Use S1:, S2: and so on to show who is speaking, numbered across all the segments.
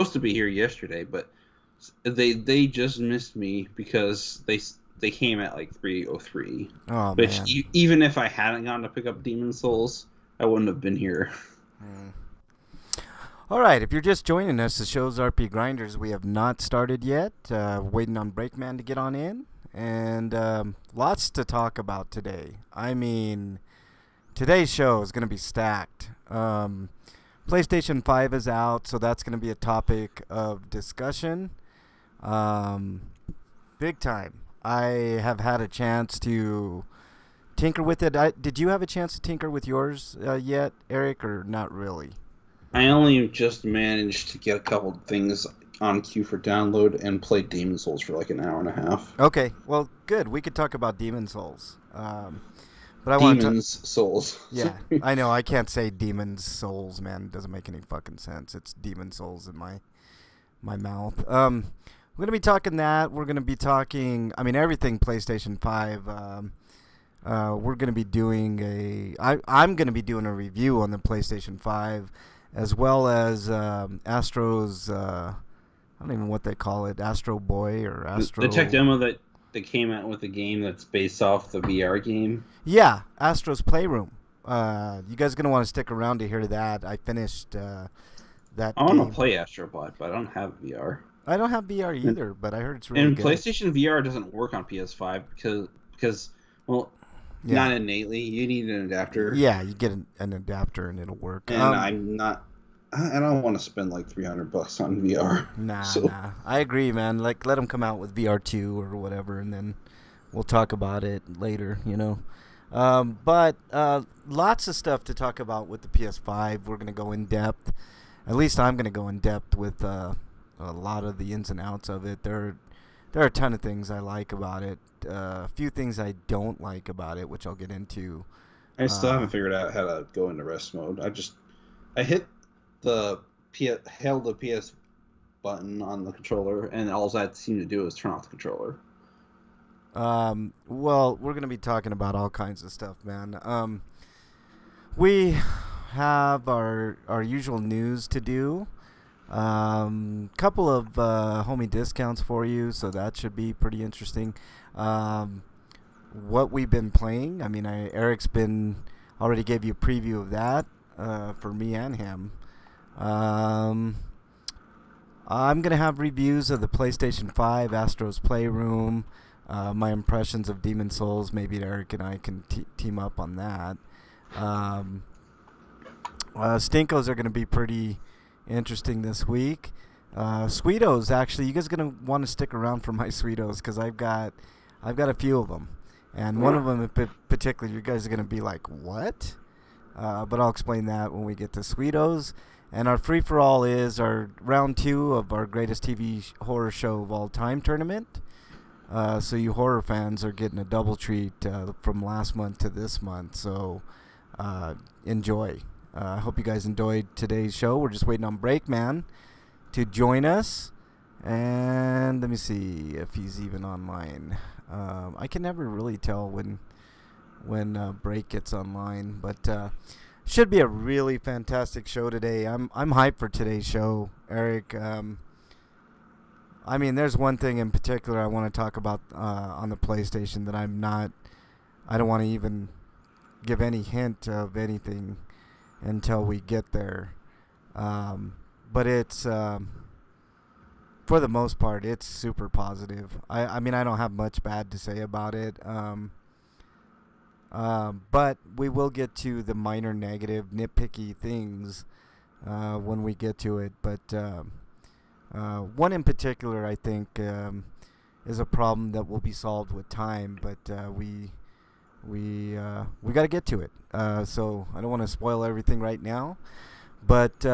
S1: supposed to be here yesterday, but they just missed me because they came at like 3:03.
S2: Oh
S1: Which
S2: man.
S1: even if I hadn't gone to pick up Demon Souls, I wouldn't have been here.
S2: Hmm. All right, if you're just joining us, the show's RP Grinders. We have not started yet. Waiting on Breakman to get on in, and lots to talk about today. I mean, today's show is going to be stacked. PlayStation 5 is out, so that's going to be a topic of discussion. Um, Big time. I have had a chance to tinker with it. Did you have a chance to tinker with yours yet, Eric, or not really?
S1: I only just managed to get a couple things on queue for download and play Demon Souls for like an hour and a half.
S2: Okay, well, good. We could talk about Demon Souls. But I want to.
S1: Demons Souls.
S2: Yeah, I know. I can't say Demon Souls, man. It doesn't make any fucking sense. It's Demon Souls in my mouth. We're gonna be talking that. We're gonna be talking. I mean, everything PlayStation 5. We're gonna be doing I'm gonna be doing a review on the PlayStation 5, as well as Astro's. I don't even know what they call it. Astro Boy or
S1: The tech
S2: Astro.
S1: demo that came out with a game that's based off the VR game.
S2: Yeah, Astro's Playroom. You guys are gonna want to stick around to hear that. I finished that
S1: I want to
S2: game.
S1: play Astrobot, but I don't have VR.
S2: I don't have VR
S1: And,
S2: either, but I heard it's really
S1: and
S2: good.
S1: PlayStation VR doesn't work on PS5 because well,
S2: Yeah,
S1: not innately. You need an adapter,
S2: yeah. You get an adapter and it'll work.
S1: and I'm not. I don't want to spend like $300 on VR.
S2: Nah,
S1: So
S2: nah. I agree, man. Like, let them come out with VR2 or whatever, and then we'll talk about it later. But lots of stuff to talk about with the PS5. We're gonna go in depth. At least I'm gonna go in depth with a lot of the ins and outs of it. There are a ton of things I like about it. A few things I don't like about it, which I'll get into.
S1: I still
S2: Uh,
S1: haven't figured out how to go into rest mode. I hit the held the PS button on the controller, and all that seemed to do was turn off the controller.
S2: well, we're gonna be talking about all kinds of stuff, man. We have our usual news to do. Couple of homie discounts for you, so that should be pretty interesting. Um, what we've been playing. I mean, Eric's been already gave you a preview of that for me and him. Um, I'm gonna have reviews of the PlayStation 5, Astro's Playroom, my impressions of Demon Souls. Maybe Eric and I can team up on that. Um, Stinkos are gonna be pretty interesting this week. Sweetos, actually, you guys are gonna want to stick around for my Sweetos because I've got a few of them, and one of them in particular, you guys are gonna be like, what? But I'll explain that when we get to Sweetos. And our free for all is our round two of our greatest TV horror show of all time tournament. So you horror fans are getting a double treat from last month to this month. So enjoy. I hope you guys enjoyed today's show. We're just waiting on Breakman to join us. And let me see if he's even online. I can never really tell when Break gets online, but should be a really fantastic show today. I'm hyped for today's show, Eric. I mean, there's one thing in particular I want to talk about on the PlayStation that I don't want to even give any hint of anything until we get there. But it's for the most part, it's super positive. I mean, I don't have much bad to say about it. But we will get to the minor negative, nitpicky things when we get to it. But one in particular, I think, is a problem that will be solved with time. But we got to get to it. So I don't want to spoil everything right now. But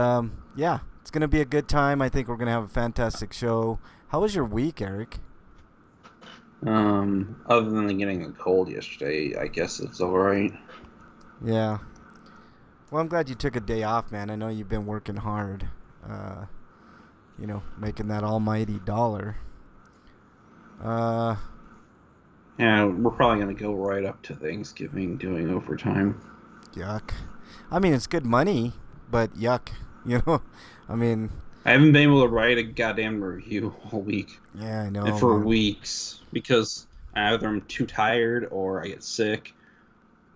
S2: yeah, it's gonna be a good time. I think we're gonna have a fantastic show. How was your week, Eric?
S1: Other than getting a cold yesterday, I guess it's all right.
S2: Yeah. Well, I'm glad you took a day off, man. I know you've been working hard. Uh, making that almighty dollar. Uh,
S1: Yeah, we're probably gonna go right up to Thanksgiving doing overtime.
S2: Yuck. I mean, it's good money, but yuck. You know, I mean,
S1: I haven't been able to write a goddamn review all week,
S2: Yeah, I
S1: and
S2: know,
S1: for
S2: man.
S1: weeks, because either I'm too tired, or I get sick,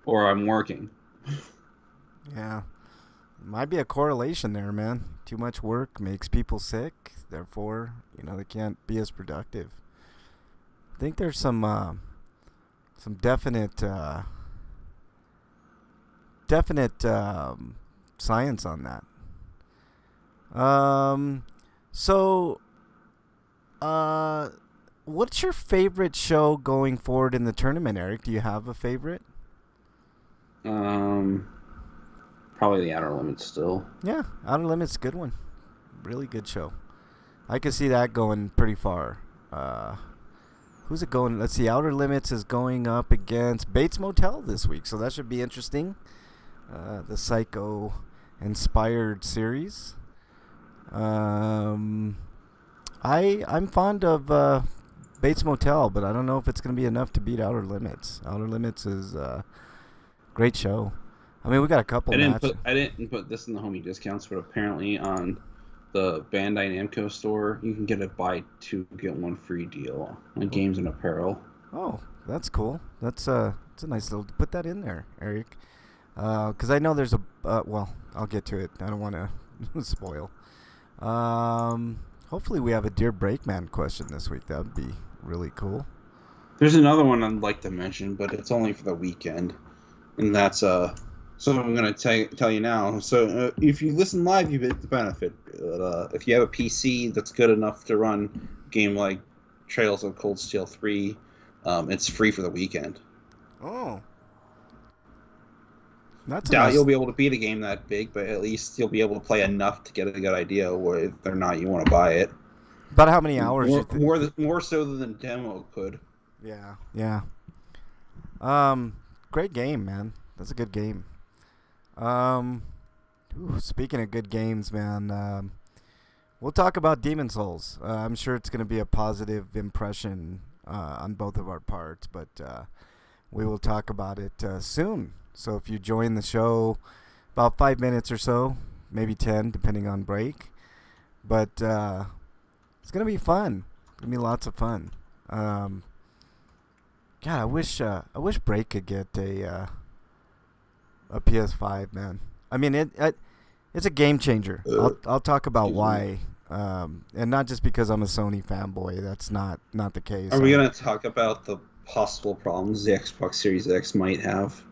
S1: or I'm working.
S2: Yeah. Might be a correlation there, man. Too much work makes people sick. Therefore, they can't be as productive. I think there's some definite science on that. Um, so, uh, what's your favorite show going forward in the tournament, Eric? Do you have a favorite?
S1: Um, Probably the Outer Limits still.
S2: Yeah, Outer Limits, good one. Really good show. I could see that going pretty far. Uh, who's it going? Let's see. Outer Limits is going up against Bates Motel this week, so that should be interesting. The Psycho inspired series. Um, I'm fond of Bates Motel, but I don't know if it's going to be enough to beat Outer Limits. Outer Limits is a great show. I mean, we got a couple matches.
S1: I didn't put this in the homie discounts, but apparently on the Bandai Namco store, you can get a buy two get one free deal on games and apparel.
S2: Oh, that's cool. It's a nice little. Put that in there, Eric. Because I know there's a. Well, I'll get to it. I don't want to spoil. Hopefully we have a Dear Breakman question this week. That would be really cool.
S1: There's another one I'd like to mention, but it's only for the weekend, and that's So I'm gonna tell you now. So if you listen live, you get the benefit. But if you have a PC that's good enough to run a game like Trails of Cold Steel 3, it's free for the weekend.
S2: Oh, that's a
S1: Doubt
S2: nice.
S1: you'll be able to beat a game that big, but at least you'll be able to play enough to get a good idea whether or not you want to buy it.
S2: About how many hours?
S1: More so than the demo could.
S2: Yeah, yeah. Great game, man. That's a good game. Speaking of good games, man, we'll talk about Demon Souls. I'm sure it's going to be a positive impression on both of our parts, but we will talk about it soon. So if you join the show, about 5 minutes or so, maybe 10, depending on break. But it's going to be fun. It's going to be lots of fun. God, I wish Break could get a PS5, man. I mean, it's a game changer. I'll talk about why, and not just because I'm a Sony fanboy. That's not the case.
S1: Are we gonna talk about the possible problems the Xbox Series X might have?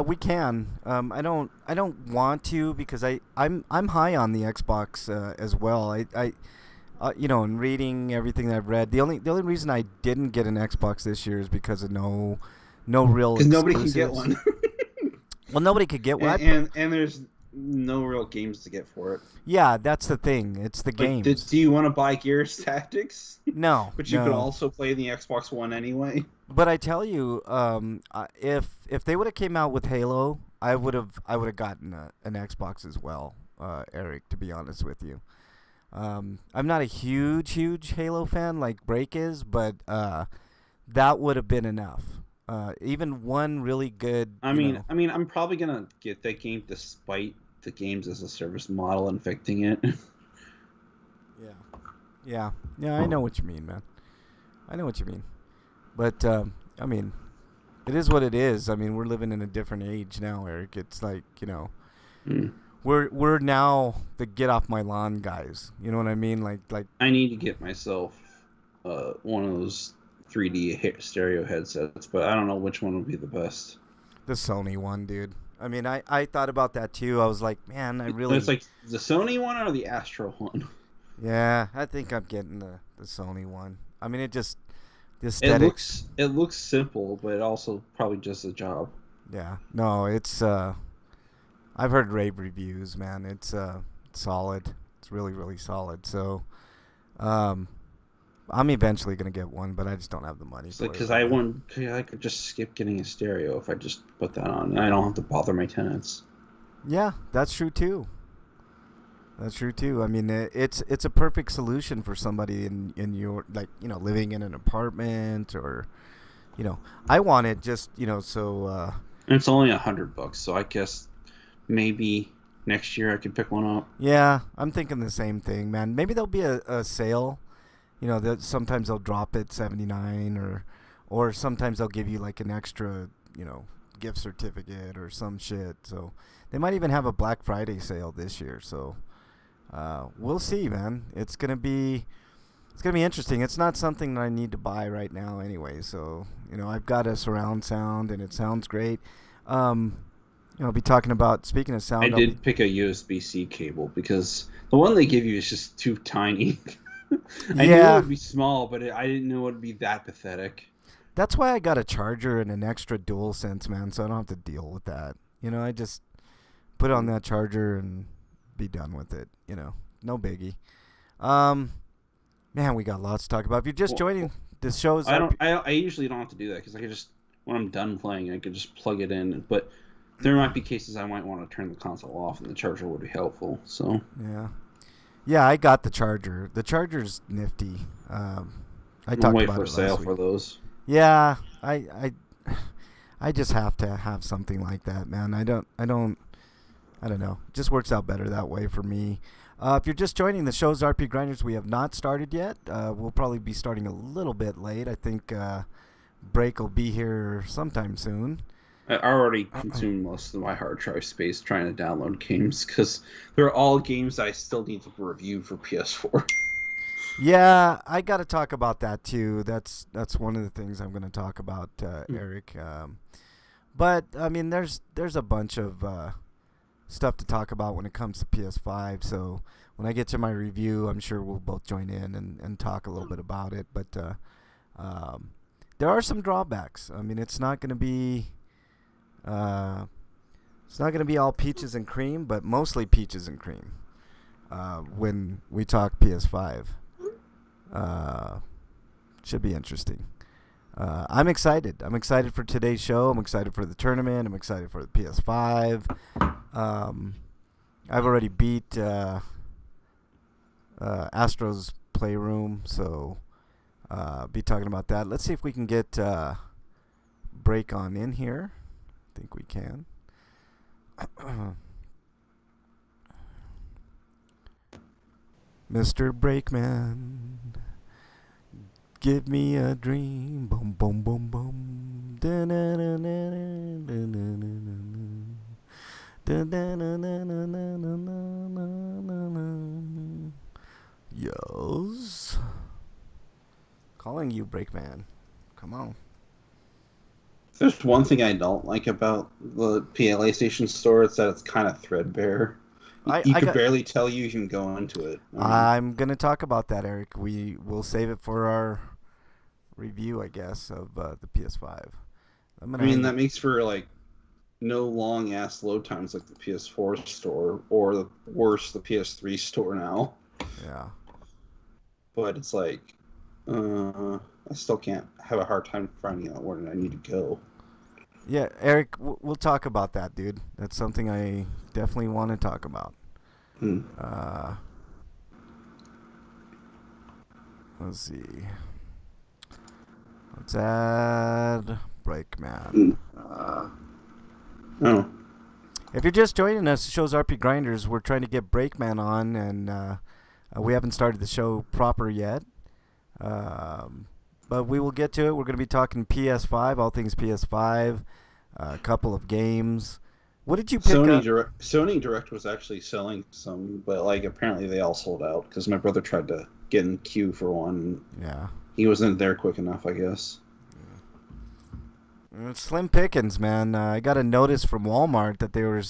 S2: We can. I don't want to because I'm high on the Xbox as well. In reading everything that I've read, the only reason I didn't get an Xbox this year is because of no real.
S1: Because nobody can get one.
S2: Well, nobody could get one.
S1: And there's no real games to get for it.
S2: Yeah, that's the thing. It's the games.
S1: Do you want to buy Gears Tactics?
S2: No.
S1: But you could also play the Xbox One anyway.
S2: But I tell you, if they would have came out with Halo, I would have gotten an Xbox as well, Eric. To be honest with you, I'm not a huge Halo fan like Break is, but that would have been enough. Even one really good.
S1: I mean, I'm probably gonna get that game despite the games as a service model infecting it.
S2: Yeah. I know what you mean, man. I know what you mean. But I mean, it is what it is. I mean, we're living in a different age now, Eric. It's like we're now the get off my lawn guys. You know what I mean? Like
S1: I need to get myself one of those 3D stereo headsets, but I don't know which one would be the best.
S2: The Sony one, dude. I mean, I thought about that too. I was like, man, I really.
S1: It's like the Sony one or the Astro one.
S2: Yeah, I think I'm getting the Sony one. I mean, it just the aesthetics.
S1: It looks simple, but it also probably just a job.
S2: Yeah, no, it's. I've heard rave reviews, man. It's solid. It's really solid. So, I'm eventually gonna get one, but I just don't have the money.
S1: Because I could just skip getting a stereo if I just put that on, and I don't have to bother my tenants.
S2: Yeah, that's true too. I mean, it's a perfect solution for somebody in your living in an apartment or, I want it just so.
S1: And it's only $100, so I guess maybe next year I could pick one up.
S2: Yeah, I'm thinking the same thing, man. Maybe there'll be a sale. You know, that sometimes they'll drop it 79, or sometimes they'll give you like an extra, you know, gift certificate or some shit. So they might even have a Black Friday sale this year. So we'll see, man. It's gonna be interesting. It's not something that I need to buy right now anyway. So you know, I've got a surround sound and it sounds great. Um, you know, I'll be talking about, speaking of
S1: I
S2: sound.
S1: did pick a USB-C cable because the one they give you is just too tiny. I knew it
S2: Yeah,
S1: would be small, but I didn't know it would be that pathetic.
S2: that's why I got a charger and an extra dual sense, man. So I don't have to deal with that. You know, I just put on that charger and be done with it. You know, no biggie. Um, Man, we got lots to talk about. If you're just
S1: Well,
S2: joining, this show's
S1: I don't.
S2: RP.
S1: I usually don't have to do that because I could just when I'm done playing, I could just plug it in. But there might be cases I might want to turn the console off, and the charger would be helpful. So
S2: Yeah, yeah, I got the charger. The charger's nifty. I
S1: I'm gonna
S2: talked
S1: wait
S2: about
S1: for a
S2: it last
S1: sale
S2: week.
S1: for those.
S2: Yeah, I just have to have something like that, man. I don't know. It just works out better that way for me. If you're just joining, the show's RP Grinders. We have not started yet. We'll probably be starting a little bit late. I think break will be here sometime soon.
S1: I already consumed most of my hard drive space trying to download games because they're all games I still need to review for PS4.
S2: Yeah, I got to talk about that too. That's one of the things I'm going to talk about, Eric. But I mean, there's a bunch of stuff to talk about when it comes to PS5. So when I get to my review, I'm sure we'll both join in and talk a little bit about it. But um, there are some drawbacks. I mean, uh, it's not gonna be all peaches and cream, but mostly peaches and cream. When we talk PS5, uh, should be interesting. I'm excited. I'm excited for today's show. I'm excited for the tournament. I'm excited for the PS5. Um, I've already beat Astro's Playroom, so be talking about that. Let's see if we can get Break on in here. I think we can. Mr. Breakman, give me a dream. Boom, boom, boom, boom. Yes. Calling you, Breakman. Come on.
S1: There's one thing I don't like about the PLA Station store. It's that it's kind of threadbare. You
S2: I
S1: could
S2: got.
S1: barely tell you can go into it.
S2: I'm gonna talk about that, Eric. We will save it for our review, I guess, of the PS5. I'm
S1: I
S2: gonna
S1: mean
S2: hang
S1: that
S2: it.
S1: makes for like no long ass load times like the PS4 store or the worse the PS3 store now.
S2: Yeah.
S1: But it's like I still can't have a hard time finding out where I need to go.
S2: Yeah, Eric, we'll talk about that, dude. That's something I definitely want to talk about.
S1: Hmm.
S2: Uh, let's see. Let's add
S1: Hmm.
S2: Breakman.
S1: Oh,
S2: If you're just joining us, the show's RP Grinders. We're trying to get Breakman on, and we haven't started the show proper yet. But we will get to it. We're going to be talking PS5, all things PS5, a couple of games. What did you pick up?
S1: Sony Direct was actually selling some, but like apparently they all sold out because my brother tried to get in queue for one.
S2: Yeah.
S1: He wasn't there quick enough, I guess.
S2: Slim pickings, man. I got a notice from Walmart that they were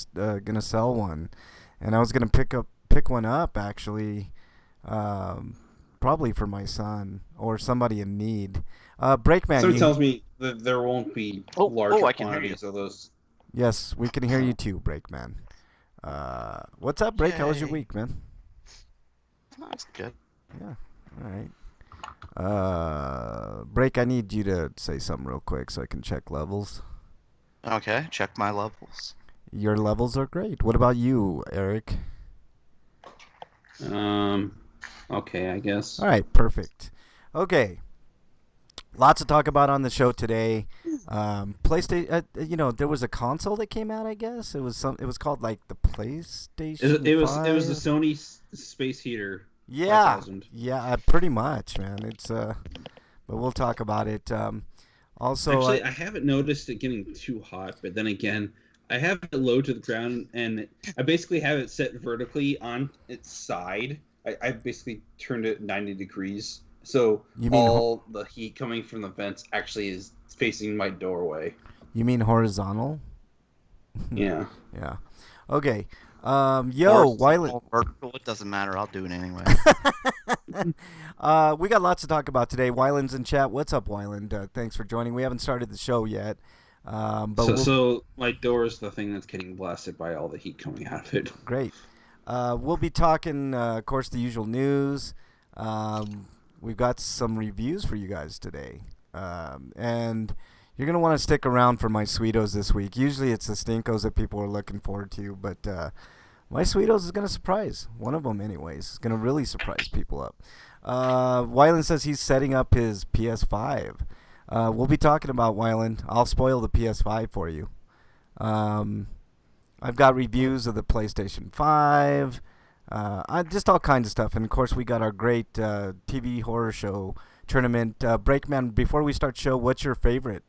S2: gonna sell one, and I was gonna pick one up actually, probably for my son or somebody in need. Breakman,
S1: So it tells me that there won't be larger
S3: I can hear you.
S1: quantities of those.
S2: Yes, we can hear you too, Breakman. What's up, Break? How was your
S3: Yay.
S2: week, man?
S3: That's good.
S2: Yeah. All right. Break, I need you to say something real quick so I can check levels.
S3: Okay, check my levels.
S2: Your levels are great. What about you, Eric?
S1: Okay, I guess.
S2: All right, perfect. Okay. Lots to talk about on the show today. PlayStation, there was a console that came out. I guess it was some. It was called like the PlayStation
S1: It was the
S2: 5.
S1: Sony Space Heater
S2: Yeah,
S1: 5000.
S2: yeah, pretty much, man. But we'll talk about it. Also,
S1: Actually, I haven't noticed it getting too hot, but then again, I have it low to the ground, and I basically have it set vertically on its side. I basically turned it 90 degrees, so
S2: you mean
S1: all the heat coming from the vents actually is facing my doorway.
S2: you mean horizontal?
S1: Yeah.
S2: Yeah. Okay.
S3: Or
S2: Wyland.
S3: vertical, it doesn't matter. I'll do it anyway.
S2: We got lots to talk about today. Wyland's in chat. What's up, Wyland? Thanks for joining. We haven't started the show yet. But
S1: So my door is the thing that's getting blasted by all the heat coming out of it.
S2: great. We'll be talking, of course, the usual news. We've got some reviews for you guys today. And you're going to want to stick around for my Sweetos this week. Usually it's the Stinkos that people are looking forward to, but my Sweetos is going to surprise. One of them, anyways. Is going to really surprise people up. Wyland says he's setting up his PS5. We'll be talking about Wyland. I'll spoil the PS5 for you. I've got reviews of the PlayStation 5. Just all kinds of stuff. And, of course, we got our great TV horror show tournament. Breakman, before we start show, what's your favorite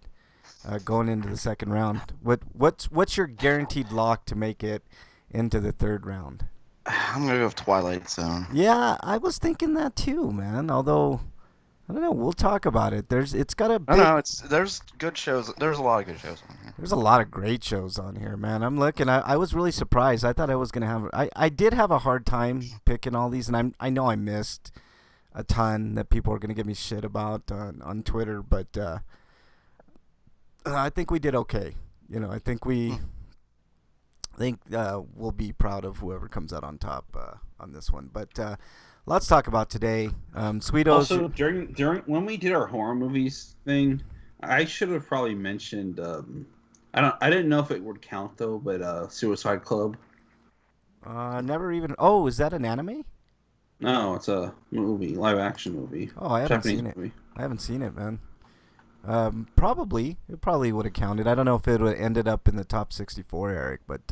S2: going into the second round? What's your guaranteed lock to make it into the third round?
S3: I'm gonna go with Twilight Zone.
S2: Yeah, I was thinking that too, man. Although, I don't know. We'll talk about it. It's got a big...
S3: There's good shows. There's a lot of good shows on here.
S2: There's a lot of great shows on here, man. I'm looking. I was really surprised. I thought I was gonna have. I did have a hard time picking all these, and I know I missed a ton that people are gonna give me shit about on Twitter, but I think we did okay. I think we'll be proud of whoever comes out on top on this one. But lots to talk about today. Sweetos.
S1: Also, during when we did our horror movies thing, I should have probably mentioned. I didn't know if it would count though, but Suicide Club.
S2: Never even. Oh, is that an anime?
S1: No, it's a movie, live action movie.
S2: Oh, I haven't
S1: Japanese
S2: seen it.
S1: movie.
S2: I haven't seen it, man. Probably it would have counted. I don't know if it would have ended up in the top 64, Eric, but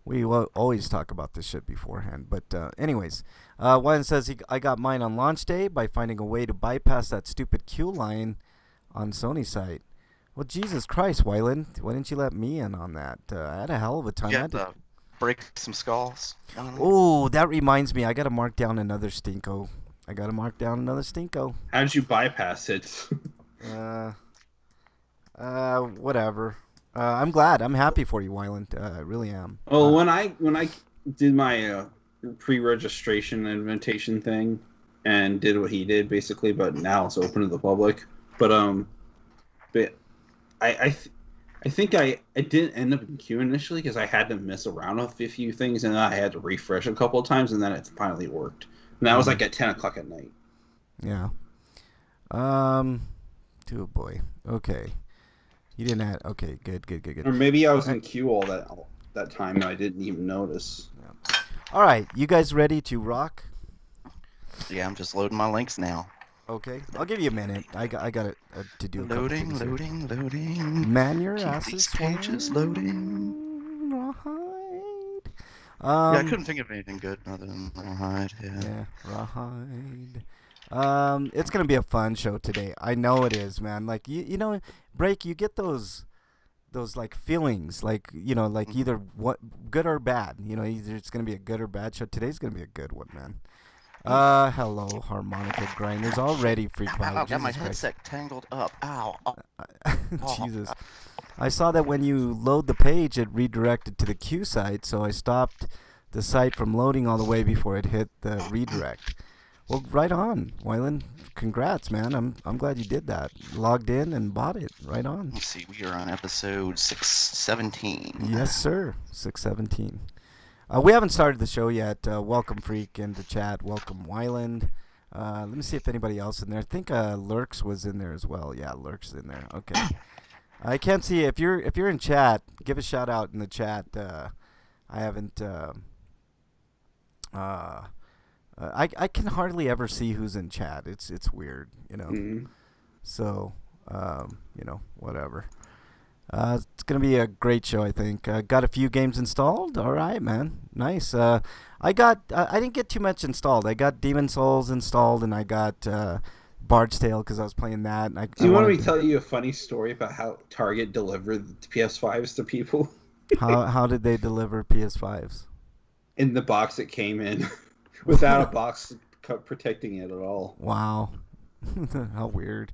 S2: we always talk about this shit beforehand. But anyways, Wyland says I got mine on launch day by finding a way to bypass that stupid queue line on Sony site. Well, Jesus Christ, Wyland, why didn't you let me in on that? I had a hell of a time.
S3: You have to break some skulls.
S2: Oh, that reminds me. I got to mark down another Stinko.
S1: How did you bypass it?
S2: Whatever. I'm glad. I'm happy for you, Wyland. I really am.
S1: Oh, when I did my pre-registration invitation thing and did what he did basically, but now it's open to the public. But I think I didn't end up in queue initially because I had to mess around with a few things and then I had to refresh a couple of times and then it finally worked. And that was like at 10 o'clock at night.
S2: Yeah. Oh boy. Okay. You didn't have... Okay, good.
S1: Or maybe I was in queue all that time and I didn't even notice.
S2: Yeah. All right. You guys ready to rock?
S3: Yeah, I'm just loading my links now.
S2: Okay. I'll give you a minute. I got it to do a couple things here.
S3: Loading.
S2: Man, your
S3: Keep
S2: ass
S3: these
S2: is
S3: pages loading.
S2: Rawhide.
S3: Yeah, I couldn't think of anything good other than Rawhide.
S2: Yeah, Rawhide. It's gonna be a fun show today. I know it is, man. Like you know, Break. You get those like feelings, like either what good or bad. Either it's gonna be a good or bad show. Today's gonna be a good one, man. Hello, harmonica grinders. Already freak
S3: Ow,
S2: out.
S3: got my headset tangled up. Ow.
S2: Jesus. I saw that when you load the page, it redirected to the queue site, so I stopped the site from loading all the way before it hit the redirect. Well, right on, Wyland. Congrats, man. I'm glad you did that. Logged in and bought it. Right on.
S3: Let's see, we are on episode 617.
S2: Yes, sir. 617. We haven't started the show yet. Welcome, Freak, into chat. Welcome, Wyland. Let me see if anybody else in there. I think Lurks was in there as well. Yeah, Lurks is in there. Okay. I can't see if you're in chat. Give a shout out in the chat. I haven't I can hardly ever see who's in chat. It's weird, you know.
S1: Mm-hmm.
S2: So, whatever. It's gonna be a great show, I think. Got a few games installed. All right, man. Nice. I didn't get too much installed. I got Demon Souls installed, and I got Bard's Tale because I was playing that. And
S1: Do you want me to tell you a funny story about how Target delivered the PS5s to people?
S2: How did they deliver PS5s?
S1: In the box it came in, without a box protecting it at all.
S2: Wow, how weird.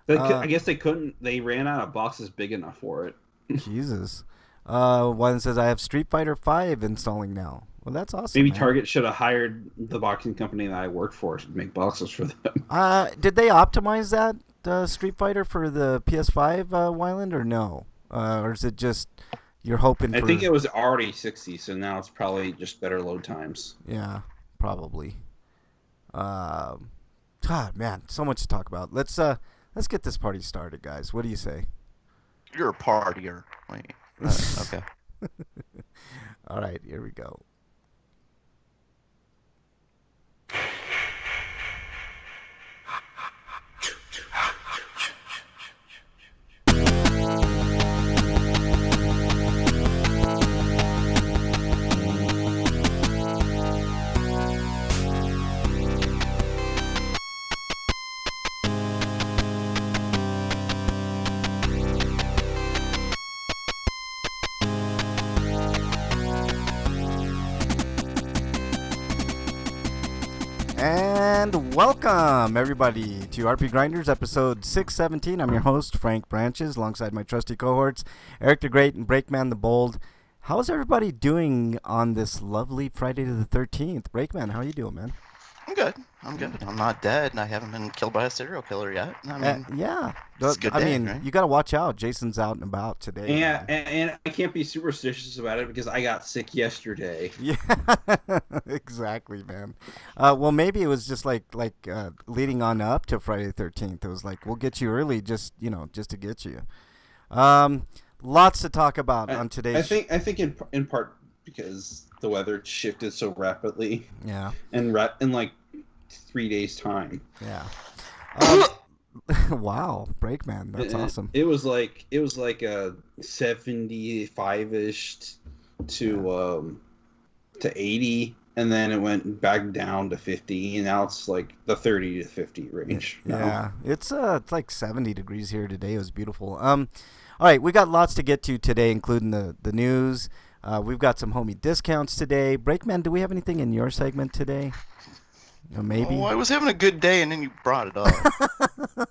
S1: I guess they couldn't. They ran out of boxes big enough for it.
S2: Jesus. One says I have Street Fighter V installing now. Well, that's awesome.
S1: Maybe
S2: man.
S1: Target should have hired the boxing company that I work for to make boxes for them.
S2: Did they optimize that Street Fighter for the PS5, Wyland, or no? Or is it just you're hoping?
S1: I think it was already 60, so now it's probably just better load times.
S2: Yeah, probably. God, man, so much to talk about. Let's get this party started, guys. What do you say?
S3: You're a partier. Wait. Okay.
S2: All right, here we go. And welcome, everybody, to RP Grinders, episode 617. I'm your host, Frank Branches, alongside my trusty cohorts, Eric the Great and Breakman the Bold. How's everybody doing on this lovely Friday the 13th? Breakman, how are you doing, man?
S3: I'm good. I'm not dead, and I haven't been killed by a serial killer yet. I mean,
S2: yeah.
S3: It's a good day, right?
S2: You got to watch out. Jason's out and about today.
S1: Yeah, and I can't be superstitious about it because I got sick yesterday.
S2: Yeah, exactly, man. Well, maybe it was just like leading on up to Friday the 13th. It was like, we'll get you early just to get you. Lots to talk about on today's
S1: I think in part because the weather shifted so rapidly.
S2: Yeah.
S1: In like 3 days time.
S2: Yeah. Wow, Breakman, that's awesome.
S1: It was like a 75-ish to 80, and then it went back down to 50, and now it's like the 30 to 50 range.
S2: Yeah, it's like 70 degrees here today. It was beautiful. All right, we got lots to get to today, including the news. We've got some homie discounts today. Breakman, do we have anything in your segment today? Maybe.
S3: Oh, I was having a good day, and then you brought it up.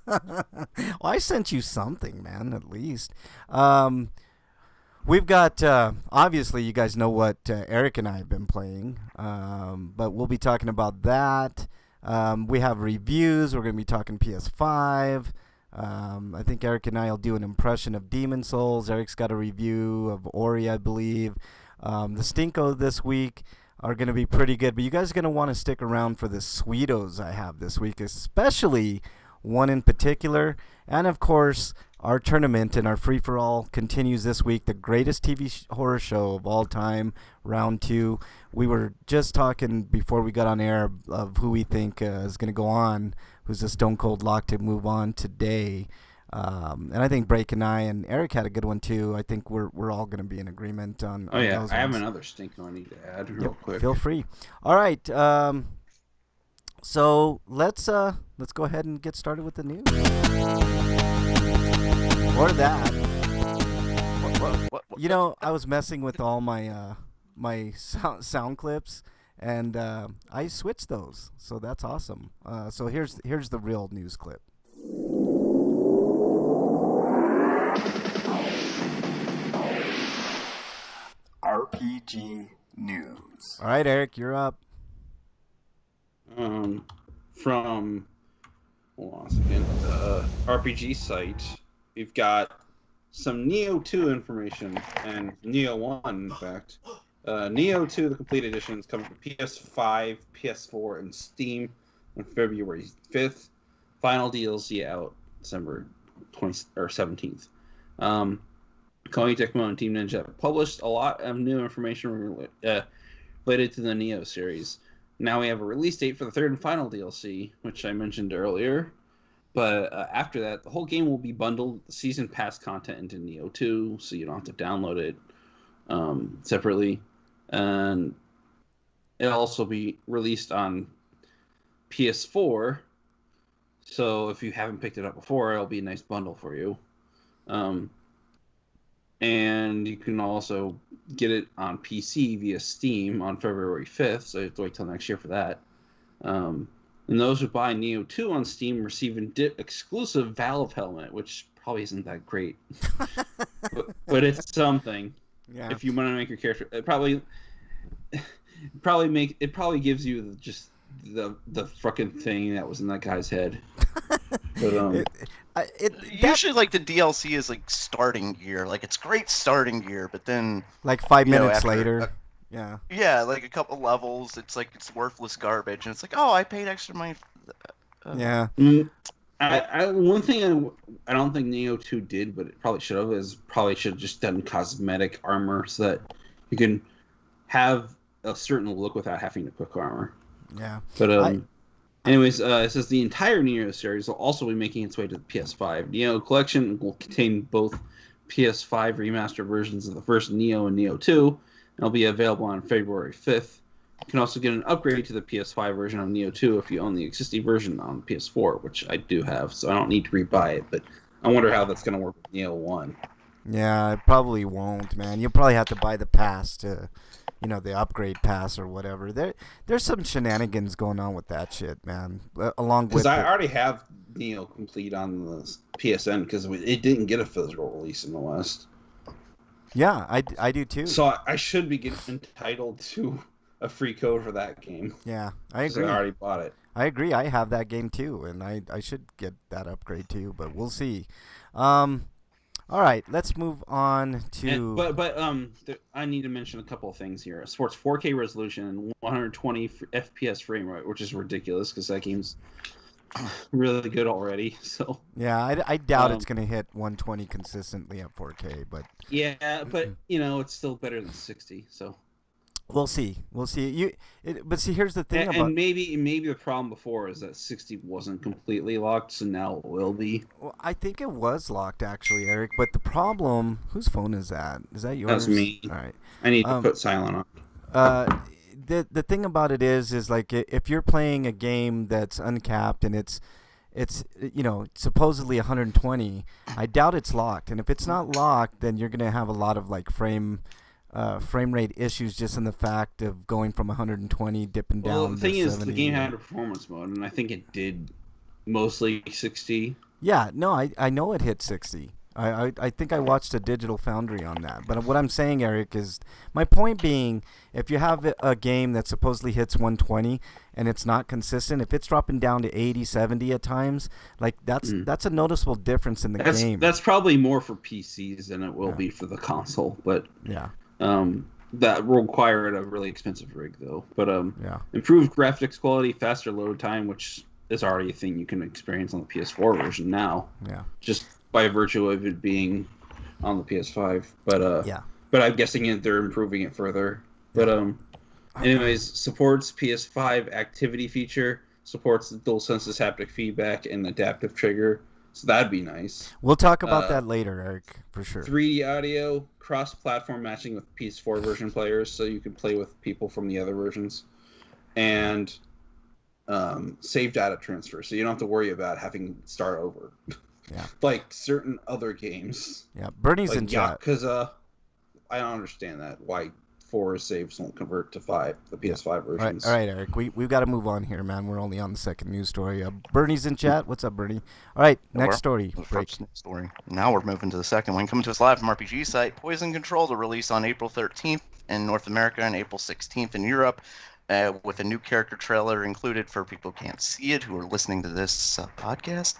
S2: Well, I sent you something, man, at least. We've got, obviously, you guys know what Eric and I have been playing, but we'll be talking about that. We have reviews. We're going to be talking PS5. I think Eric and I will do an impression of Demon Souls. Eric's got a review of Ori, I believe. The Stinko this week are going to be pretty good, but you guys are going to want to stick around for the Sweetos I have this week, especially one in particular. And, of course, our tournament and our free-for-all continues this week, the greatest TV horror show of all time, round 2. We were just talking before we got on air of who we think is going to go on, who's a stone cold lock to move on today. And I think Break and I and Eric had a good one too. I think we're all going to be in agreement on.
S1: Oh yeah,
S2: those
S1: I have
S2: ones.
S1: another stinker I need to add real quick.
S2: Feel free. All right. So let's go ahead and get started with the news. Or that.
S3: What?
S2: You know, I was messing with all my my sound clips, and I switched those. So that's awesome. So here's the real news clip.
S4: RPG news.
S2: All right, Eric, you're up.
S1: From hold on a second, RPG site, we've got some Neo 2 information and Neo 1, in fact. Neo 2, the complete edition, is coming to PS5, PS4, and Steam on February 5th. Final DLC out December 17th. Koei Tecmo and Team Ninja have published a lot of new information related to the Neo series. now we have a release date for the third and final DLC, which I mentioned earlier. But after that, the whole game will be bundled with season pass content into Neo 2, so you don't have to download it separately. And it'll also be released on PS4. So if you haven't picked it up before, it'll be a nice bundle for you. And you can also get it on PC via Steam on February 5th, so you have to wait till next year for that. And those who buy Neo 2 on Steam receive an exclusive Valve helmet, which probably isn't that great. but it's something.
S2: Yeah.
S1: If you want to make your character, it probably gives you just the fucking thing that was in that guy's head. But
S3: usually like the DLC is like starting gear, like it's great starting gear, but then
S2: like 5 minutes
S3: after,
S2: later,
S3: yeah, like a couple levels, it's like it's worthless garbage, and it's like, oh, I paid extra money.
S2: Yeah.
S1: One thing I don't think Neo 2 did, but it probably should have just done cosmetic armor so that you can have a certain look without having to pick armor.
S2: Yeah.
S1: But anyways, it says the entire Neo series will also be making its way to the PS5. Neo Collection will contain both PS5 remastered versions of the first Neo and Neo 2, and it'll be available on February 5th. You can also get an upgrade to the PS5 version of Neo 2 if you own the existing version on PS4, which I do have, so I don't need to rebuy it, but I wonder how that's going to work with Neo 1.
S2: Yeah, it probably won't, man. You'll probably have to buy the pass to, the upgrade pass or whatever. There's some shenanigans going on with that shit, man. Along with
S1: because I already have Neo complete on the PSN because it didn't get a physical release in the West.
S2: Yeah, I do too.
S1: So I should be entitled to a free code for that game.
S2: Yeah, I agree.
S1: I already bought it.
S2: I agree. I have that game too, and I should get that upgrade too, but we'll see. All right, let's move on to.
S1: I need to mention a couple of things here. It supports 4K resolution and 120 FPS frame rate, which is ridiculous because that game's really good already. So
S2: yeah, I doubt it's gonna hit 120 consistently at 4K, but
S1: yeah, but it's still better than 60. So
S2: we'll see. But see, here's the thing
S1: and maybe the problem before is that 60 wasn't completely locked, so now it will be.
S2: Well, I think it was locked actually, Eric. But the problem, whose phone is that? Is that yours?
S1: That's me.
S2: All right.
S1: I need to put silent on.
S2: The thing about it is like if you're playing a game that's uncapped and it's supposedly 120, I doubt it's locked. And if it's not locked, then you're gonna have a lot of like frame rate issues just in the fact of going from 120 dipping down.
S1: Well, the thing is,
S2: 70.
S1: the game had a performance mode, and I think it did mostly 60.
S2: Yeah, no, I know it hit 60. I think I watched a Digital Foundry on that. But what I'm saying, Eric, is my point being, if you have a game that supposedly hits 120 and it's not consistent, if it's dropping down to 80, 70 at times, like that's a noticeable difference in the game.
S1: That's probably more for PCs than it will be for the console, but
S2: yeah.
S1: That will require a really expensive rig, though. But
S2: yeah.
S1: Improved graphics quality, faster load time, which is already a thing you can experience on the PS4 version now.
S2: Yeah.
S1: Just by virtue of it being on the PS5. But
S2: yeah.
S1: But I'm guessing they're improving it further. But anyways, supports PS5 activity feature, supports the DualSense's haptic feedback and adaptive trigger. So that'd be nice.
S2: We'll talk about that later, Eric, for sure.
S1: 3D audio, cross-platform matching with PS4 version players, so you can play with people from the other versions. And save data transfer, so you don't have to worry about having to start over.
S2: Yeah.
S1: Like certain other games.
S2: Yeah, Bernie's
S1: like
S2: in chat.
S1: Yakuza, I don't understand that. Why 4 saves won't convert to 5, the PS5 versions.
S2: All right, Eric. We've got to move on here, man. We're only on the second news story. Bernie's in chat. What's up, Bernie? All right, next story.
S3: Story. Now we're moving to the second one. Coming to us live from RPG site, Poison Control to release on April 13th in North America and April 16th in Europe. With a new character trailer included for people who can't see it, who are listening to this podcast.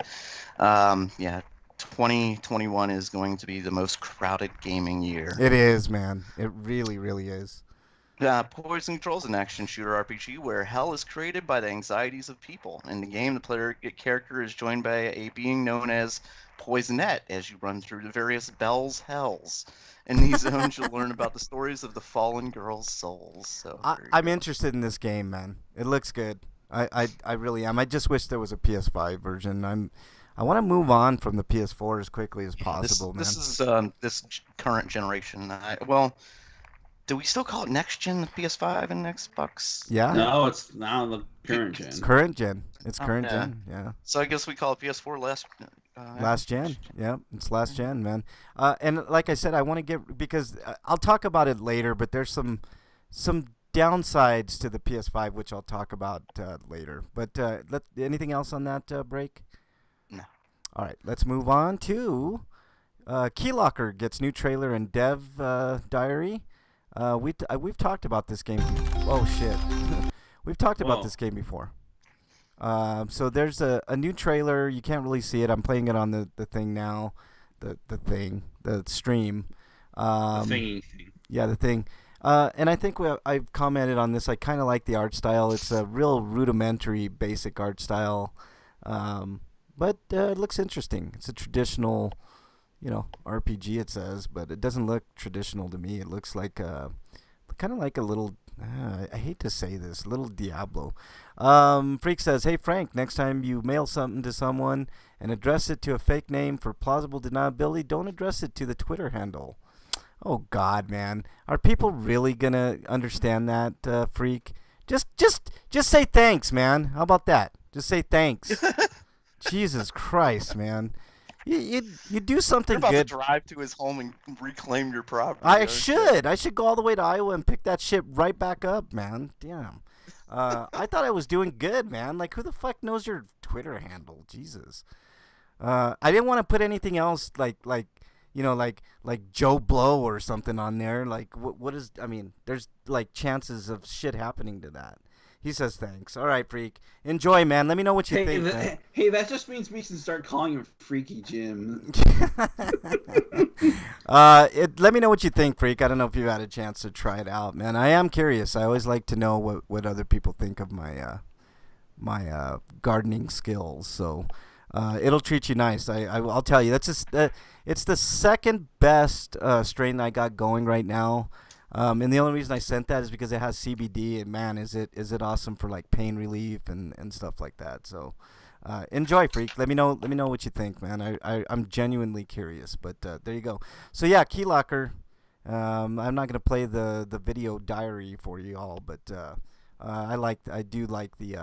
S3: 2021 is going to be the most crowded gaming year.
S2: It is, man. It really, really is.
S3: Poison Control is an action shooter RPG where hell is created by the anxieties of people. In the game, the player character is joined by a being known as Poisonette as you run through the various Bell's hells. In these zones, you'll learn about the stories of the fallen girls' souls. So
S2: I'm interested in this game, man. It looks good. I really am. I just wish there was a PS5 version. I want to move on from the PS4 as quickly as possible,
S3: this
S2: man.
S3: is this current generation. Well, do we still call it next gen, the PS5 and Xbox?
S2: Yeah.
S1: No, it's now the current gen.
S2: It's current gen. It's current
S3: yeah.
S2: gen. Yeah.
S3: So I guess we call it PS4
S2: last gen. Yeah, it's last gen, man. And like I said, I want to get because I'll talk about it later, but there's some downsides to the PS5 which I'll talk about later. But anything else on that break?
S3: No.
S2: All right, let's move on to Keylocker gets new trailer and dev diary. We've talked about this game. Oh shit, we've talked about this game before. So there's a new trailer. You can't really see it. I'm playing it on the thing now, the stream.
S1: The thingy thing.
S2: Yeah, the thing. And I think I've commented on this. I kind of like the art style. It's a real rudimentary, basic art style, but it looks interesting. It's a traditional, RPG. It says, but it doesn't look traditional to me. It looks like kind of like a little. I hate to say this, little Diablo. Freak says, "Hey Frank, next time you mail something to someone and address it to a fake name for plausible deniability, don't address it to the Twitter handle." Oh God, man, are people really gonna understand that, Freak? Just say thanks, man. How about that? Just say thanks. Jesus Christ, man. You do something
S3: You're about
S2: good.
S3: to drive to his home and reclaim your property.
S2: I should go all the way to Iowa and pick that shit right back up, man. Damn. I thought I was doing good, man. Like, who the fuck knows your Twitter handle? Jesus. I didn't want to put anything else like Joe Blow or something on there. Like, what is? I mean, there's like chances of shit happening to that. He says thanks. All right, Freak. Enjoy, man. Let me know what you think.
S1: Hey, that just means we should start calling him Freaky Jim.
S2: Let me know what you think, Freak. I don't know if you've had a chance to try it out, man. I am curious. I always like to know what other people think of my my gardening skills. So it'll treat you nice. I'll tell you. That's just it's the second best strain I got going right now. And the only reason I sent that is because it has CBD, and man, is it awesome for like pain relief and stuff like that. So enjoy, Freak. Let me know what you think, man. I'm genuinely curious, but there you go. So yeah, Keylocker. I'm not gonna play the video diary for you all, but I do like the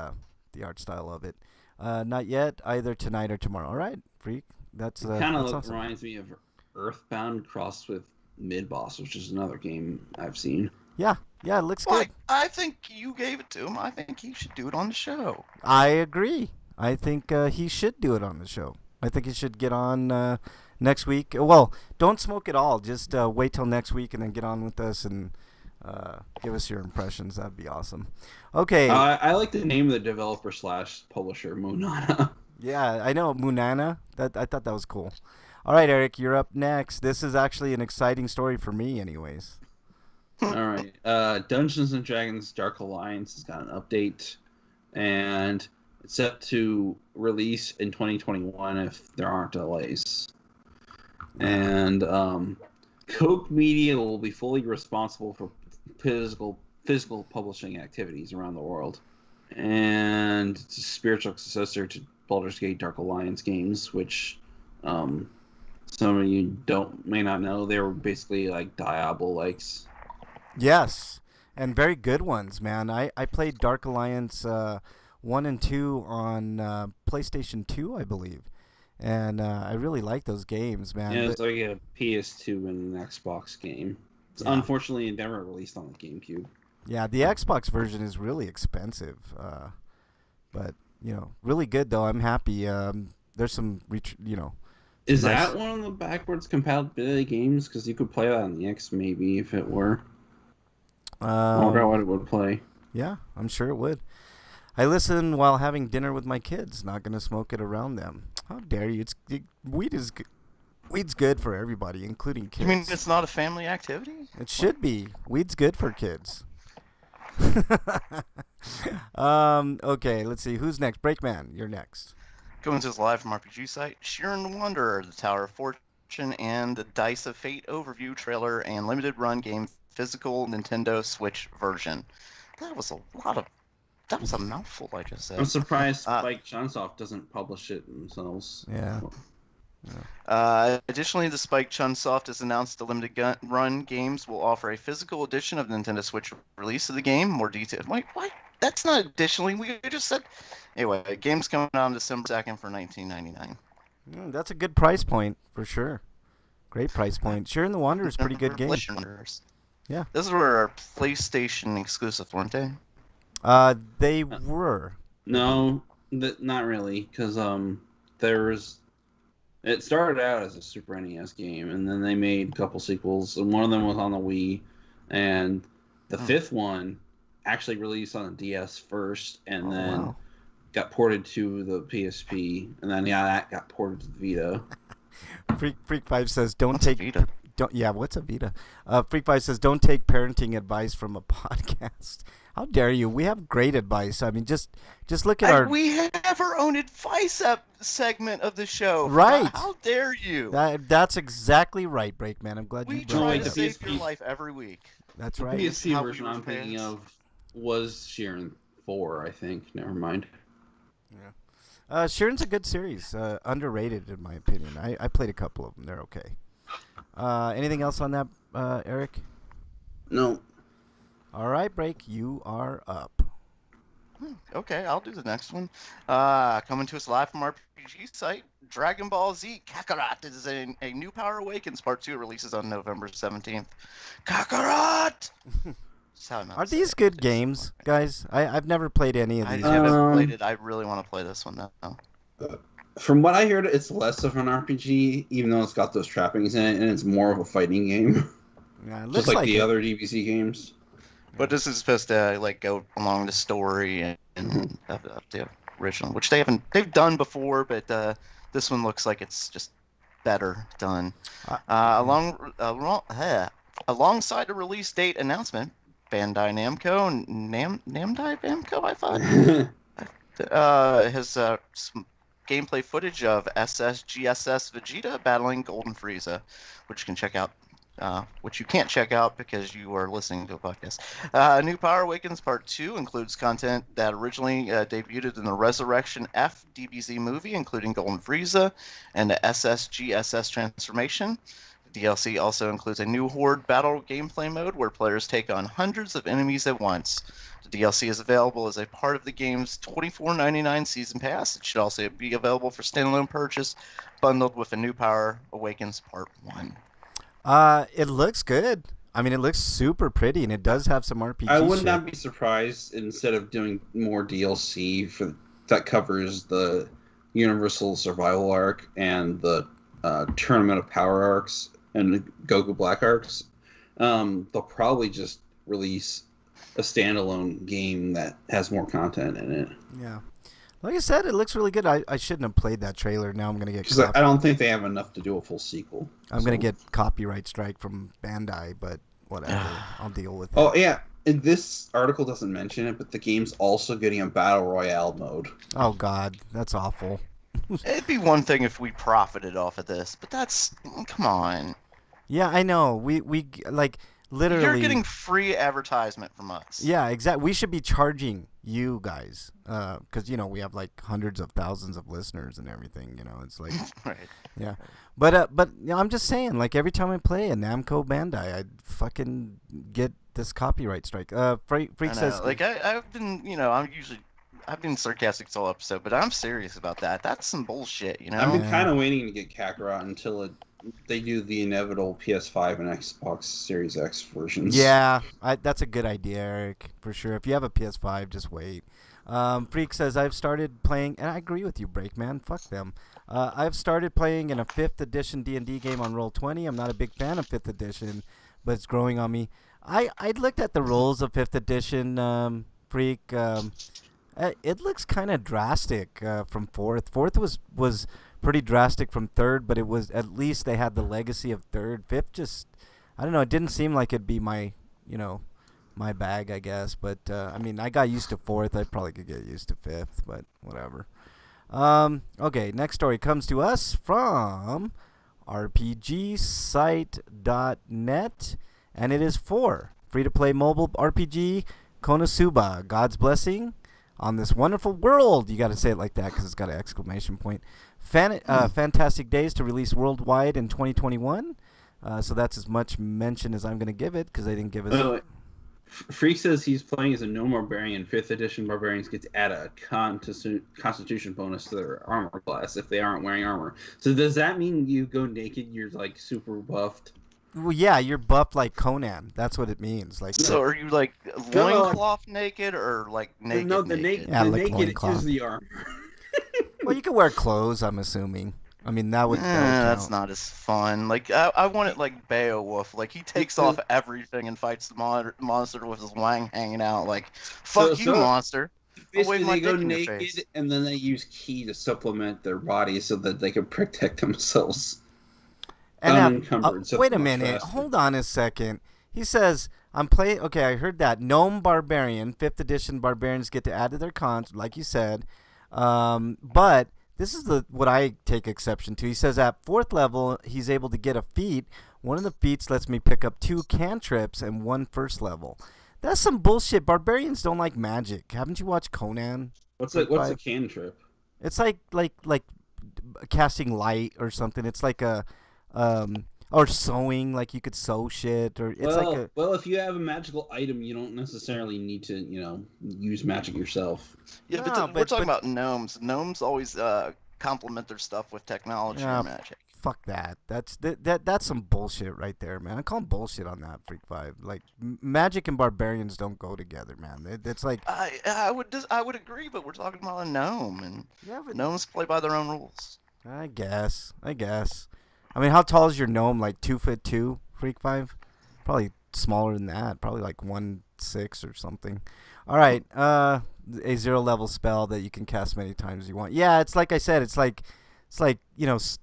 S2: art style of it. Not yet, either tonight or tomorrow. All right, Freak. That's
S1: kind of
S2: awesome.
S1: reminds me of Earthbound crossed with Mid-Boss, which is another game I've seen.
S2: Yeah, it looks good.
S3: I think you gave it to him. I think he should do it on the show.
S2: I agree. I think he should do it on the show. I think he should get on next week. Well, don't smoke at all. Just wait till next week and then get on with us and give us your impressions. That'd be awesome. Okay.
S1: I like the name of the developer / publisher, Monana.
S2: Yeah, I know, Munana. I thought that was cool. All right, Eric, you're up next. This is actually an exciting story for me, anyways.
S1: All right. Dungeons & Dragons Dark Alliance has got an update, and it's set to release in 2021 if there aren't delays. And Koch Media will be fully responsible for physical publishing activities around the world. And it's a spiritual successor to Baldur's Gate Dark Alliance games, which some of you may not know. They were basically like Diablo-likes.
S2: Yes, and very good ones, man. I played Dark Alliance 1 and 2 on PlayStation 2, I believe. And I really like those games, man.
S1: Yeah, it's like a PS2 and an Xbox game. It's unfortunately never released on the GameCube.
S2: Yeah, the Xbox version is really expensive. But, really good, though. I'm happy. There's some,
S1: Is that one of the backwards compatibility games? Because you could play that on the X, maybe, if it were. I wonder what it would play.
S2: Yeah, I'm sure it would. I listen while having dinner with my kids. Not going to smoke it around them. How dare you? Weed's good for everybody, including kids.
S3: You mean it's not a family activity?
S2: It should be. Weed's good for kids. Okay, let's see. Who's next? Breakman, you're next.
S3: Coming to us live from RPG site, Sheeran the Wanderer, the Tower of Fortune, and the Dice of Fate overview trailer and limited run game physical Nintendo Switch version. That was a lot of. That was a mouthful I just said.
S1: I'm surprised Spike Chunsoft doesn't publish it themselves.
S2: Yeah.
S3: Additionally, the Spike Chunsoft has announced the limited run games will offer a physical edition of the Nintendo Switch release of the game. More detailed. Wait, what? That's not additionally. We just said. Anyway, the game's coming out on December 2nd for $19.99.
S2: That's a good price point for sure. Great price point. Sheeran the Wanderer is a pretty good game. Yeah.
S3: Those were our PlayStation exclusive, weren't they?
S2: They were.
S1: No, not really, because it started out as a Super NES game, and then they made a couple sequels, and one of them was on the Wii, and the fifth one actually released on the DS first, and then got ported to the PSP, and then that got ported to the Vita.
S2: Freak5 says,
S3: What's a Vita?
S2: What's a Vita? Freak5 says, don't take parenting advice from a podcast. How dare you? We have great advice. I mean, just look at our...
S3: We have our own advice segment of the show.
S2: Right.
S3: How dare you?
S2: That's exactly right, Breakman. I'm glad you brought
S3: try
S2: it
S3: to
S2: up.
S3: save your life every week.
S2: That's right.
S1: The PSP version I'm thinking of was Sheeran 4, I think. Never mind.
S2: Yeah. Sheeran's a good series. Underrated, in my opinion. I played a couple of them. They're okay. Anything else on that, Eric?
S1: No.
S2: All right, Break, you are up.
S3: Okay, I'll do the next one. Coming to us live from our RPG site, Dragon Ball Z Kakarot is a new Power Awakens Part 2 releases on November 17th. Kakarot!
S2: Are these good games, guys? I've never played any of these.
S3: I haven't played it. I really want to play this one now.
S1: From what I heard, it's less of an RPG, even though it's got those trappings in it, and it's more of a fighting game.
S2: Yeah, it
S1: just
S2: looks
S1: like the other DBZ games.
S3: But this is supposed to go along the story and of the original, which they've done before, but this one looks like it's just better done. Alongside the release date announcement, Bandai Namco, Namdai Namco, I thought, has some gameplay footage of SSGSS Vegeta battling Golden Frieza, which you can check out. Which you can't check out because you are listening to a podcast. New Power Awakens Part 2 includes content that originally debuted in the Resurrection F DBZ movie, including Golden Frieza and the SSGSS transformation. The DLC also includes a new Horde battle gameplay mode where players take on hundreds of enemies at once. The DLC is available as a part of the game's $24.99 Season Pass. It should also be available for standalone purchase, bundled with a New Power Awakens Part 1.
S2: It looks good. I mean, it looks super pretty, and it does have some RPG
S1: I would
S2: shit.
S1: not be surprised instead of doing more DLC that covers the Universal Survival arc and the Tournament of Power arcs and the Goku Black arcs. They'll probably just release a standalone game that has more content in it.
S2: Yeah. Like I said, it looks really good. I shouldn't have played that trailer. Now I'm going to get...
S1: Because I don't think they have enough to do a full sequel.
S2: I'm going to get copyright strike from Bandai, but whatever. I'll deal with it.
S1: Oh, yeah. And this article doesn't mention it, but the game's also getting a Battle Royale mode.
S2: Oh, God. That's awful.
S3: It'd be one thing if we profited off of this, but that's... Come on.
S2: Yeah, I know. We like... Literally,
S3: you're getting free advertisement from us.
S2: Yeah, exactly. We should be charging you guys, because we have like hundreds of thousands of listeners and everything. It's like,
S3: right.
S2: Yeah, but I'm just saying, like every time I play a Namco Bandai, I fucking get this copyright strike. Freak says,
S3: like I've been, I've been sarcastic this whole episode, but I'm serious about that. That's some bullshit,
S1: I've been kind of waiting to get Kakarot until they do the inevitable PS5 and Xbox Series X versions.
S2: Yeah, that's a good idea, Eric, for sure. If you have a PS5, just wait. Freak says, I've started playing, and I agree with you, Breakman. Fuck them. I've started playing in a 5th edition D&D game on Roll20. I'm not a big fan of 5th edition, but it's growing on me. I looked at the rules of 5th edition, Freak. It looks kind of drastic from 4th. 4th was pretty drastic from 3rd, but it was at least they had the legacy of 3rd. 5th just, I don't know, it didn't seem like it'd be my my bag, I guess. But I mean, I got used to 4th. I probably could get used to 5th, but whatever. Okay, next story comes to us from RPGsite.net, and it is for free-to-play mobile RPG Konosuba, God's Blessing on this wonderful world. You got to say it like that because it's got an exclamation point. Fantastic days to release worldwide in 2021. So that's as much mention as I'm going to give it because they didn't give us...
S1: Freak says he's playing as a gnome barbarian. 5th edition barbarians get to add a constitution bonus to their armor class if they aren't wearing armor. So does that mean you go naked, you're like super buffed?
S2: Well, yeah, you're buffed like Conan. That's what it means. Like,
S3: so are you like loincloth naked or like naked?
S1: No,
S3: naked?
S2: Yeah,
S1: the
S2: like
S1: naked
S2: loincloth.
S1: is the armor.
S2: Well, you can wear clothes, I'm assuming. I mean, that would count.
S3: That's not as fun. Like, I want it like Beowulf. Like, he takes off everything and fights the monster with his wang hanging out. Like, fuck you, monster.
S1: Basically, they go naked and then they use ki to supplement their bodies so that they can protect themselves.
S2: And
S1: unencumbered.
S2: Wait a minute. Hold on a second. He says, I'm playing... Okay, I heard that. Gnome Barbarian, 5th edition barbarians get to add to their cons, like you said. But... This is what I take exception to. He says at 4th level, he's able to get a feat. One of the feats lets me pick up 2 cantrips and 1 first level. That's some bullshit. Barbarians don't like magic. Haven't you watched Conan?
S1: What's a cantrip?
S2: It's like casting light or something. It's like a or sewing, like you could sew shit, or it's
S1: well, if you have a magical item, you don't necessarily need to, use magic yourself.
S3: Yeah, but we're talking about gnomes. Gnomes always complement their stuff with technology and magic.
S2: Fuck that. That's some bullshit right there, man. I call bullshit on that, Freak 5. Like, magic and barbarians don't go together, man. It's like
S3: I would agree, but we're talking about a gnome, and gnomes play by their own rules.
S2: I guess. I mean, how tall is your gnome? Like 2'2", Freak 5? Probably smaller than that. Probably like 1'6" or something. All right. A 0-level spell that you can cast many times as you want. Yeah, it's like I said. It's like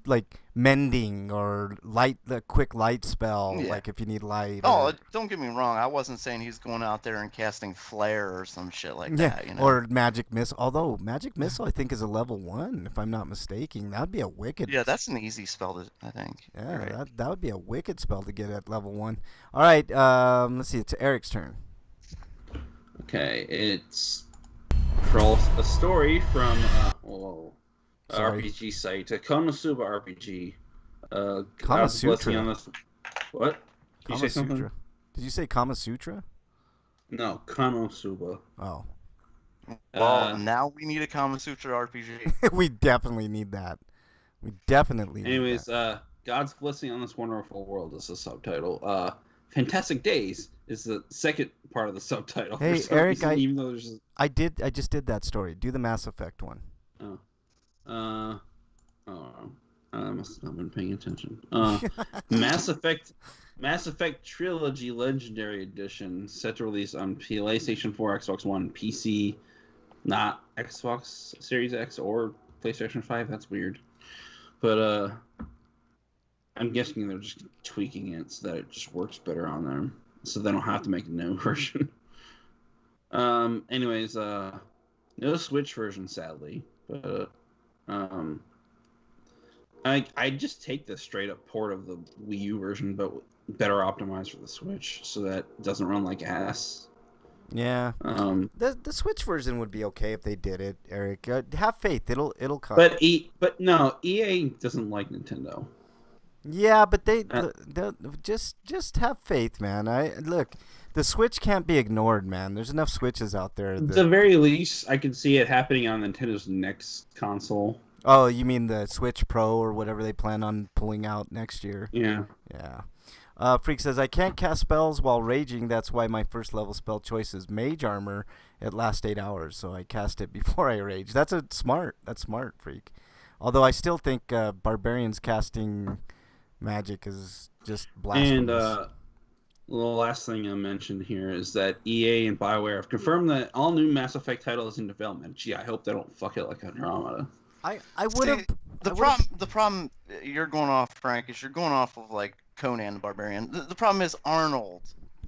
S2: like mending or the quick light spell. Yeah. Like if you need light.
S3: Don't get me wrong. I wasn't saying he's going out there and casting flare or some shit like that.
S2: Or magic missile. Although magic missile, I think, is a level 1, if I'm not mistaken. That'd be a wicked.
S3: Yeah, that's an easy spell I think.
S2: Yeah,
S3: right.
S2: that would be a wicked spell to get at level 1. All right. Let's see. It's Eric's turn.
S1: Okay, it's a story from RPG site, Konosuba RPG.
S2: Kama Sutra.
S1: On this... What? Did you say something?
S2: Did you say Kama Sutra?
S1: No, Konosuba.
S2: Oh.
S3: Well, now we need a Kama Sutra RPG.
S2: We definitely need that.
S1: Anyways, God's Blessing on this wonderful world is the subtitle. Fantastic Days is the second part of the subtitle.
S2: Hey, Eric,
S1: reason,
S2: I just did that story. Do the Mass Effect one.
S1: I must have not been paying attention. Mass Effect Trilogy Legendary Edition set to release on PlayStation 4, Xbox One, PC, not Xbox Series X or PlayStation 5. That's weird. But I'm guessing they're just tweaking it so that it just works better on them, so they don't have to make a new version. Anyways, no Switch version, sadly, but I just take the straight up port of the Wii U version, but better optimized for the Switch, so that it doesn't run like ass.
S2: Yeah. The Switch version would be okay if they did it, Eric. Have faith; it'll come.
S1: But EA doesn't like Nintendo.
S2: Yeah, but they just have faith, man. Look, the Switch can't be ignored, man. There's enough Switches out there.
S1: At the very least, I could see it happening on Nintendo's next console.
S2: Oh, you mean the Switch Pro or whatever they plan on pulling out next year?
S1: Yeah.
S2: Freak says, I can't cast spells while raging. That's why my first level spell choice is Mage Armor. It lasts 8 hours, so I cast it before I rage. That's smart, Freak. Although I still think Barbarians casting magic is just blasphemous.
S1: And the last thing I mentioned here is that EA and BioWare have confirmed that all new Mass Effect title is in development. Gee, I hope they don't fuck it like Andromeda.
S2: I would have.
S3: The problem you're going off, Frank, is you're going off of like Conan the Barbarian. The problem is Arnold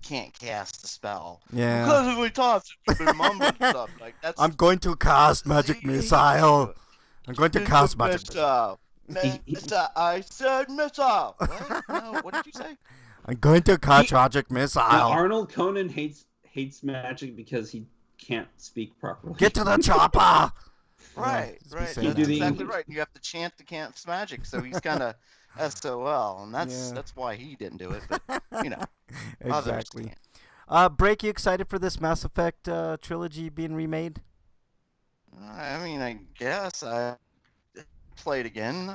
S3: can't cast the spell.
S2: Yeah.
S3: Because of my thoughts, you've been mumbling stuff. Like, that's...
S2: I'm going to cast magic missile. I'm going to cast magic missile.
S3: Missile. I said missile. What? No, what did you say?
S2: I'm going to catch magic missile.
S1: Now, Arnold Conan hates magic because he can't speak properly.
S2: Get to the chopper.
S3: Right.
S2: That's
S3: exactly right. You have to chant the camp's magic, so he's kind of SOL, and that's why he didn't do it. But
S2: Exactly. Break, you excited for this Mass Effect trilogy being remade?
S3: I mean, I guess I play it again.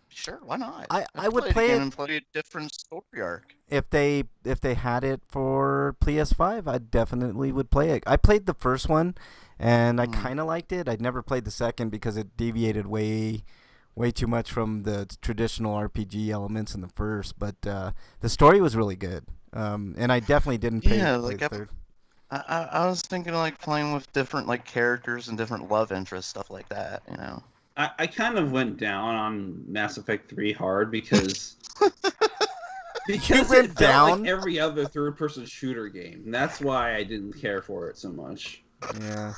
S3: Sure, why not?
S2: I would play it
S3: and play a different story arc.
S2: If they had it for PS5, I definitely would play it. I played the first one, and I kind of liked it. I'd never played the second because it deviated way too much from the traditional RPG elements in the first. But the story was really good, and I definitely didn't play the third.
S3: I was thinking of like playing with different like characters and different love interests, stuff like that.
S1: I kind of went down on Mass Effect 3 hard because it
S2: went down
S1: like every other third-person shooter game. And that's why I didn't care for it so much.
S2: Yeah.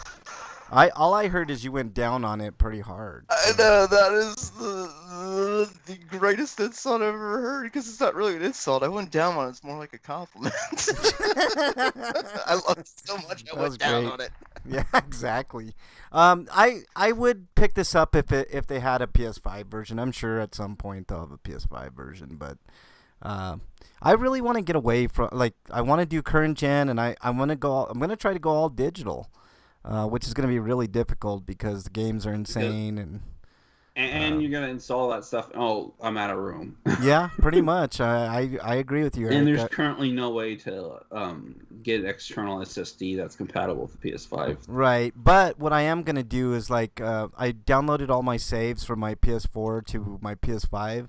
S2: All I heard is you went down on it pretty hard.
S3: I know, that is the greatest insult I've ever heard, because it's not really an insult. I went down on it. It's more like a compliment. I love it so much I went down on it.
S2: Yeah, exactly. I would pick this up if they had a PS5 version. I'm sure at some point they'll have a PS5 version, but I really want to get away from, like, I want to do current gen, and I'm going to try to go all digital. Which is going to be really difficult because the games are insane
S1: and you're going to install that stuff. Oh, I'm out of room.
S2: Yeah, pretty much. I agree with you, Eric.
S1: And there's currently no way to get an external SSD that's compatible with the PS5.
S2: Right, but what I am going to do is like I downloaded all my saves from my PS4 to my PS5.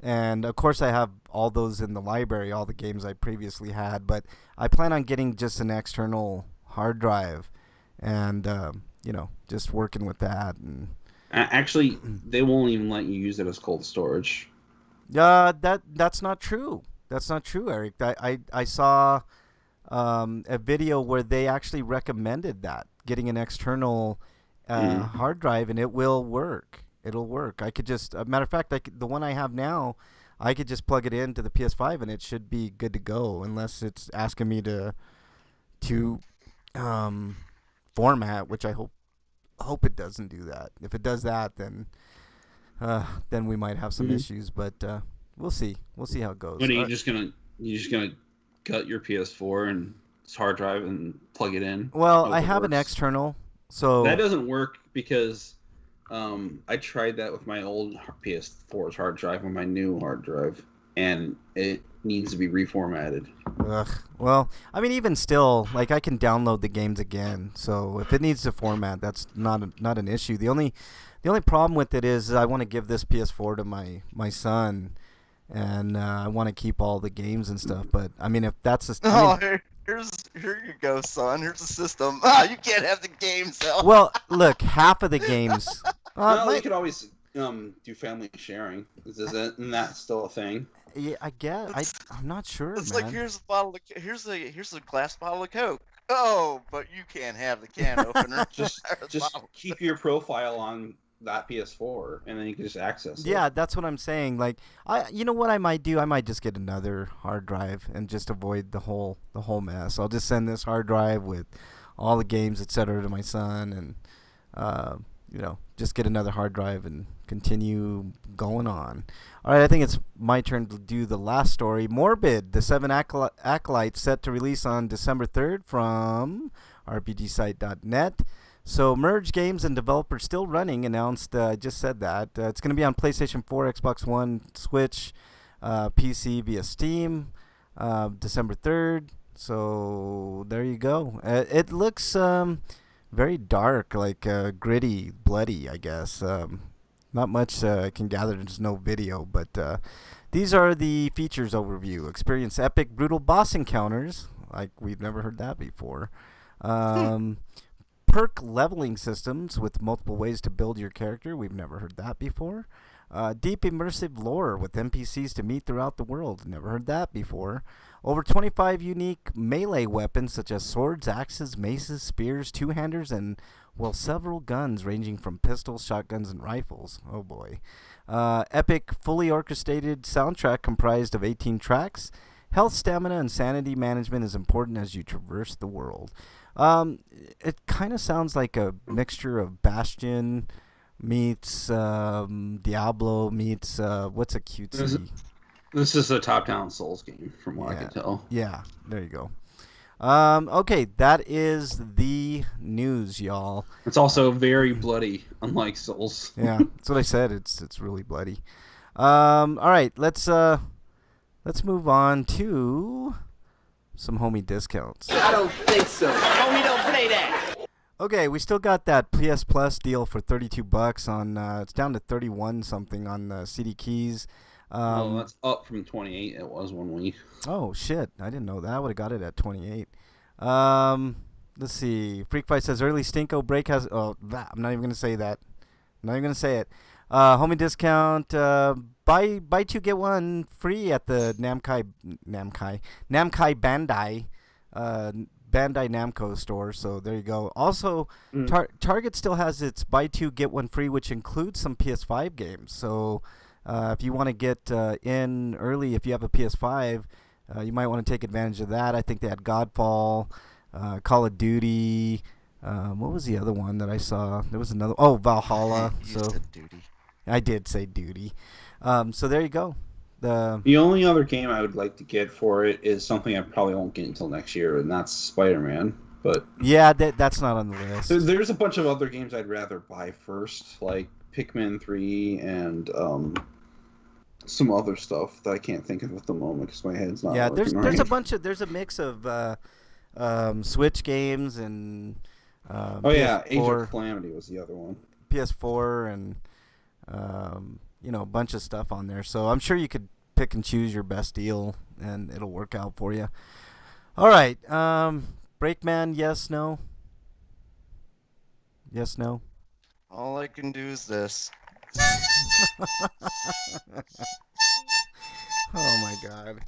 S2: And of course, I have all those in the library, all the games I previously had. But I plan on getting just an external hard drive. And just working with that, and
S1: actually, they won't even let you use it as cold storage.
S2: That's not true. That's not true, Eric. I saw a video where they actually recommended that getting an external hard drive, and it will work. It'll work. I could just, matter of fact, the one I have now, I could just plug it into the PS5, and it should be good to go, unless it's asking me to format, which I hope it doesn't do that. If it does that, then we might have some issues, but we'll see how it goes.
S1: When are you just gonna cut your PS4 and its hard drive and plug it in?
S2: Well, I have an external, so
S1: that doesn't work because I tried that with my old PS4's hard drive and my new hard drive, and it needs to be reformatted.
S2: Ugh. Well, I mean, even still, like, I can download the games again. So if it needs to format, that's not an issue. The only problem with it is I want to give this PS4 to my son, and I want to keep all the games and stuff. But I mean, if that's
S3: here you go, son. Here's the system. You can't have the games though.
S2: Well, look, half of the games.
S1: Well, you could always do family sharing. Isn't that still a thing?
S2: Yeah, I guess. I'm not sure.
S3: It's
S2: man.
S3: like here's a glass bottle of Coke. Oh, but you can't have the can opener.
S1: just keep your profile on that PS4, and then you can just access it.
S2: Yeah, that's what I'm saying. Like, you know what I might do? I might just get another hard drive and just avoid the whole mess. I'll just send this hard drive with all the games, etc., to my son, and just get another hard drive and continue going on. All right, I think it's my turn to do the last story. Morbid, the 7 Acolytes, set to release on December 3rd from RPGsite.net. So Merge Games and developers still running announced, I just said that. It's going to be on PlayStation 4, Xbox One, Switch, PC via Steam, December 3rd. So there you go. It looks very dark, like gritty, bloody, I guess. Not much I can gather. There's no video, but these are the features overview. Experience epic, brutal boss encounters, like we've never heard that before. Perk leveling systems with multiple ways to build your character. We've never heard that before. Deep immersive lore with NPCs to meet throughout the world. Never heard that before. Over 25 unique melee weapons such as swords, axes, maces, spears, two-handers, and, well, several guns ranging from pistols, shotguns, and rifles. Oh boy. Epic, fully orchestrated soundtrack comprised of 18 tracks. Health, stamina, and sanity management is important as you traverse the world. It kind of sounds like a mixture of Bastion meets Diablo meets what's a cutesy.
S1: This is a top-down Souls game, from what I can tell.
S2: Yeah, there you go. Okay, that is the news, y'all.
S1: It's also very bloody, unlike Souls.
S2: Yeah, that's what I said. It's really bloody. All right, let's move on to some homie discounts.
S4: I don't think so. Homie, don't play that.
S2: Okay, we still got that PS Plus deal for $32 on. It's down to 31 something on CD Keys.
S1: That's up from 28. It was 1 week.
S2: Oh shit! I didn't know that. I would have got it at 28. Let's see. Freak Fight says early Stinko break has. Oh, I'm not even gonna say that. I'm not even gonna say it. Homie discount. Buy 2 get 1 free at the Namkai Bandai. Bandai Namco store, so there you go. Also, Target still has its buy 2 get 1 free, which includes some PS5 games. So if you want to get in early, if you have a PS5, you might want to take advantage of that. I think they had Godfall, Call of Duty. What was the other one that I saw? There was another. Oh, Valhalla.
S3: You said duty.
S2: I did say duty. So there you go.
S1: The only other game I would like to get for it is something I probably won't get until next year, and that's Spider-Man. But
S2: yeah, that's not on the list.
S1: There's a bunch of other games I'd rather buy first, like Pikmin 3 and some other stuff that I can't think of at the moment because my head's not.
S2: Yeah,
S1: working
S2: there's
S1: right.
S2: there's a mix of Switch games and
S1: yeah, Age
S2: PS4,
S1: of Calamity was the other one.
S2: PS4 and a bunch of stuff on there. So I'm sure you could pick and choose your best deal, and it'll work out for you. All right, Breakman, yes, no? Yes, no?
S3: All I can do is this.
S2: Oh my God.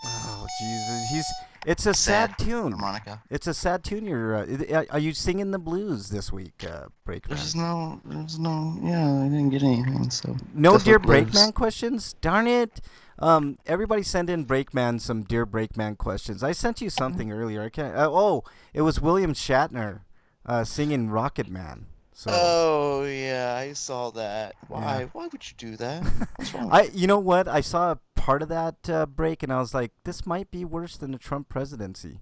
S2: Oh Jesus, it's a sad tune.
S3: Harmonica.
S2: It's a sad tune. Are you singing the blues this week, Breakman?
S3: There's no. Yeah, I didn't get anything. So
S2: no
S3: Definitely
S2: Dear
S3: blues.
S2: Breakman questions. Darn it! Everybody send in Breakman some Dear Breakman questions. I sent you something earlier. I can't. It was William Shatner, singing Rocket Man. So.
S3: Oh yeah, I saw that. Why?
S2: Yeah.
S3: Why would you do that? What's wrong?
S2: You know what? I saw a part of that break, and I was like, this might be worse than the Trump presidency,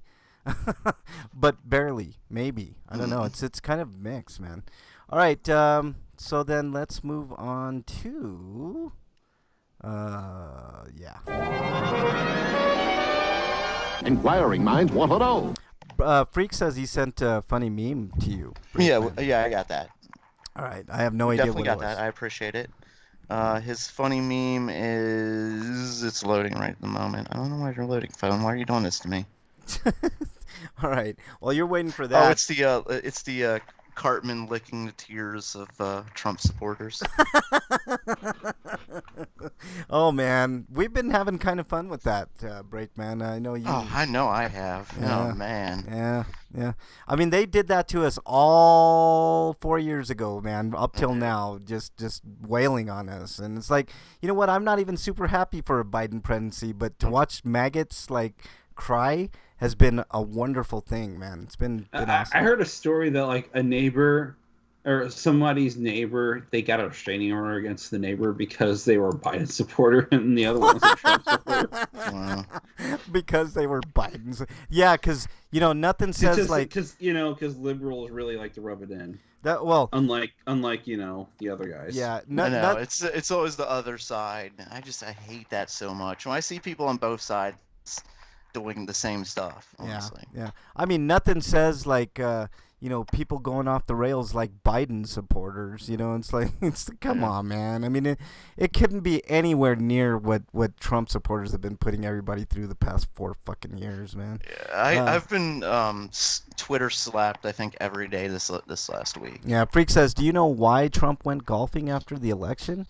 S2: but barely, maybe. I don't know. It's kind of mixed, man. All right. So then let's move on to. Yeah.
S5: Inquiring minds want to know.
S2: Freak says he sent a funny meme to you.
S3: Yeah, I got that.
S2: All right, I have no idea
S3: Definitely
S2: what
S3: got
S2: it was.
S3: that. I appreciate it. His funny meme is it's loading right at the moment. I don't know why you're loading, phone. Why are you doing this to me?
S2: All right. Well, you're waiting for that.
S3: Oh, it's the Cartman licking the tears of Trump supporters.
S2: Oh man, we've been having kind of fun with that break, man. I know you.
S3: Oh, I know I have.
S2: Yeah.
S3: Oh man.
S2: Yeah. I mean, they did that to us all 4 years ago, man. Up till now, just wailing on us, and it's like, you know what? I'm not even super happy for a Biden presidency, but to watch maggots like cry has been a wonderful thing, man. It's been awesome.
S1: I heard a story that like a neighbor or somebody's neighbor, they got a restraining order against the neighbor because they were a Biden supporter and the other one was a Trump supporter.
S3: Wow.
S2: Because they were Biden's. Yeah, because, nothing says
S1: because liberals really like to rub it in.
S2: That, well,
S1: unlike the other guys.
S2: Yeah,
S3: it's always the other side. I hate that so much. When I see people on both sides doing the same stuff, honestly.
S2: Yeah. I mean, nothing says like people going off the rails like Biden supporters. It's like, come on, man. I mean, it couldn't be anywhere near what Trump supporters have been putting everybody through the past 4 fucking years, man.
S3: Yeah, I've been Twitter slapped, I think, every day this last week.
S2: Yeah, Freak says, do you know why Trump went golfing after the election?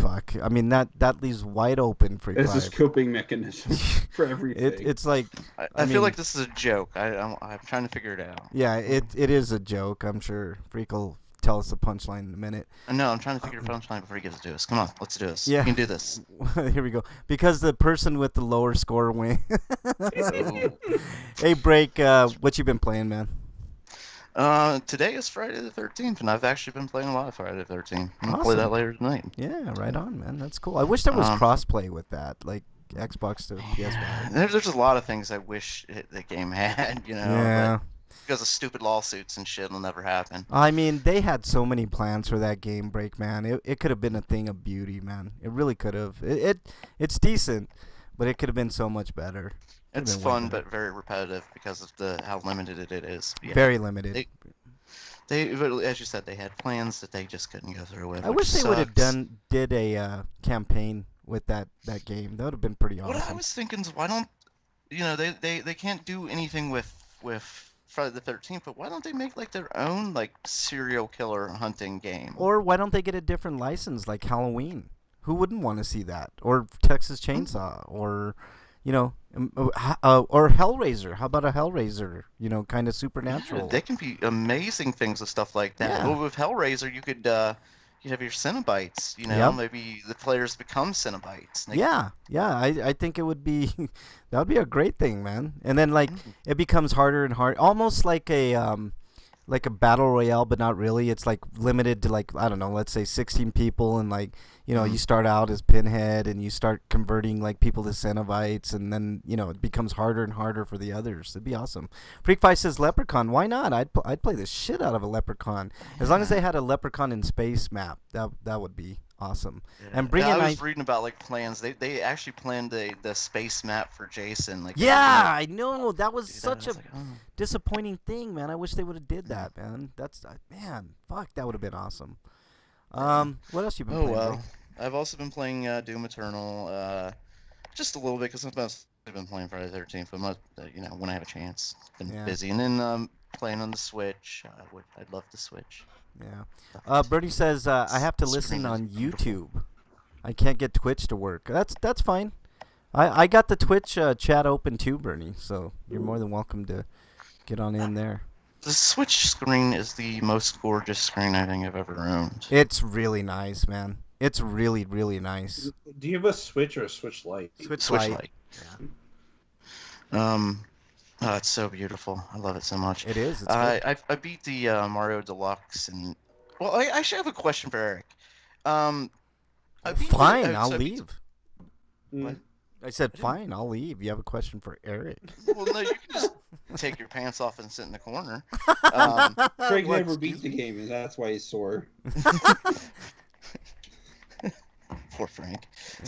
S2: Fuck. I mean, that leaves wide open for
S1: It's this coping mechanism for everything.
S2: It's like
S3: I feel like this is a joke. I'm trying to figure it out.
S2: Yeah, it is a joke. I'm sure Freak will tell us the punchline in a minute.
S3: No, I'm trying to figure the punchline before he gives it to us. Come on, let's do this.
S2: Yeah.
S3: We can do this.
S2: Here we go. Because the person with the lower score win. Hey, Break, what you been playing, man?
S3: Today is Friday the 13th, and I've actually been playing a lot of Friday the 13th. I'm gonna
S2: Awesome.
S3: play that later tonight.
S2: Yeah, right on, man. That's cool. I wish there was crossplay with that, like Xbox to PS5.
S3: There's a lot of things I wish the game had,
S2: Yeah.
S3: but because of stupid lawsuits and shit, it'll never happen.
S2: I mean, they had so many plans for that game, Break, man. It could have been a thing of beauty, man. It really could have. It's decent, but it could have been so much better.
S3: It's fun, but very repetitive because of how limited it is. Yeah.
S2: Very limited.
S3: But as you said, they had plans that they just couldn't go through with.
S2: I wish they would have did a campaign with that game. That would have been pretty awesome.
S3: What I was thinking is, why don't they can't do anything with Friday the 13th, but why don't they make like their own like serial killer hunting game?
S2: Or why don't they get a different license like Halloween? Who wouldn't want to see that? Or Texas Chainsaw, or or Hellraiser. How about a Hellraiser? Kind of supernatural.
S3: Yeah, they can be amazing things with stuff like that.
S2: Yeah.
S3: Well, with Hellraiser, you could you'd have your Cenobites.
S2: Yep.
S3: Maybe the players become Cenobites.
S2: Yeah. I think it would be that would be a great thing, man. And then it becomes harder and harder, almost like a battle royale, but not really. It's like limited to I don't know, let's say 16 people, and you start out as Pinhead and you start converting people to Cenobites, and then it becomes harder and harder for the others. It'd be awesome. Freakfy says Leprechaun. Why not? I'd play the shit out of a Leprechaun as long as they had a Leprechaun in space map. That would be awesome.
S3: Yeah.
S2: And bring
S3: I was reading about plans. They actually planned the space map for Jason.
S2: I know that was such a disappointing thing, man. I wish they would have did that, man. Fuck, that would have been awesome. What else you been playing?
S3: Well, I've also been playing Doom Eternal, just a little bit because I've been playing Friday the 13th, but not, when I have a chance. Been busy, and then playing on the Switch. I'd love to Switch.
S2: Yeah. Bertie says I have to listen on YouTube. I can't get Twitch to work. That's fine. I got the Twitch chat open too, Bernie. So you're more than welcome to get on in there.
S3: The Switch screen is the most gorgeous screen I think I've ever owned.
S2: It's really nice, man. It's really, really nice.
S1: Do you have a Switch or a Switch Lite?
S3: Switch Lite. Yeah. Oh, it's so beautiful. I love it so much.
S2: It is. It's
S3: I beat the Mario Deluxe, and I actually have a question for Eric.
S2: Fine, I'll leave.
S3: What?
S2: I said fine, I'll leave. You have a question for Eric?
S3: Well, no, you can just take your pants off and sit in the corner.
S1: Craig never beat the game, and that's why he's sore.
S3: Poor Frank. Yeah.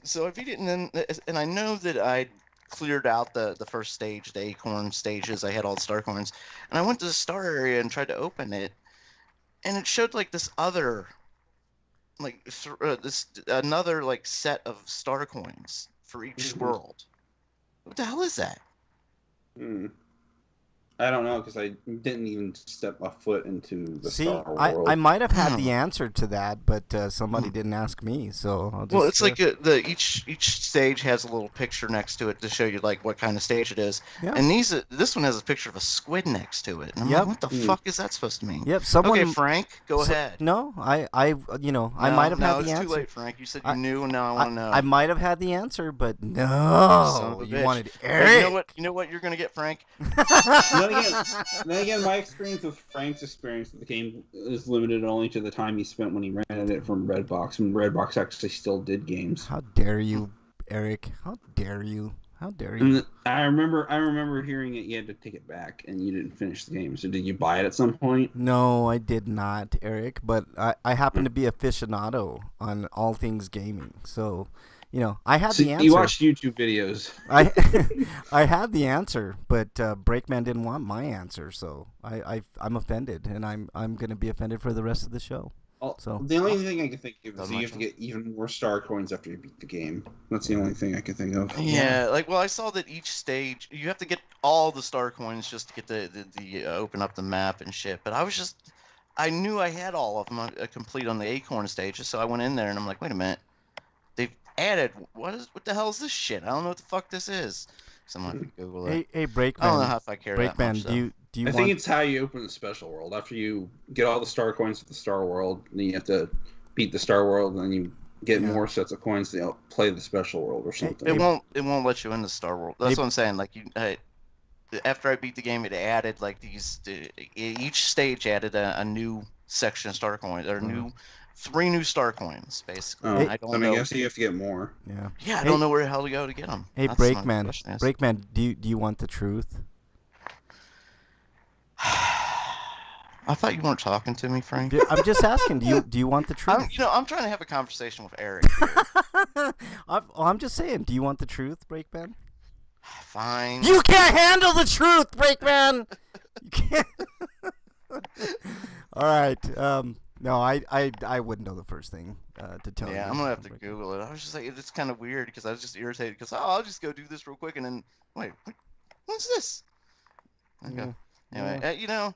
S3: So I beat it, and I know that I cleared out the first stage, the acorn stages. I had all the star coins, and I went to the star area and tried to open it, and it showed this other, another set of star coins for each world. What the hell is that?
S1: I don't know, because I didn't even step a foot into the Star World.
S2: I might have had the answer to that, but somebody didn't ask me, so I'll just...
S3: Well, it's each stage has a little picture next to it to show you what kind of stage it is.
S2: Yeah.
S3: And this one has a picture of a squid next to it. And I'm like, what the fuck is that supposed to mean?
S2: Yep, someone...
S3: Okay, Frank, go ahead.
S2: No, I might have had the answer.
S3: No, it's too late, Frank. You said you knew, and now I want to know.
S2: I might have had the answer, but no, you wanted Eric.
S3: You know what you're gonna get, Frank?
S1: Then again, my experience with Frank's experience with the game is limited only to the time he spent when he rented it from Redbox, when Redbox actually still did games.
S2: How dare you, Eric? How dare you? How dare you?
S1: And I remember hearing it. You had to take it back, and you didn't finish the game. So did you buy it at some point?
S2: No, I did not, Eric. But I happen to be aficionado on all things gaming. So, I had
S1: So
S2: the answer.
S1: you watched YouTube videos.
S2: I I had the answer, but Breakman didn't want my answer, so I'm offended, and I'm gonna be offended for the rest of the show. So
S1: The only thing I can think of is
S3: Not
S1: you
S3: much
S1: have to get even more star coins after you beat the game. That's the only thing I can think of.
S3: Yeah, I saw that each stage you have to get all the star coins just to get the open up the map and shit. But I knew I had all of them complete on the acorn stages, so I went in there and I'm like, wait a minute, they've added what the hell is this shit? I don't know what the fuck this is. So I'm gonna Google it.
S2: hey
S3: I don't know
S2: Breakman,
S3: how if I care that much.
S2: do you
S1: I
S2: want?
S1: think it's how you open the special world. After you get all the star coins with the star world, then you have to beat the star world, and then you get more sets of coins to play the special world or something.
S3: It won't let you in the Star World. That's what I'm saying. Like after I beat the game, it added like these. Each stage added a new section of star coins, or three new star coins, basically. I don't know.
S1: I guess you have to get more.
S2: Yeah.
S3: Yeah, I don't know where the hell to go to get them.
S2: Hey, Breakman, do you want the truth?
S3: I thought you weren't talking to me, Frank.
S2: I'm just asking. Do you want the truth?
S3: I'm trying to have a conversation with Eric.
S2: I'm just saying. Do you want the truth, Breakman?
S3: Fine.
S2: You can't handle the truth, Breakman. You can't. All right. No, I wouldn't know the first thing to tell you.
S3: Yeah, I'm gonna have to Google it. I was just like, it's kind of weird because I was just irritated because I'll just go do this real quick and then wait, what's this? Okay.
S2: Yeah.
S3: Anyway,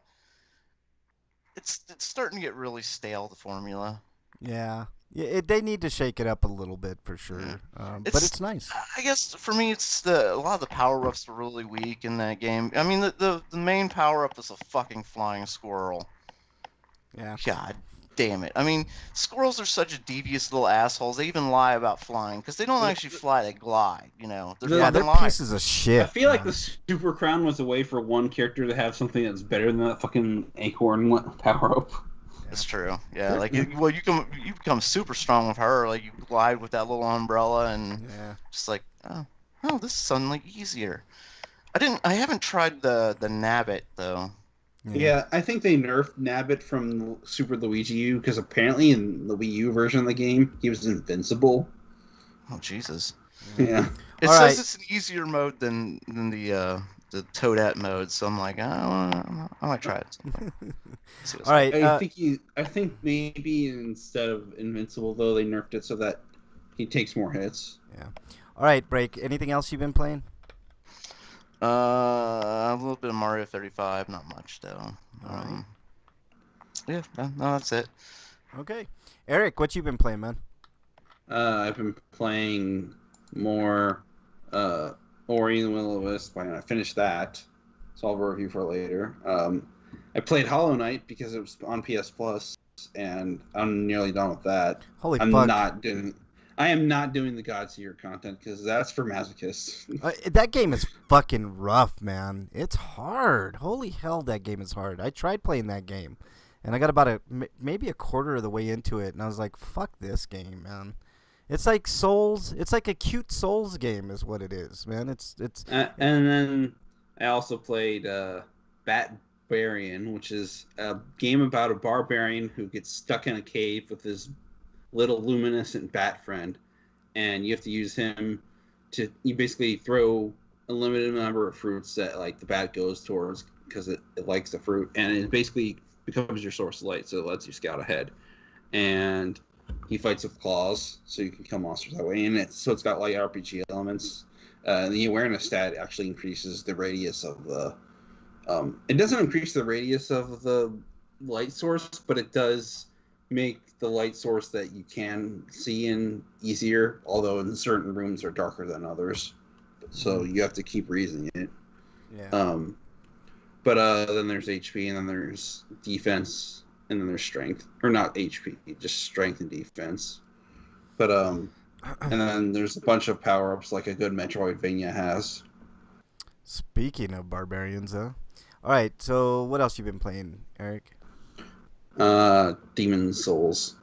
S3: it's starting to get really stale, the formula.
S2: Yeah. They need to shake it up a little bit for sure. But it's nice.
S3: I guess for me, a lot of the power ups were really weak in that game. I mean, the main power up is a fucking flying squirrel.
S2: Yeah.
S3: God damn it! I mean, squirrels are such devious little assholes. They even lie about flying because they don't actually fly; they glide.
S2: They're pieces of shit.
S1: I feel like the Super Crown was a way for one character to have something that's better than that fucking acorn power up.
S3: That's true. Yeah, you become super strong with her. Like you glide with that little umbrella and just like oh, this is suddenly easier. I haven't tried the Nabbit though.
S1: Yeah, I think they nerfed Nabbit from Super Luigi U because apparently in the Wii U version of the game he was invincible.
S3: Oh Jesus!
S1: Yeah,
S3: it says it's an easier mode than the Toadette mode, so I'm like, I might try it.
S2: All right,
S1: I think maybe instead of invincible though they nerfed it so that he takes more hits.
S2: Yeah. All right, Break. Anything else you've been playing?
S3: A little bit of Mario 35, not much though. Yeah, no, that's it.
S2: Okay, Eric, what you been playing, man?
S1: I've been playing more Ori and the Will of the Wisp. I finished that, so I'll have a review for later. I played Hollow Knight because it was on PS Plus, and I'm nearly done with that.
S2: Holy
S1: fuck! I am not doing the Godseer content because that's for masochists.
S2: That game is fucking rough, man. It's hard. Holy hell, that game is hard. I tried playing that game, and I got about maybe a quarter of the way into it, and I was like, "Fuck this game, man." It's like Souls. It's like a cute Souls game, is what it is, man. It's.
S1: And then I also played Batbarian, which is a game about a barbarian who gets stuck in a cave with his little luminescent bat friend, and you have to use him to. You basically throw a limited number of fruits that like the bat goes towards because it likes the fruit, and it basically becomes your source of light, so it lets you scout ahead. And he fights with claws, so you can kill monsters that way. And it's got like RPG elements. The awareness stat actually increases the radius of the. It doesn't increase the radius of the light source, but it does make the light source that you can see in easier. Although in certain rooms are darker than others, so you have to keep raising it.
S2: Yeah.
S1: But then there's HP, and then there's defense. And then there's strength, or not HP, just strength and defense. But and then there's a bunch of power ups like a good Metroidvania has.
S2: Speaking of barbarians, huh? All right, so what else you been playing, Eric?
S1: Demon Souls.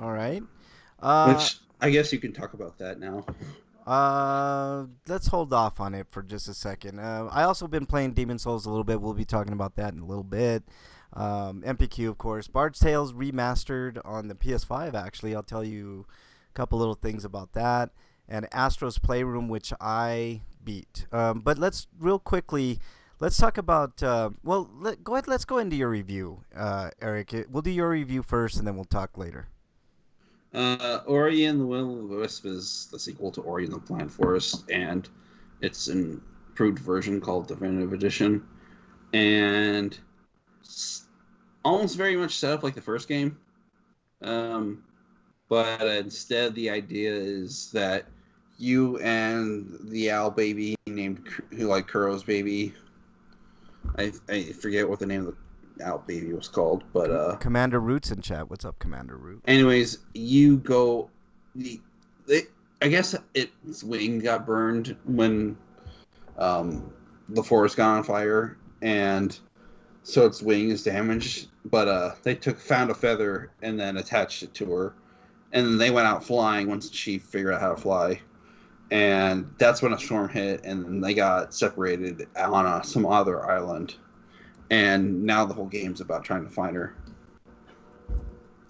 S2: All right.
S1: Which I guess you can talk about that now.
S2: Let's hold off on it for just a second. I also been playing Demon Souls a little bit. We'll be talking about that in a little bit. MPQ, of course. Bard's Tales remastered on the PS5, actually. I'll tell you a couple little things about that. and Astro's Playroom, which I beat. But let's real quickly. Let's talk about. Go ahead. Let's go into your review, Eric. We'll do your review first, and then we'll talk later.
S1: Ori and the Will of the Wisp is the sequel to Ori and the Blind Forest, and it's an improved version called Definitive Edition, and it's almost very much set up like the first game. But instead, the idea is that you and the owl baby named Kuro's baby. I forget what the name of the owl baby was called, but
S2: Commander Root's in chat. What's up, Commander Root?
S1: Anyways, you go. I guess its wing got burned when the forest got on fire, and so its wing is damaged. But they found a feather and then attached it to her, and then they went out flying once she figured out how to fly. And that's when a storm hit, and then they got separated on some other island. And now the whole game's about trying to find her.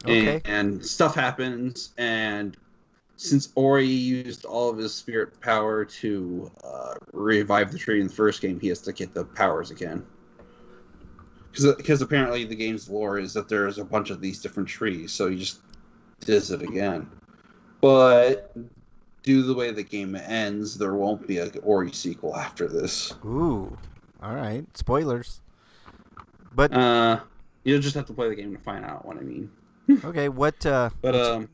S2: Okay.
S1: And stuff happens, and since Ori used all of his spirit power to revive the tree in the first game, he has to get the powers again. Because apparently the game's lore is that there's a bunch of these different trees, so he just does it again. But due to the way the game ends, there won't be an Ori sequel after this.
S2: Ooh, all right. Spoilers. But
S1: you'll just have to play the game to find out what I mean.
S2: Okay, what?
S1: But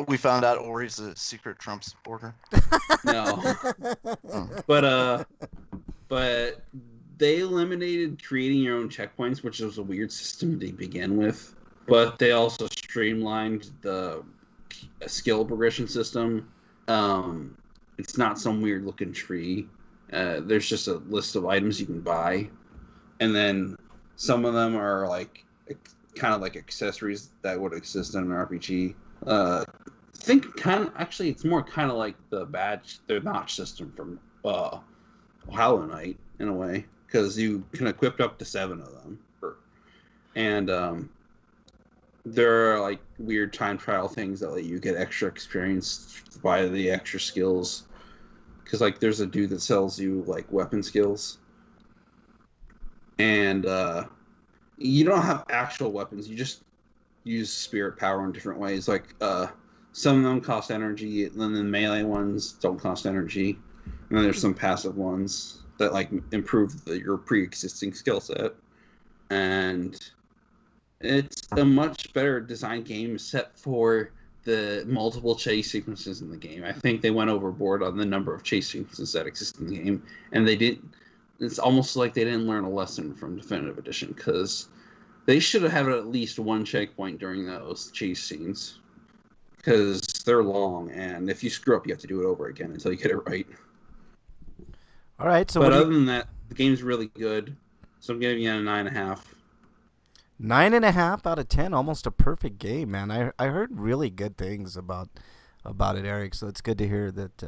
S3: we found out Ori's a secret Trump supporter.
S1: No. But they eliminated creating your own checkpoints, which was a weird system to begin with. But they also streamlined the skill progression system. It's not some weird looking tree. There's just a list of items you can buy, and then some of them are kind of like accessories that would exist in an RPG. It's more kind of like the notch system from Hollow Knight in a way, because you can equip up to 7 of them, and there are like weird time trial things that let you get extra experience by the extra skills. Because like there's a dude that sells you like weapon skills, and you don't have actual weapons. You just use spirit power in different ways. Like some of them cost energy, and then the melee ones don't cost energy. And then there's some passive ones that like improve your pre-existing skill set. And it's a much better designed game except for the multiple chase sequences in the game. I think they went overboard on the number of chase sequences that exist in the game, and it's almost like they didn't learn a lesson from Definitive Edition, because they should have had at least one checkpoint during those chase scenes, because they're long, and if you screw up, you have to do it over again until you get it right.
S2: All right. So,
S1: but other than that, the game's really good. So I'm giving it a 9.5.
S2: 9.5 out of 10, almost a perfect game, man. I heard really good things about it, Eric. So it's good to hear that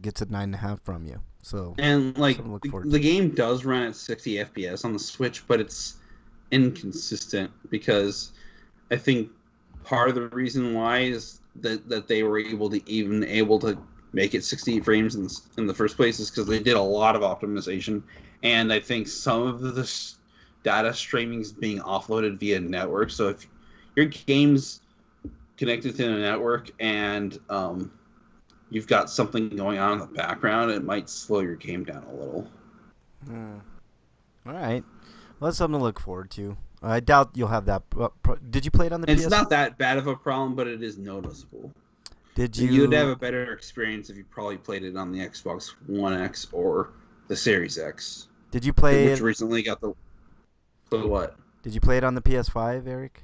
S2: gets a 9.5 from you. So
S1: and like the game does run at 60 FPS on the Switch, but it's inconsistent because I think part of the reason why is that they were able to make it 60 frames in the first place is because they did a lot of optimization, and I think some of the data streaming is being offloaded via network. So if your game's connected to the network and you've got something going on in the background, it might slow your game down a little.
S2: All right. Well, that's something to look forward to. I doubt you'll have that. Did you play it on the PS?
S1: It's not that bad of a problem, but it is noticeable.
S2: You'd
S1: have a better experience if you probably played it on the Xbox One X or the Series X.
S2: Did you play
S1: it? Which recently got the what?
S2: Did you play it on the PS5, Eric?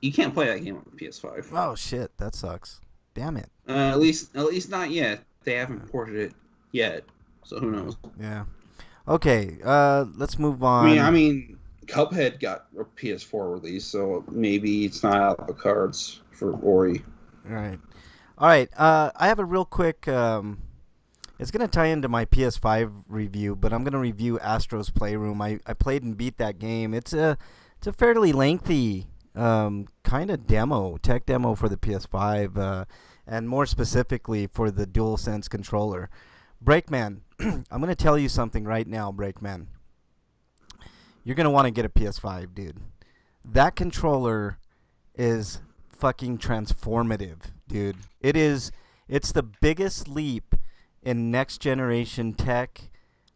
S1: You can't play that game on the PS5.
S2: Oh shit, that sucks. Damn it.
S1: At least not yet. They haven't ported it yet, so who knows?
S2: Yeah. Okay. Let's move on.
S1: I mean, Cuphead got a PS4 release, so maybe it's not out of the cards for Ori.
S2: All right. I have a real quick. It's going to tie into my PS5 review, but I'm going to review Astro's Playroom. I played and beat that game. It's a fairly lengthy kind of tech demo for the PS5, and more specifically for the DualSense controller. Breakman, I'm going to tell you something right now, Breakman. You're going to want to get a PS5, dude. That controller is fucking transformative, dude. It's the biggest leap in next generation tech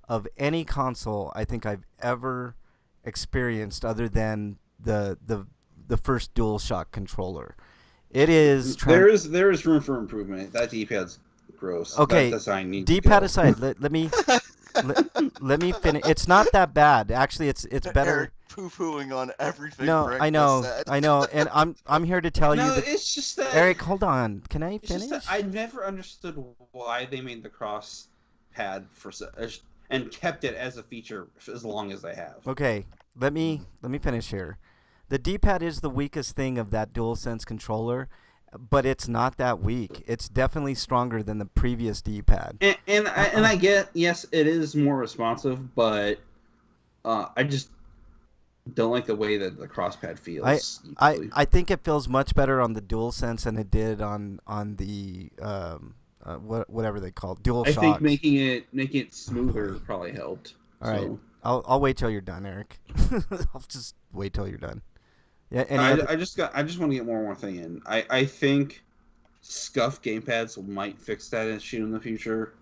S2: of any console I think I've ever experienced, other than the first DualShock controller. It is
S1: there is room for improvement. That D-pad's gross.
S2: Okay,
S1: that design needs
S2: D-pad
S1: to go.
S2: aside, let me let me finish. It's not that bad. Actually, it's better.
S3: Eric poo-pooing on everything.
S2: No,
S3: Rick
S2: I know,
S3: just said.
S2: I know, and I'm here to tell you
S1: No,
S2: that.
S1: it's just that
S2: Eric, hold on. Can I
S1: it's just
S2: finish?
S1: that I never understood why they made the cross pad and kept it as a feature for as long as they have.
S2: Okay, let me finish here. The D-pad is the weakest thing of that DualSense controller, but it's not that weak. It's definitely stronger than the previous D-pad.
S1: And I get, yes, it is more responsive, but I just don't like the way that the crosspad feels.
S2: I think it feels much better on the DualSense than it did on the whatever they call it, DualShock.
S1: I think making it smoother probably helped.
S2: All right, I'll wait till you're done, Eric. I'll just wait till you're done. Yeah,
S1: I just want to get one more thing in. I think scuff gamepads might fix that issue in the future.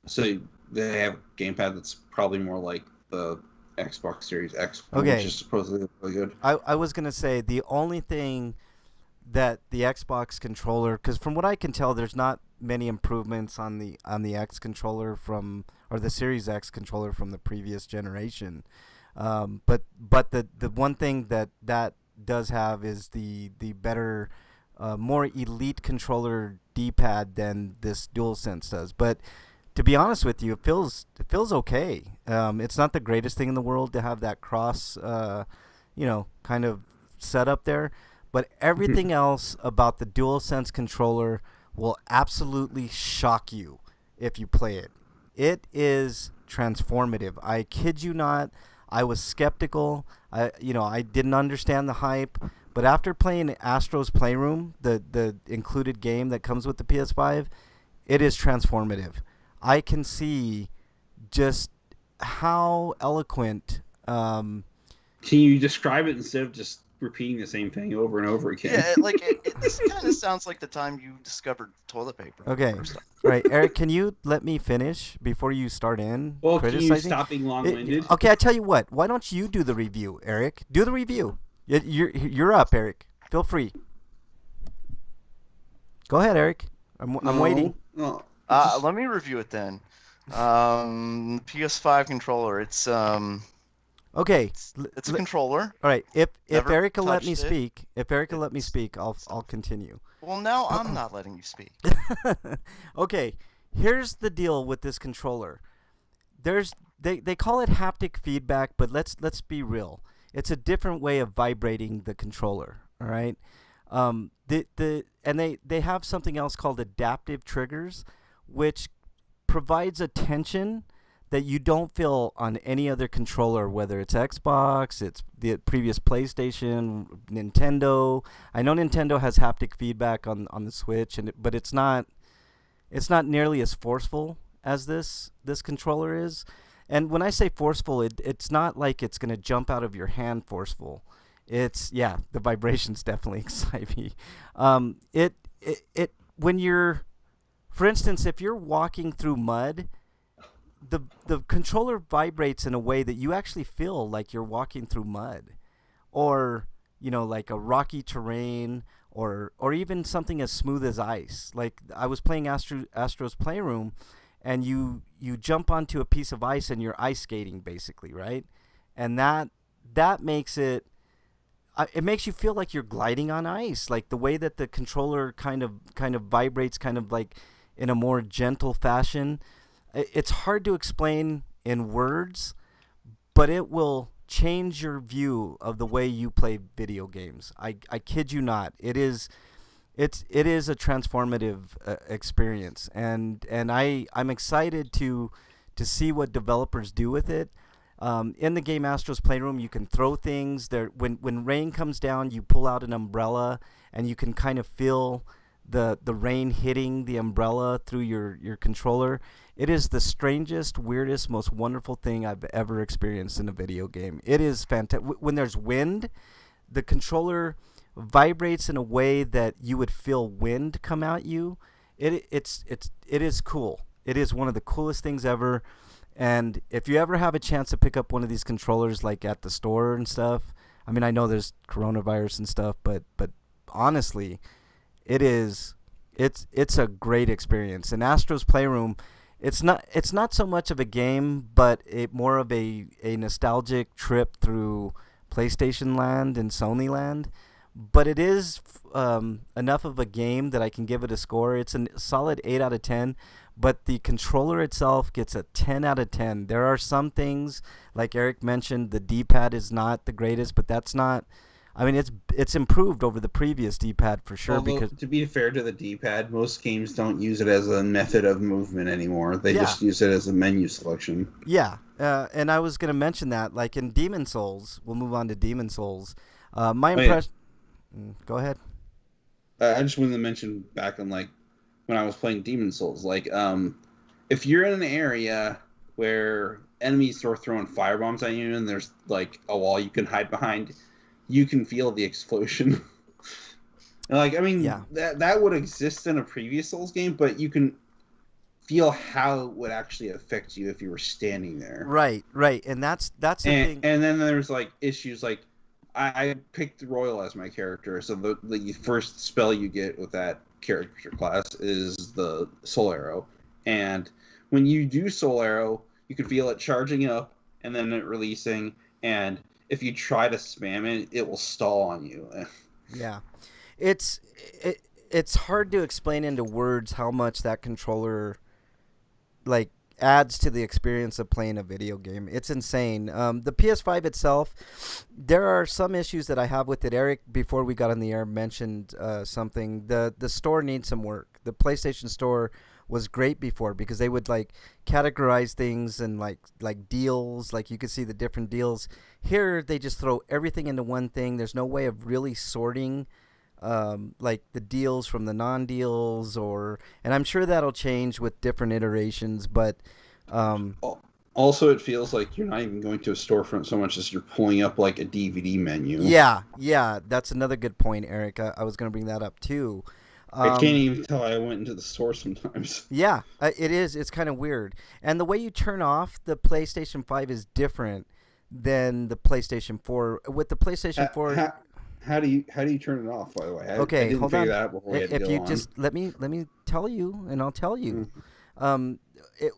S1: So they have a gamepad that's probably more like the Xbox Series X, which is supposedly really good.
S2: I was gonna say the only thing that the Xbox controller, because from what I can tell, there's not many improvements on the X controller or the Series X controller from the previous generation. But the one thing that does have is the better, more elite controller D-pad than this DualSense does. But to be honest with you, it feels okay. It's not the greatest thing in the world to have that cross, kind of setup there. But everything else about the DualSense controller will absolutely shock you if you play it. It is transformative. I kid you not. I was skeptical. I didn't understand the hype, but after playing Astro's Playroom, the included game that comes with the PS5, it is transformative. I can see just how eloquent.
S1: Can you describe it instead of just repeating the same thing over and over again?
S3: Yeah, this kind of sounds like the time you discovered toilet paper.
S2: Okay, right, Eric, can you let me finish before you start in criticizing?
S1: Can you stop being long-winded?
S2: Okay, I tell you what. Why don't you do the review, Eric? Do the review. You're up, Eric. Feel free. Go ahead, Eric. I'm waiting.
S1: No.
S3: Let me review it then. PS5 controller. It's
S2: okay.
S3: It's a controller.
S2: All right. If
S3: Never
S2: Eric will let me
S3: touched
S2: speak, I'll continue.
S3: Well, now I'm not letting you speak.
S2: Okay. Here's the deal with this controller. They call it haptic feedback, but let's be real. It's a different way of vibrating the controller. All right. They have something else called adaptive triggers, which provides a tension that you don't feel on any other controller, whether it's Xbox, it's the previous PlayStation, Nintendo. I know Nintendo has haptic feedback on the Switch, but it's not nearly as forceful as this controller is. And when I say forceful, it's not like it's going to jump out of your hand forceful. It's, yeah, the vibrations definitely excite me. When you're, for instance, if you're walking through mud, the controller vibrates in a way that you actually feel like you're walking through mud, or like a rocky terrain, or even something as smooth as ice. Like I was playing Astro's Playroom, and you jump onto a piece of ice and you're ice skating basically, right? And that makes it makes you feel like you're gliding on ice, like the way that the controller kind of vibrates, kind of like in a more gentle fashion. It's hard to explain in words, but it will change your view of the way you play video games. I kid you not. It is a transformative experience, and I'm excited to see what developers do with it. In the game Astro's Playroom, you can throw things. There, when rain comes down, you pull out an umbrella, and you can kind of feel the rain hitting the umbrella through your controller. It is the strangest, weirdest, most wonderful thing I've ever experienced in a video game. It is fantastic. When there's wind, the controller vibrates in a way that you would feel wind come at you. It is cool. It is one of the coolest things ever. And if you ever have a chance to pick up one of these controllers, like at the store and stuff, I mean, I know there's coronavirus and stuff, but honestly, it's a great experience. And Astro's Playroom, it's not so much of a game, but more of a nostalgic trip through PlayStation Land and Sony Land. But it is enough of a game that I can give it a score. It's a solid 8 out of 10, but the controller itself gets a 10 out of 10. There are some things, like Eric mentioned, the D-pad is not the greatest, but that's not... I mean, it's improved over the previous D-pad for sure.
S1: Although,
S2: because
S1: to be fair to the D-pad, most games don't use it as a method of movement anymore. They just use it as a menu selection.
S2: Yeah, and I was going to mention that, like in Demon Souls, we'll move on to Demon Souls. My impression... Go ahead.
S1: I just wanted to mention back on, like, when I was playing Demon Souls, like, if you're in an area where enemies are throwing firebombs at you and there's, like, a wall you can hide behind, you can feel the explosion. Like, I mean, that would exist in a previous Souls game, but you can feel how it would actually affect you if you were standing there.
S2: Right, and that's the thing.
S1: And then there's, like, issues like, I picked Royal as my character, so the first spell you get with that character class is the Soul Arrow. And when you do Soul Arrow, you can feel it charging up and then it releasing, and if you try to spam it, it will stall on you.
S2: Yeah. It's hard to explain into words how much that controller, like, adds to the experience of playing a video game. It's insane. The PS5 itself, there are some issues that I have with it. Eric, before we got on the air, mentioned something. The store needs some work. The PlayStation Store was great before because they would, like, categorize things and like deals, like you could see the different deals. Here they just throw everything into one thing. There's no way of really sorting like the deals from the non-deals, and I'm sure that'll change with different iterations, but
S1: also it feels like you're not even going to a storefront so much as you're pulling up like a DVD menu.
S2: Yeah, that's another good point, Eric. I was going to bring that up too.
S1: I can't even tell I went into the store sometimes.
S2: Yeah, it is. It's kind of weird. And the way you turn off the PlayStation 5 is different than the PlayStation 4. With the PlayStation 4...
S1: How do you turn it off, by the way?
S2: Okay,
S1: I didn't
S2: hold
S1: figure
S2: on.
S1: that out before we had to
S2: if
S1: go
S2: you
S1: on.
S2: just let me tell you, and I'll tell you.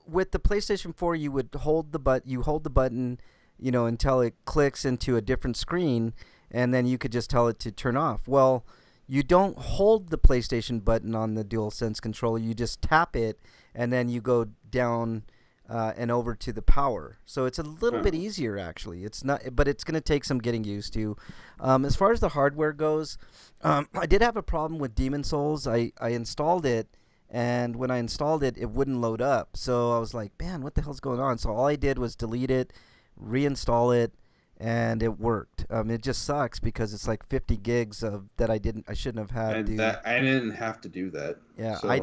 S2: With the PlayStation 4, you would hold the button, until it clicks into a different screen, and then you could just tell it to turn off. Well, you don't hold the PlayStation button on the DualSense controller. You just tap it, and then you go down and over to the power. So it's a little bit easier, actually. It's not, but it's going to take some getting used to. As far as the hardware goes, I did have a problem with Demon Souls. I installed it, and when I installed it, it wouldn't load up. So I was like, man, what the hell's going on? So all I did was delete it, reinstall it, and it worked. It just sucks because it's like 50 gigs of that I shouldn't have had.
S1: I didn't have to do that.
S2: Yeah,
S1: so.
S2: I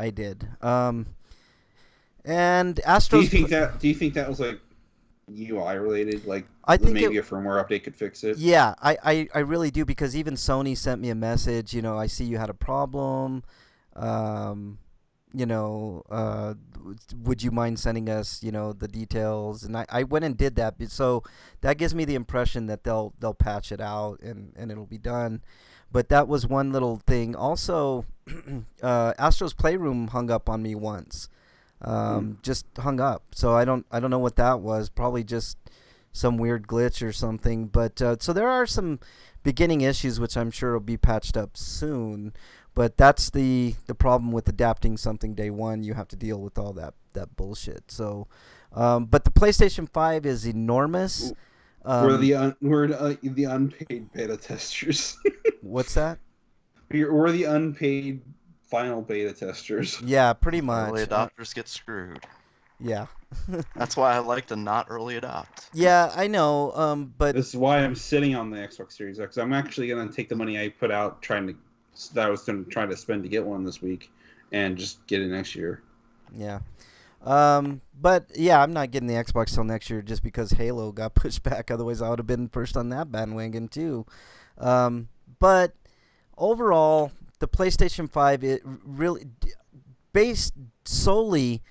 S2: did. And Astro's...
S1: Do you think that was like UI related? Like,
S2: I think
S1: maybe a firmware update could fix it?
S2: Yeah, I really do, because even Sony sent me a message. I see you had a problem. Would you mind sending us, the details? And I went and did that. So that gives me the impression that they'll patch it out and it'll be done. But that was one little thing. Also, Astro's Playroom hung up on me once. Just hung up. So I don't know what that was. Probably just some weird glitch or something. But so there are some beginning issues which I'm sure will be patched up soon. But that's the problem with adapting something day one. You have to deal with all that bullshit. So, but the PlayStation 5 is enormous.
S1: We're the unpaid beta testers.
S2: What's that?
S1: We're the unpaid final beta testers.
S2: Yeah, pretty much.
S3: Early adopters get screwed.
S2: Yeah,
S3: That's why I like to not early adopt.
S2: Yeah, I know. But
S1: This is why I'm sitting on the Xbox Series X. I'm actually gonna take the money I put out that I was gonna try to spend to get one this week, and just get it next year.
S2: yeah. But yeah, I'm not getting the Xbox till next year just because Halo got pushed back. Otherwise, I would have been first on that bandwagon too. But overall, the PlayStation 5, it really based solely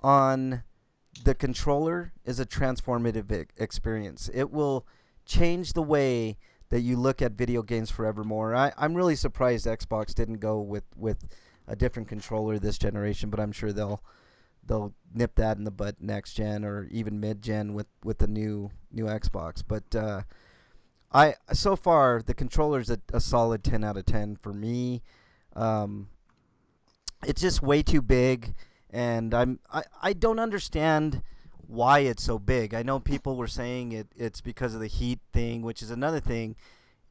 S2: on the controller, is a transformative experience. It will change the way that you look at video games forevermore. I'm really surprised Xbox didn't go with a different controller this generation, but I'm sure they'll nip that in the butt next gen or even mid gen with the new Xbox. But so far the controller's a solid 10 out of 10 for me. It's just way too big, and I don't understand why it's so big. I know people were saying it's because of the heat thing, which is another thing.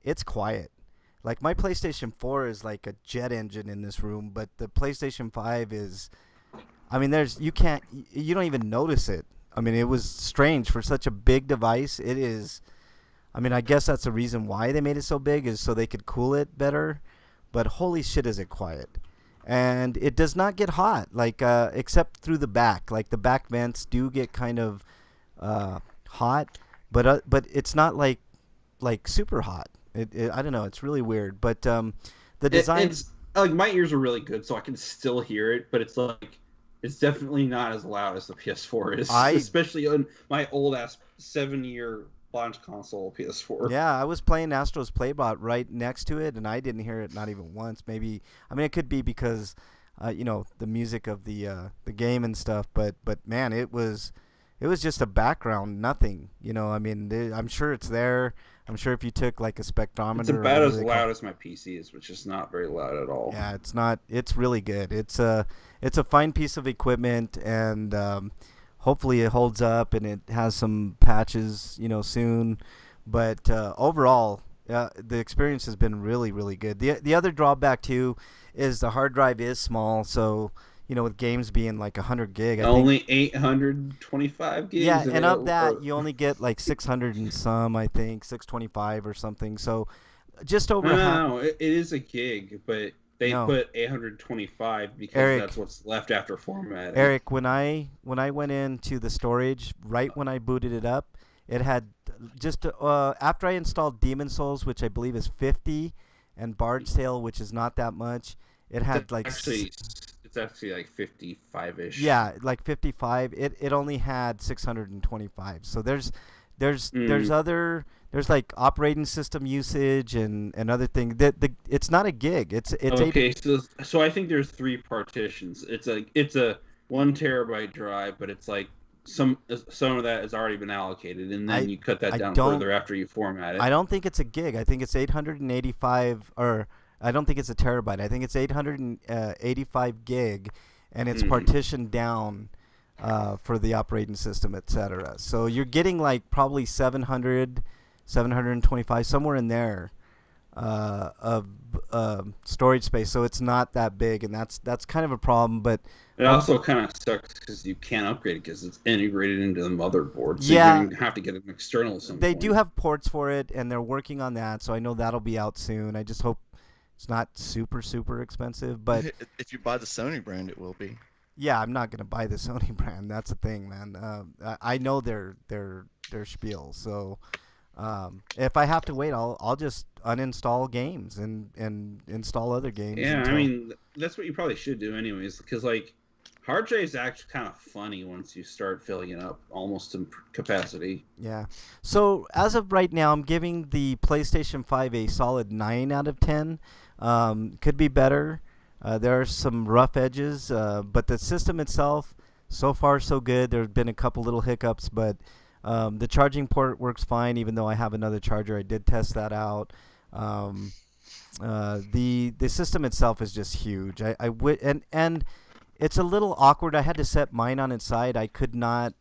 S2: It's quiet. Like my PlayStation 4 is like a jet engine in this room, but the PlayStation 5 is, I mean, you don't even notice it. I mean, it was strange for such a big device. It is, I mean, I guess that's the reason why they made it so big, is so they could cool it better. But holy shit, is it quiet. And it does not get hot, like except through the back. Like the back vents do get kind of hot, but it's not like super hot. I don't know. It's really weird. But the design,
S1: it's like my ears are really good, so I can still hear it. But it's definitely not as loud as the PS4 is, especially on my old ass 7-year launch console PS4.
S2: Yeah, I was playing Astro's Playbot right next to it, and I didn't hear it not even once. Maybe, I mean, it could be because, the music of the game and stuff. But man, it was just a background, nothing. I mean, I'm sure it's there. I'm sure if you took like a spectrometer,
S1: it's about as loud as my PC is, which is not very loud at all.
S2: Yeah, it's not. It's really good. It's a fine piece of equipment, and hopefully it holds up and it has some patches, soon. But overall, the experience has been really, really good. The other drawback too is the hard drive is small, so with games being like 100 gig,
S1: only 825 gigs.
S2: Yeah, and of that you only get like 600 and some, I think 625 or something. So just over.
S1: No, it is a gig, but they put 825 because
S2: Eric,
S1: that's what's left after formatting.
S2: Eric, when I went into the storage, right when I booted it up, it had just after I installed Demon Souls, which I believe is 50, and Bard's Tale, which is not that much, it had
S1: it's actually like 55-ish.
S2: Yeah, like 55. It only had 625. So there's like operating system usage and other things. It's not a gig. It's
S1: okay. So I think there's 3 partitions. It's a 1 terabyte drive, but it's like some of that has already been allocated, and then you cut that down further after you format it.
S2: I don't think it's a gig. I think it's 885, or I don't think it's a terabyte. I think it's 885 gig, and it's partitioned down for the operating system, etc. So you're getting like probably 700, 725, somewhere in there of storage space. So it's not that big, and that's kind of a problem. But
S1: it also kind of sucks because you can't upgrade it because it's integrated into the motherboard. So
S2: yeah,
S1: you're going to have to get an external.
S2: They do have ports for it, and they're working on that. So I know that'll be out soon. I just hope it's not super, super expensive. But
S3: if you buy the Sony brand, it will be.
S2: Yeah, I'm not gonna buy the Sony brand. That's the thing, man. I know their spiel. So if I have to wait, I'll just uninstall games and install other games.
S1: Yeah, I mean that's what you probably should do, anyways, because like hard drive is actually kind of funny once you start filling it up almost to capacity.
S2: Yeah. So as of right now, I'm giving the PlayStation 5 a solid 9 out of 10. Could be better. There are some rough edges, but the system itself, so far so good. There have been a couple little hiccups, but the charging port works fine, even though I have another charger. I did test that out. The system itself is just huge. And it's a little awkward. I had to set mine on its side. I could not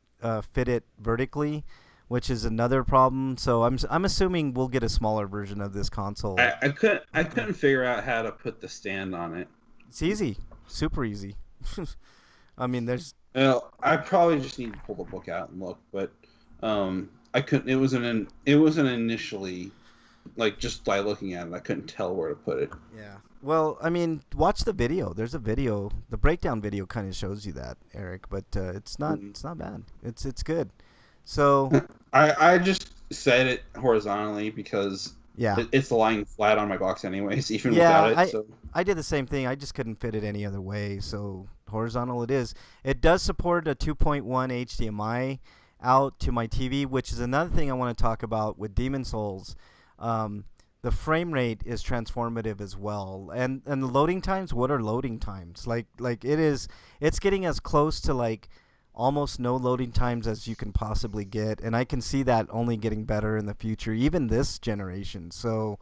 S2: fit it vertically, which is another problem. So I'm assuming we'll get a smaller version of this console.
S1: I couldn't figure out how to put the stand on it.
S2: It's easy, super easy. I mean, there's
S1: Well, I probably just need to pull the book out and look, but I couldn't. It wasn't initially like just by looking at it. I couldn't tell where to put it.
S2: Yeah. Well, I mean, watch the video. There's a video. The breakdown video kind of shows you that, Eric. But it's not. It's not bad. It's good. So
S1: I just said it horizontally because
S2: yeah.
S1: it's lying flat on my box anyways, even
S2: Yeah,
S1: without it. So
S2: I did the same thing. I just couldn't fit it any other way, so horizontal it is. It does support a 2.1 HDMI out to my TV, which is another thing I want to talk about with Demon Souls. The frame rate is transformative as well, and the loading times. What are loading times? Like it's getting as close to like almost no loading times as you can possibly get, and I can see that only getting better in the future, even this generation. So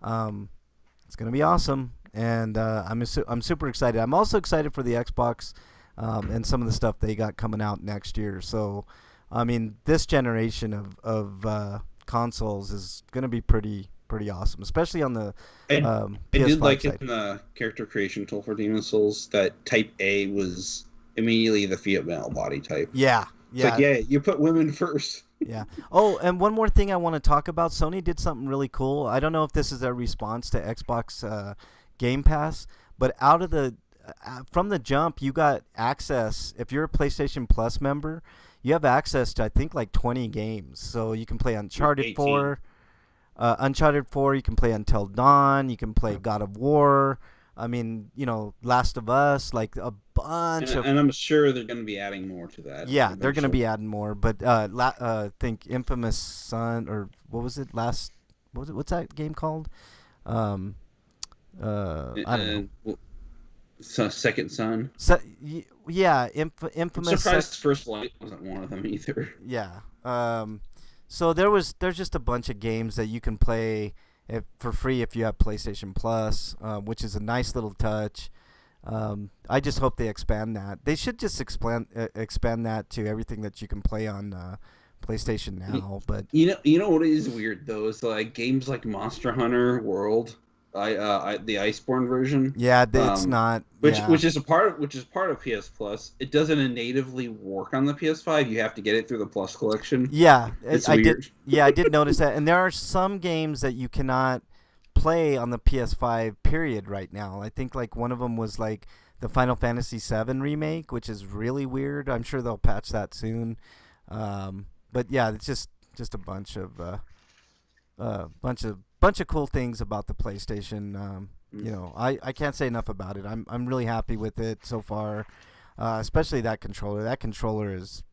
S2: it's gonna be awesome, and I'm super excited. I'm also excited for the Xbox and some of the stuff they got coming out next year. So I mean, this generation of consoles is gonna be pretty awesome, especially on the PS5
S1: I did like
S2: side.
S1: it in the character creation tool for Demon Souls that Type A was immediately the female body type.
S2: Yeah,
S1: It's like, yeah, you put women first.
S2: Yeah. Oh, and one more thing I want to talk about. Sony did something really cool. I don't know if this is their response to Xbox Game Pass, but out of the from the jump, you got access. If you're a PlayStation Plus member, you have access to I think like 20 games. So you can play Uncharted
S1: 18.
S2: 4. Uncharted 4, you can play Until Dawn, you can play God of War, I mean, Last of Us, like a bunch of...
S1: And I'm sure they're going to be adding more to that.
S2: Yeah, they're going to be adding more, but I think Infamous Son, or what was it, what's that game called? I don't know.
S1: Second Son.
S2: Yeah, Infamous...
S1: I'm surprised First Light wasn't one of them either.
S2: Yeah, so there's just a bunch of games that you can play for free if you have PlayStation Plus, which is a nice little touch. I just hope they expand that. They should just expand that to everything that you can play on PlayStation now. But
S1: you know what is weird though is like games like Monster Hunter World, the Iceborne version.
S2: Yeah, it's not.
S1: Which is part of PS Plus. It doesn't natively work on the PS5. You have to get it through the Plus collection.
S2: Yeah,
S1: it's
S2: I
S1: weird.
S2: did. Yeah, I did notice that. And there are some games that you cannot play on the PS5 period right now. I think like one of them was like the Final Fantasy VII remake, which is really weird. I'm sure they'll patch that soon. But yeah, it's just a bunch of cool things about the PlayStation. I can't say enough about it. I'm really happy with it so far, especially that controller. That controller is,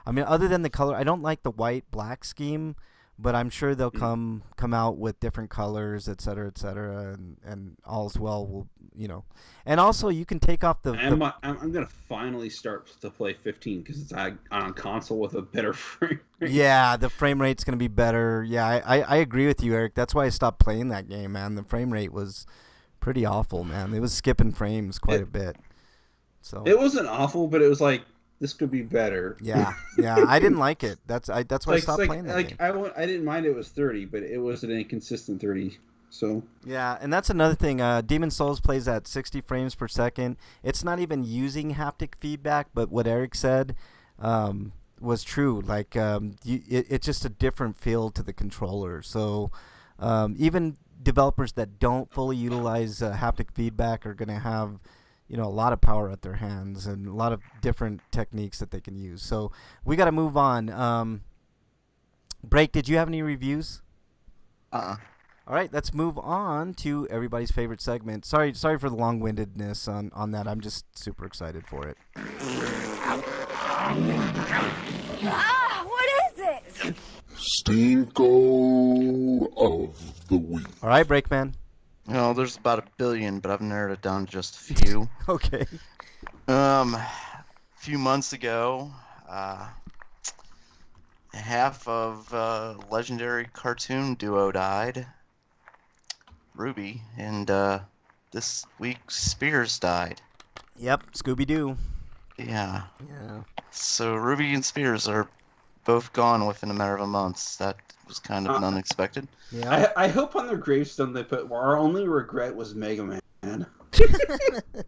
S2: I mean, other than the color, I don't like the white-black scheme, but I'm sure they'll come out with different colors, et cetera, and all's well will, And also, you can take off the...
S1: I'm gonna finally start to play 15 because it's on a console with a better frame rate.
S2: Yeah, the frame rate's gonna be better. Yeah, I agree with you, Eric. That's why I stopped playing that game, man. The frame rate was pretty awful, man. It was skipping frames quite a bit. So
S1: it wasn't awful, but it was like this could be better.
S2: Yeah, I didn't like it. That's why I stopped playing that game.
S1: I didn't mind it was 30, but it was an inconsistent 30. So
S2: yeah, and that's another thing. Demon Souls plays at 60 frames per second. It's not even using haptic feedback, but what Eric said was true. Like it's just a different feel to the controller. So even developers that don't fully utilize haptic feedback are going to have a lot of power at their hands and a lot of different techniques that they can use. So we got to move on. Break, did you have any reviews? All right, let's move on to everybody's favorite segment. Sorry for the long-windedness on that. I'm just super excited for it.
S6: What is it?
S5: Stinko of the week.
S2: All right, Breakman.
S3: There's about 1 billion, but I've narrowed it down to just a few.
S2: Okay.
S3: A few months ago, half of legendary cartoon duo died, Ruby, and this week Spears died.
S2: Yep, Scooby-Doo.
S3: Yeah.
S2: Yeah.
S3: So Ruby and Spears are both gone within a matter of a month. That was kind of unexpected.
S2: Yeah.
S1: I hope on their gravestone they put, our only regret was Mega Man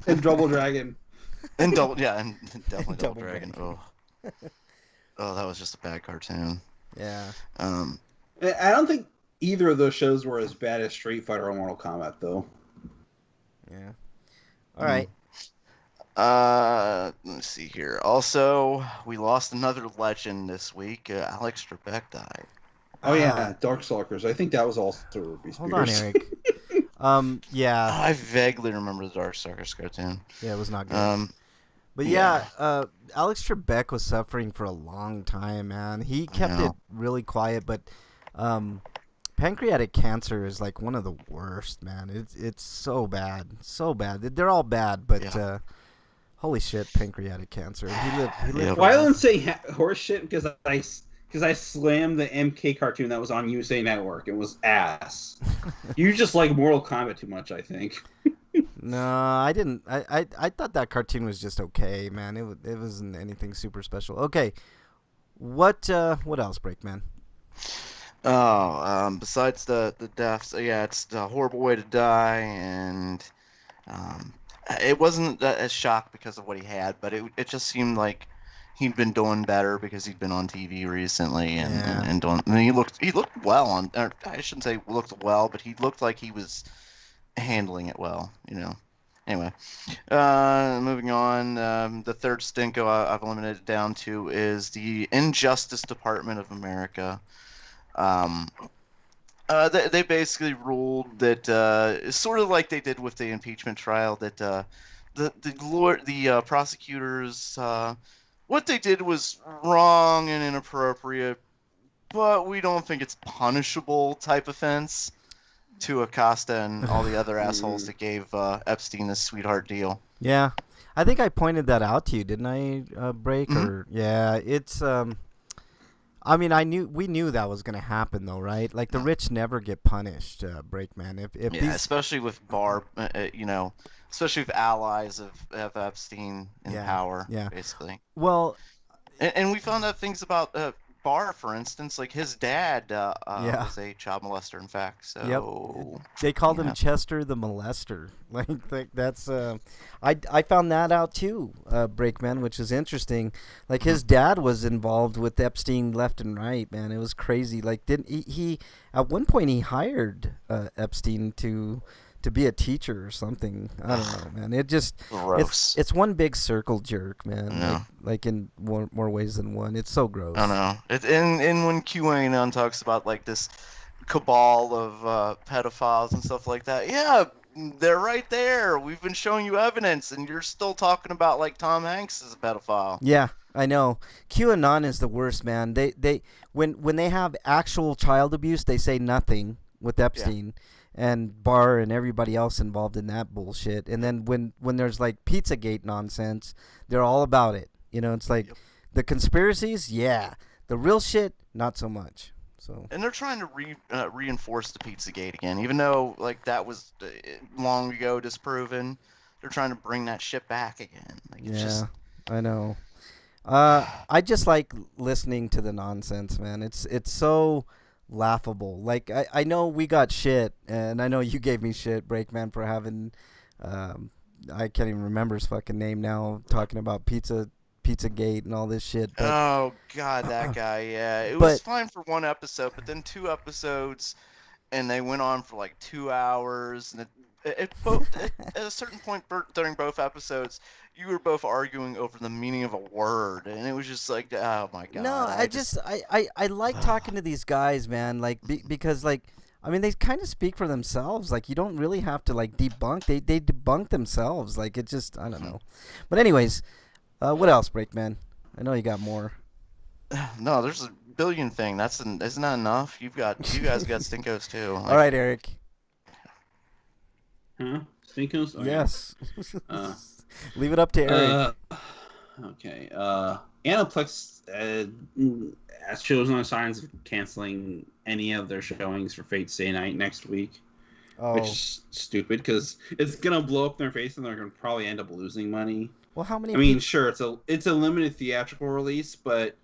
S1: and Double Dragon.
S3: And and definitely Double
S2: Double
S3: Dragon.
S2: Dragon.
S3: Oh, that was just a bad cartoon.
S2: Yeah.
S1: I don't think either of those shows were as bad as Street Fighter or Mortal Kombat, though.
S2: Yeah. All right.
S3: Let's see here. Also, we lost another legend this week. Alex Trebek died.
S1: Oh yeah, Darkstalkers. I think that was also Ruby Spears.
S2: Hold on, Eric. Yeah.
S3: I vaguely remember the Darkstalkers cartoon.
S2: Yeah, it was not good. But yeah, Alex Trebek was suffering for a long time, man. He kept it really quiet, but pancreatic cancer is like one of the worst, man. It's so bad, so bad. They're all bad, but holy shit, pancreatic cancer. He lived.
S1: Well, I don't say horse shit because I slammed the MK cartoon that was on USA Network. It was ass. You just like Mortal Kombat too much, I think.
S2: No, I didn't. I thought that cartoon was just okay, man. It wasn't anything super special. Okay, what else, Breakman?
S3: Oh, besides the deaths, it's a horrible way to die, and it wasn't a shock because of what he had, but it just seemed like he'd been doing better because he'd been on TV recently and doing. And he looked well on. Or I shouldn't say looked well, but he looked like he was handling it well, Anyway, moving on. The third stinko I've limited it down to is the Injustice Department of America. They basically ruled that sort of like they did with the impeachment trial, that the prosecutors what they did was wrong and inappropriate, but we don't think it's punishable type offense to Acosta and all the other assholes that gave Epstein this sweetheart deal.
S2: Yeah, I think I pointed that out to you, didn't I, Break?
S3: Mm-hmm.
S2: Or yeah, it's I mean, we knew that was gonna happen, though, right? Like the rich never get punished, Breakman. If these...
S3: especially with Barr, especially with allies of Epstein in power, basically.
S2: Well,
S3: and we found out things about Barr, for instance, like his dad was a child molester, in fact. So
S2: they called him Chester the Molester. Like that's I found that out too, Breakman, which is interesting. Like his dad was involved with Epstein left and right, man. It was crazy. Like didn't he at one point he hired Epstein to be a teacher or something. I don't know, man. It just
S3: gross.
S2: It's one big circle jerk, man. Yeah. Like in more ways than one. It's so gross.
S3: I know. And when QAnon talks about like this cabal of pedophiles and stuff like that, yeah, they're right there. We've been showing you evidence, and you're still talking about like Tom Hanks as a pedophile.
S2: Yeah, I know. QAnon is the worst, man. They when they have actual child abuse, they say nothing with Epstein. Yeah. And Barr and everybody else involved in that bullshit. And then when there's like Pizzagate nonsense, they're all about it. It's like the conspiracies, the real shit, not so much. So. And
S3: they're trying to reinforce the Pizzagate again, even though like that was long ago disproven. They're trying to bring that shit back again. Like, it's
S2: I know. I just like listening to the nonsense, man. It's so laughable. Like I know we got shit, and I know you gave me shit, Breakman, for having I can't even remember his fucking name now, talking about Pizzagate and all this shit. But,
S3: oh god, that guy. Yeah, it was fine for one episode, but then 2 episodes, and they went on for like 2 hours, and at a certain point during both episodes, you were both arguing over the meaning of a word, and it was just like, oh my god.
S2: No, I like talking to these guys, man. Like because like I mean they kind of speak for themselves. Like you don't really have to like debunk. They debunk themselves. Like it just I don't know. But anyways, what else, Breakman? I know you got more.
S3: No, there's a billion thing. Isn't that enough? You guys got stinkos too. Like,
S2: all right, Eric.
S1: Huh? Stinkos? Oh,
S2: yes. Leave it up to Eric.
S1: Okay. Aniplex shows no signs of canceling any of their showings for Fate Stay Night next week. Oh. Which is stupid because it's gonna blow up in their face and they're gonna probably end up losing money.
S2: Well, how many?
S1: I mean, sure, it's a limited theatrical release, but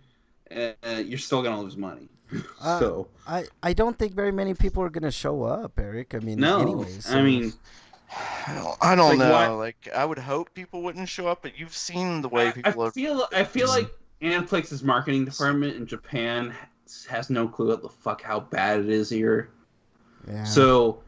S1: you're still gonna lose money. So
S2: I don't think very many people are gonna show up, Eric. I mean,
S1: no.
S2: anyways. So.
S1: I mean,
S3: I don't
S1: Like,
S3: know.
S1: why-
S3: Like, I would hope people wouldn't show up, but you've seen the way people
S1: I feel like Aniplex' marketing department in Japan has no clue what the fuck how bad it is here.
S2: Yeah.
S1: So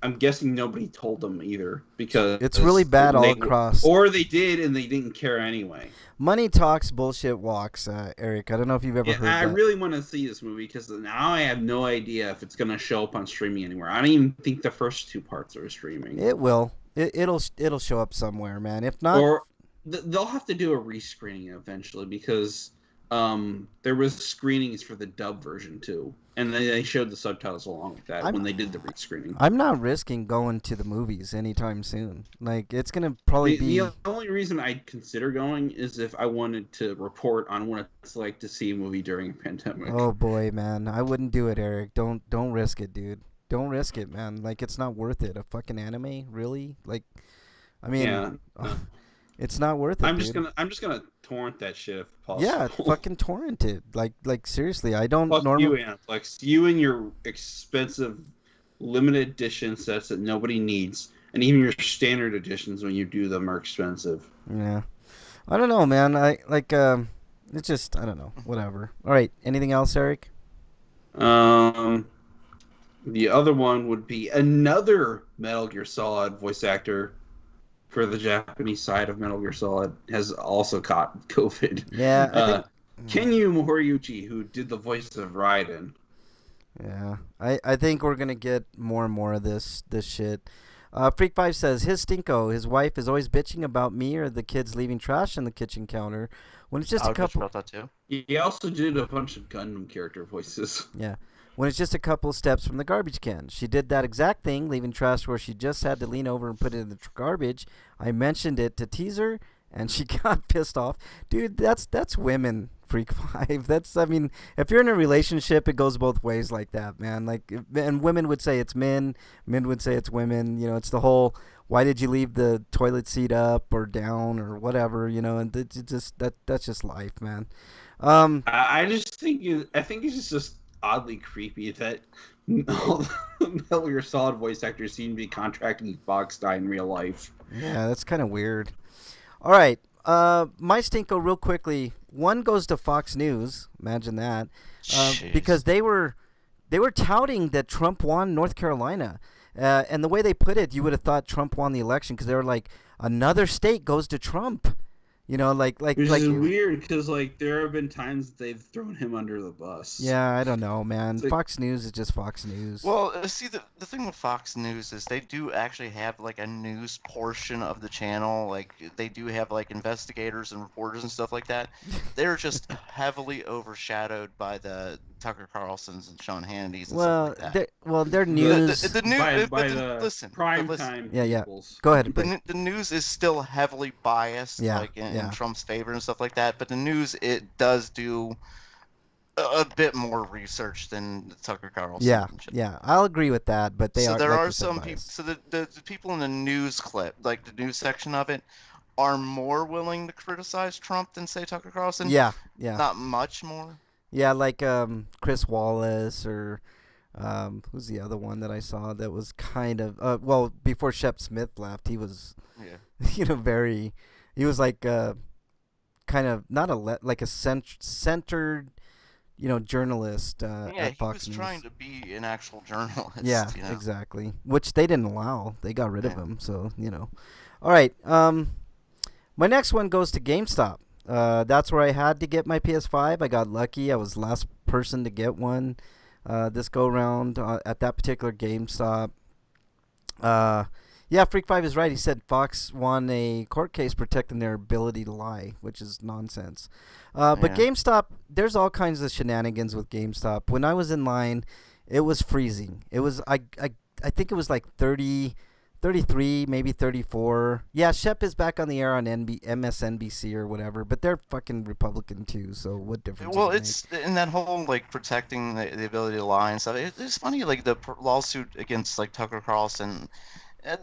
S1: I'm guessing nobody told them either because
S2: It's really bad all across.
S1: Or they did and they didn't care anyway.
S2: Money talks, bullshit walks, Eric. I don't know if you've ever heard
S1: I
S2: that.
S1: really want to see this movie because now I have no idea if it's going to show up on streaming anywhere. I don't even think the first 2 parts are streaming.
S2: It will. It'll show up somewhere, man. If not,
S1: Or they'll have to do a rescreening eventually because there was screenings for the dub version too, and they showed the subtitles along with that when they did the rescreening.
S2: I'm not risking going to the movies anytime soon. Like, it's gonna probably be.
S1: The only reason I'd consider going is if I wanted to report on what it's like to see a movie during a pandemic.
S2: Oh boy, man, I wouldn't do it, Eric. Don't risk it, dude. Don't risk it, man. Like, it's not worth it. A fucking anime, really? Like, I mean,
S1: Yeah.
S2: it's not worth it.
S1: I'm just gonna torrent that shit if possible.
S2: Yeah, fucking torrent it. Like seriously, I don't
S1: Fuck
S2: normally.
S1: you, Aniplex. You and your expensive limited edition sets that nobody needs, and even your standard editions when you do them are expensive.
S2: Yeah, I don't know, man. It's just I don't know. Whatever. All right. Anything else, Eric?
S1: The other one would be another Metal Gear Solid voice actor for the Japanese side of Metal Gear Solid has also caught COVID.
S2: Yeah.
S1: Kenyu Moriyuchi, who did the voice of Raiden.
S2: Yeah, I think we're gonna get more and more of this shit. Freak5 says his stinko, his wife is always bitching about me or the kids leaving trash on the kitchen counter. When it's just a couple.
S3: About that too.
S1: He also did a bunch of Gundam character voices.
S2: Yeah, when it's just a couple steps from the garbage can. She did that exact thing, leaving trash where she just had to lean over and put it in the garbage. I mentioned it to tease her, and she got pissed off. Dude, that's women. Freak5. I mean, if you're in a relationship, it goes both ways like that, man. Like, and women would say it's men would say it's women. You know, it's the whole, why did you leave the toilet seat up or down or whatever, you know, and that's just life, man.
S1: I think it's just oddly creepy that all the Metal Gear Solid voice actors seem to be contracting Fox die in real life.
S2: Yeah, that's kind of weird. All right. My stinko real quickly. One goes to Fox News. Imagine that, because they were touting that Trump won North Carolina, and the way they put it, you would have thought Trump won the election because they were like, another state goes to Trump. You know, which
S1: is weird because like there have been times they've thrown him under the bus.
S2: Yeah, I don't know, man. Fox News is just Fox News.
S3: Well, see, the thing with Fox News is they do actually have like a news portion of the channel. Like they do have like investigators and reporters and stuff like that. They're just heavily overshadowed by the Tucker Carlsons and Sean Hannitys and stuff like that.
S2: Their news.
S3: Listen,
S1: prime time.
S2: Yeah.
S1: Peoples.
S2: Go ahead.
S3: The news is still heavily biased, in Trump's favor and stuff like that. But the news, it does do a bit more research than Tucker Carlson.
S2: Yeah, I'll agree with that. But
S3: there are some people. So the people in the news clip, like the news section of it, are more willing to criticize Trump than say Tucker Carlson.
S2: Yeah.
S3: Not much more.
S2: Yeah, like Chris Wallace or who's the other one that I saw that was kind of before Shep Smith left, he was very, he was like kind of not like a centered journalist at Fox News.
S3: He was trying to be an actual journalist.
S2: Yeah, exactly. Which they didn't allow. They got rid of him. So all right. My next one goes to GameStop. That's where I had to get my PS5. I got lucky. I was the last person to get one this go round at that particular GameStop. Yeah, Freak5 is right. He said Fox won a court case protecting their ability to lie, which is nonsense. But GameStop, there's all kinds of shenanigans with GameStop. When I was in line, it was freezing. It was I think it was like 33, maybe 34. Yeah, Shep is back on the air on MSNBC or whatever, but they're fucking Republican too, so what difference
S3: Well,
S2: does it
S3: it's in that whole, like, protecting the ability to lie and stuff. It's funny, like, the lawsuit against, like, Tucker Carlson,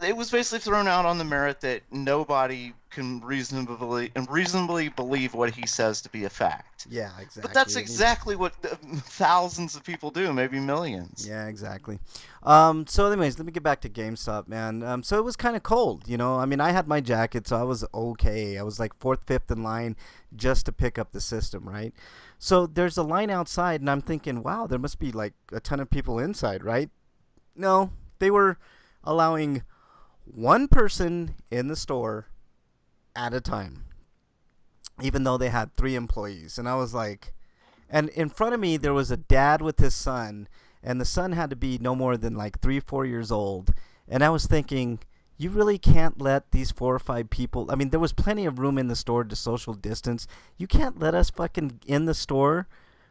S3: It was basically thrown out on the merit that nobody can reasonably believe what he says to be a fact.
S2: Yeah, exactly.
S3: But that's exactly what thousands of people do, maybe millions.
S2: Yeah, exactly. So anyways, let me get back to GameStop, man. So it was kind of cold, you know. I mean, I had my jacket, so I was okay. I was like 4th, 5th in line just to pick up the system, right? So there's a line outside, and I'm thinking, wow, there must be like a ton of people inside, right? No, they were allowing one person in the store at a time, even though they had 3 employees. And I was like, and in front of me there was a dad with his son, and the son had to be no more than like 3-4 years old. And I was thinking, you really can't let these 4 or 5 people, I mean, there was plenty of room in the store to social distance. You can't let us fucking in the store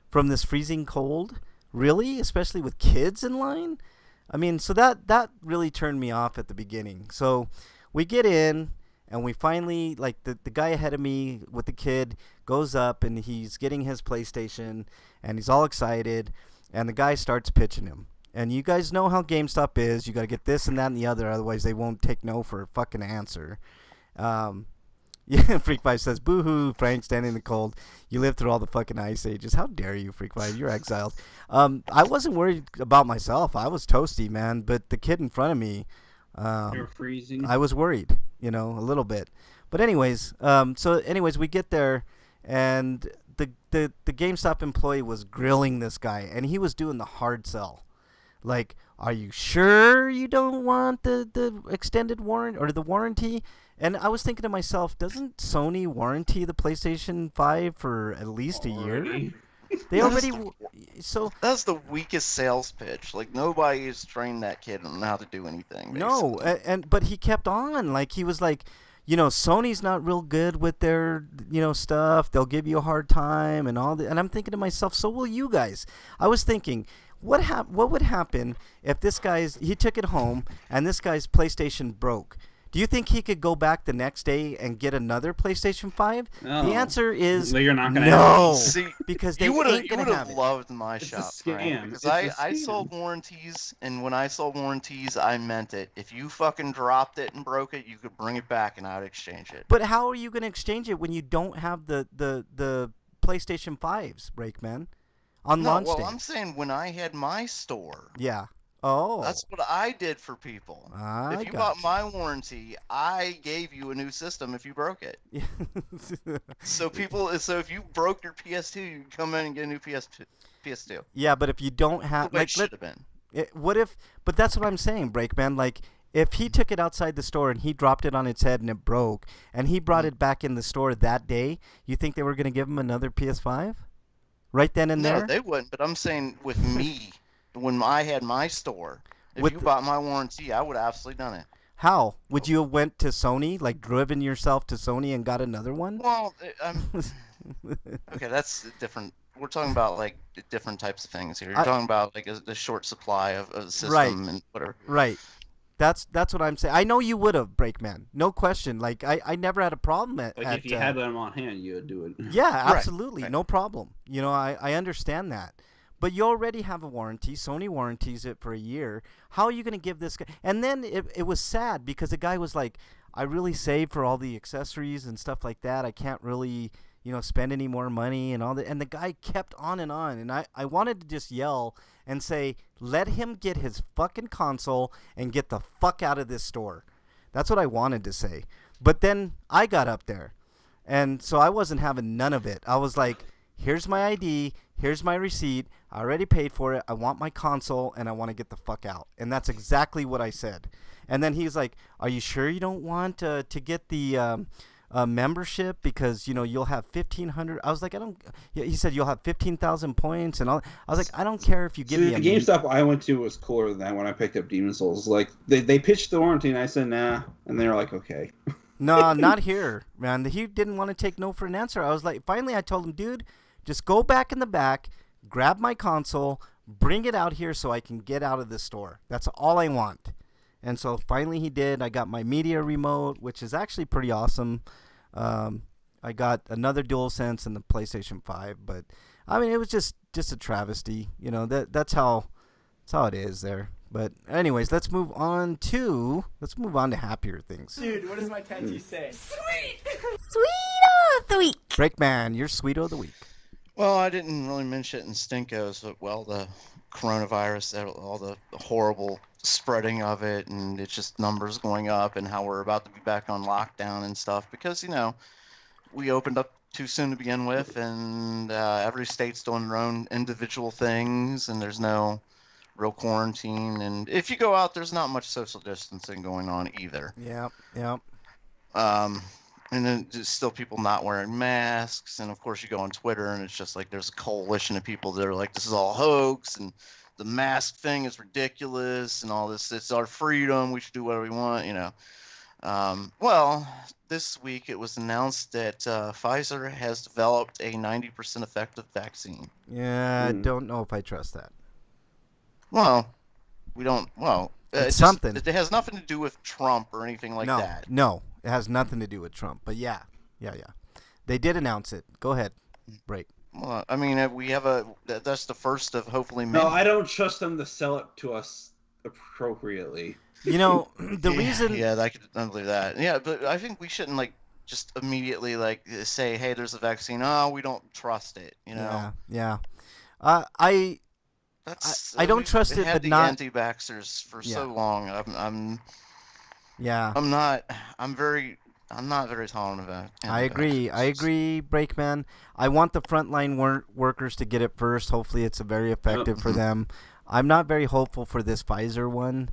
S2: from this freezing cold, really, especially with kids in line. I mean, so that really turned me off at the beginning. So we get in, and we finally, like, the guy ahead of me with the kid goes up, and he's getting his PlayStation, and he's all excited, and the guy starts pitching him. And you guys know how GameStop is. You got to get this and that and the other, otherwise they won't take no for a fucking answer. Yeah, Freak5 says, boo-hoo, Frank, standing in the cold. You lived through all the fucking ice ages. How dare you, Freak5? You're exiled. I wasn't worried about myself. I was toasty, man. But the kid in front of me,
S1: You're freezing.
S2: I was worried, you know, a little bit. But anyways, we get there, and the GameStop employee was grilling this guy, and he was doing the hard sell. Like, are you sure you don't want the extended warranty or the warranty? And I was thinking to myself, doesn't Sony warranty the PlayStation 5 for at least a year? They already so
S3: that's the weakest sales pitch. Like, nobody has trained that kid on how to do anything. Basically.
S2: No, but he kept on. Like, he was like, you know, Sony's not real good with their, you know, stuff. They'll give you a hard time and all that. And I'm thinking to myself, so will you guys. I was thinking, what would happen if he took it home and this guy's PlayStation broke? Do you think he could go back the next day and get another PlayStation 5?
S1: No.
S2: The answer is
S1: You're not gonna
S2: no.
S3: See,
S2: because they
S3: you would
S2: ain't gonna have
S3: have
S2: it.
S3: loved my
S1: It's a
S3: shop,
S1: scam.
S3: Frank, because
S1: It's a
S3: I
S1: scam.
S3: sold warranties, and when I sold warranties, I meant it. If you fucking dropped it and broke it, you could bring it back, and I would exchange it.
S2: But how are you going to exchange it when you don't have the PlayStation 5s, Breakman, on launch day?
S3: Well, I'm saying when I had my store.
S2: Yeah. Oh.
S3: That's what I did for people. If you bought my warranty, I gave you a new system if you broke it. So if you broke your PS2, you can come in and get a new PS2.
S2: Yeah, but if you don't have,
S3: Like, should have been.
S2: But that's what I'm saying, Breakman. Like, if he took it outside the store and he dropped it on its head and it broke, and he brought it back in the store that day, you think they were going to give him another PS5? Right then and there?
S3: No, they wouldn't. But I'm saying with me. When I had my store, if you bought my warranty, I would have absolutely done it.
S2: How? Would you have went to Sony, like driven yourself to Sony and got another one?
S3: Well, okay, that's different. We're talking about like different types of things here. You're talking about like a short supply of a system and whatever.
S2: Right. That's what I'm saying. I know you would have, Breakman. No question. Like, I never had a problem
S1: if you had them on hand, you would do it.
S2: Yeah, absolutely.
S3: Right.
S2: No problem. You know, I understand that. But you already have a warranty. Sony warranties it for a year. How are you going to give this guy? And then it was sad because the guy was like, I really saved for all the accessories and stuff like that. I can't really, you know, spend any more money and all that. And the guy kept on. And I wanted to just yell and say, let him get his fucking console and get the fuck out of this store. That's what I wanted to say. But then I got up there. And so I wasn't having none of it. I was like, here's my ID. Here's my receipt. I already paid for it. I want my console, and I want to get the fuck out. And that's exactly what I said. And then he's like, are you sure you don't want to get the membership because, you know, you'll have 1,500. I was like, he said you'll have 15,000 points and all. I was like, I don't care if you give me
S1: the GameStop I went to was cooler than that when I picked up Demon's Souls. Like, they pitched the warranty, and I said, nah. And they were like, okay.
S2: No, not here, man. He didn't want to take no for an answer. I was like, finally I told him, dude, just go back in the back, grab my console, bring it out here so I can get out of this store. That's all I want. And so finally he did. I got my media remote, which is actually pretty awesome. I got another DualSense and the PlayStation 5, but I mean it was just a travesty. You know, that's how it is there. But anyways, let's move on to happier things.
S4: Dude, what does my tattoo say?
S6: Sweet of the week.
S2: Breakman, your Sweeto of the week.
S3: Well, I didn't really mention it in Stinkos, but the coronavirus, all the horrible spreading of it, and it's just numbers going up, and how we're about to be back on lockdown and stuff because we opened up too soon to begin with, and every state's doing their own individual things, and there's no real quarantine, and if you go out, there's not much social distancing going on either.
S2: Yep.
S3: And then there's still people not wearing masks, and of course you go on Twitter, and it's just like there's a coalition of people that are like, this is all hoax, and the mask thing is ridiculous, and all this, it's our freedom, we should do whatever we want, Well, this week it was announced that Pfizer has developed a 90% effective vaccine.
S2: Yeah, I don't know if I trust that.
S3: Well, we don't. Well,
S2: it's something.
S3: It has nothing to do with Trump or anything like that.
S2: No, it has nothing to do with Trump. But yeah. They did announce it. Go ahead, break.
S3: Well, I mean, we have that's the first of hopefully many.
S1: No, I don't trust them to sell it to us appropriately.
S2: The reason.
S3: Yeah, I could believe that. Yeah, but I think we shouldn't just immediately say, hey, there's a vaccine. Oh, we don't trust it.
S2: Yeah. I don't trust it, but not
S3: anti-vaxxers for so long. I'm not very tolerant of that.
S2: I agree, Breakman. I want the frontline workers to get it first. Hopefully, it's very effective for them. I'm not very hopeful for this Pfizer one,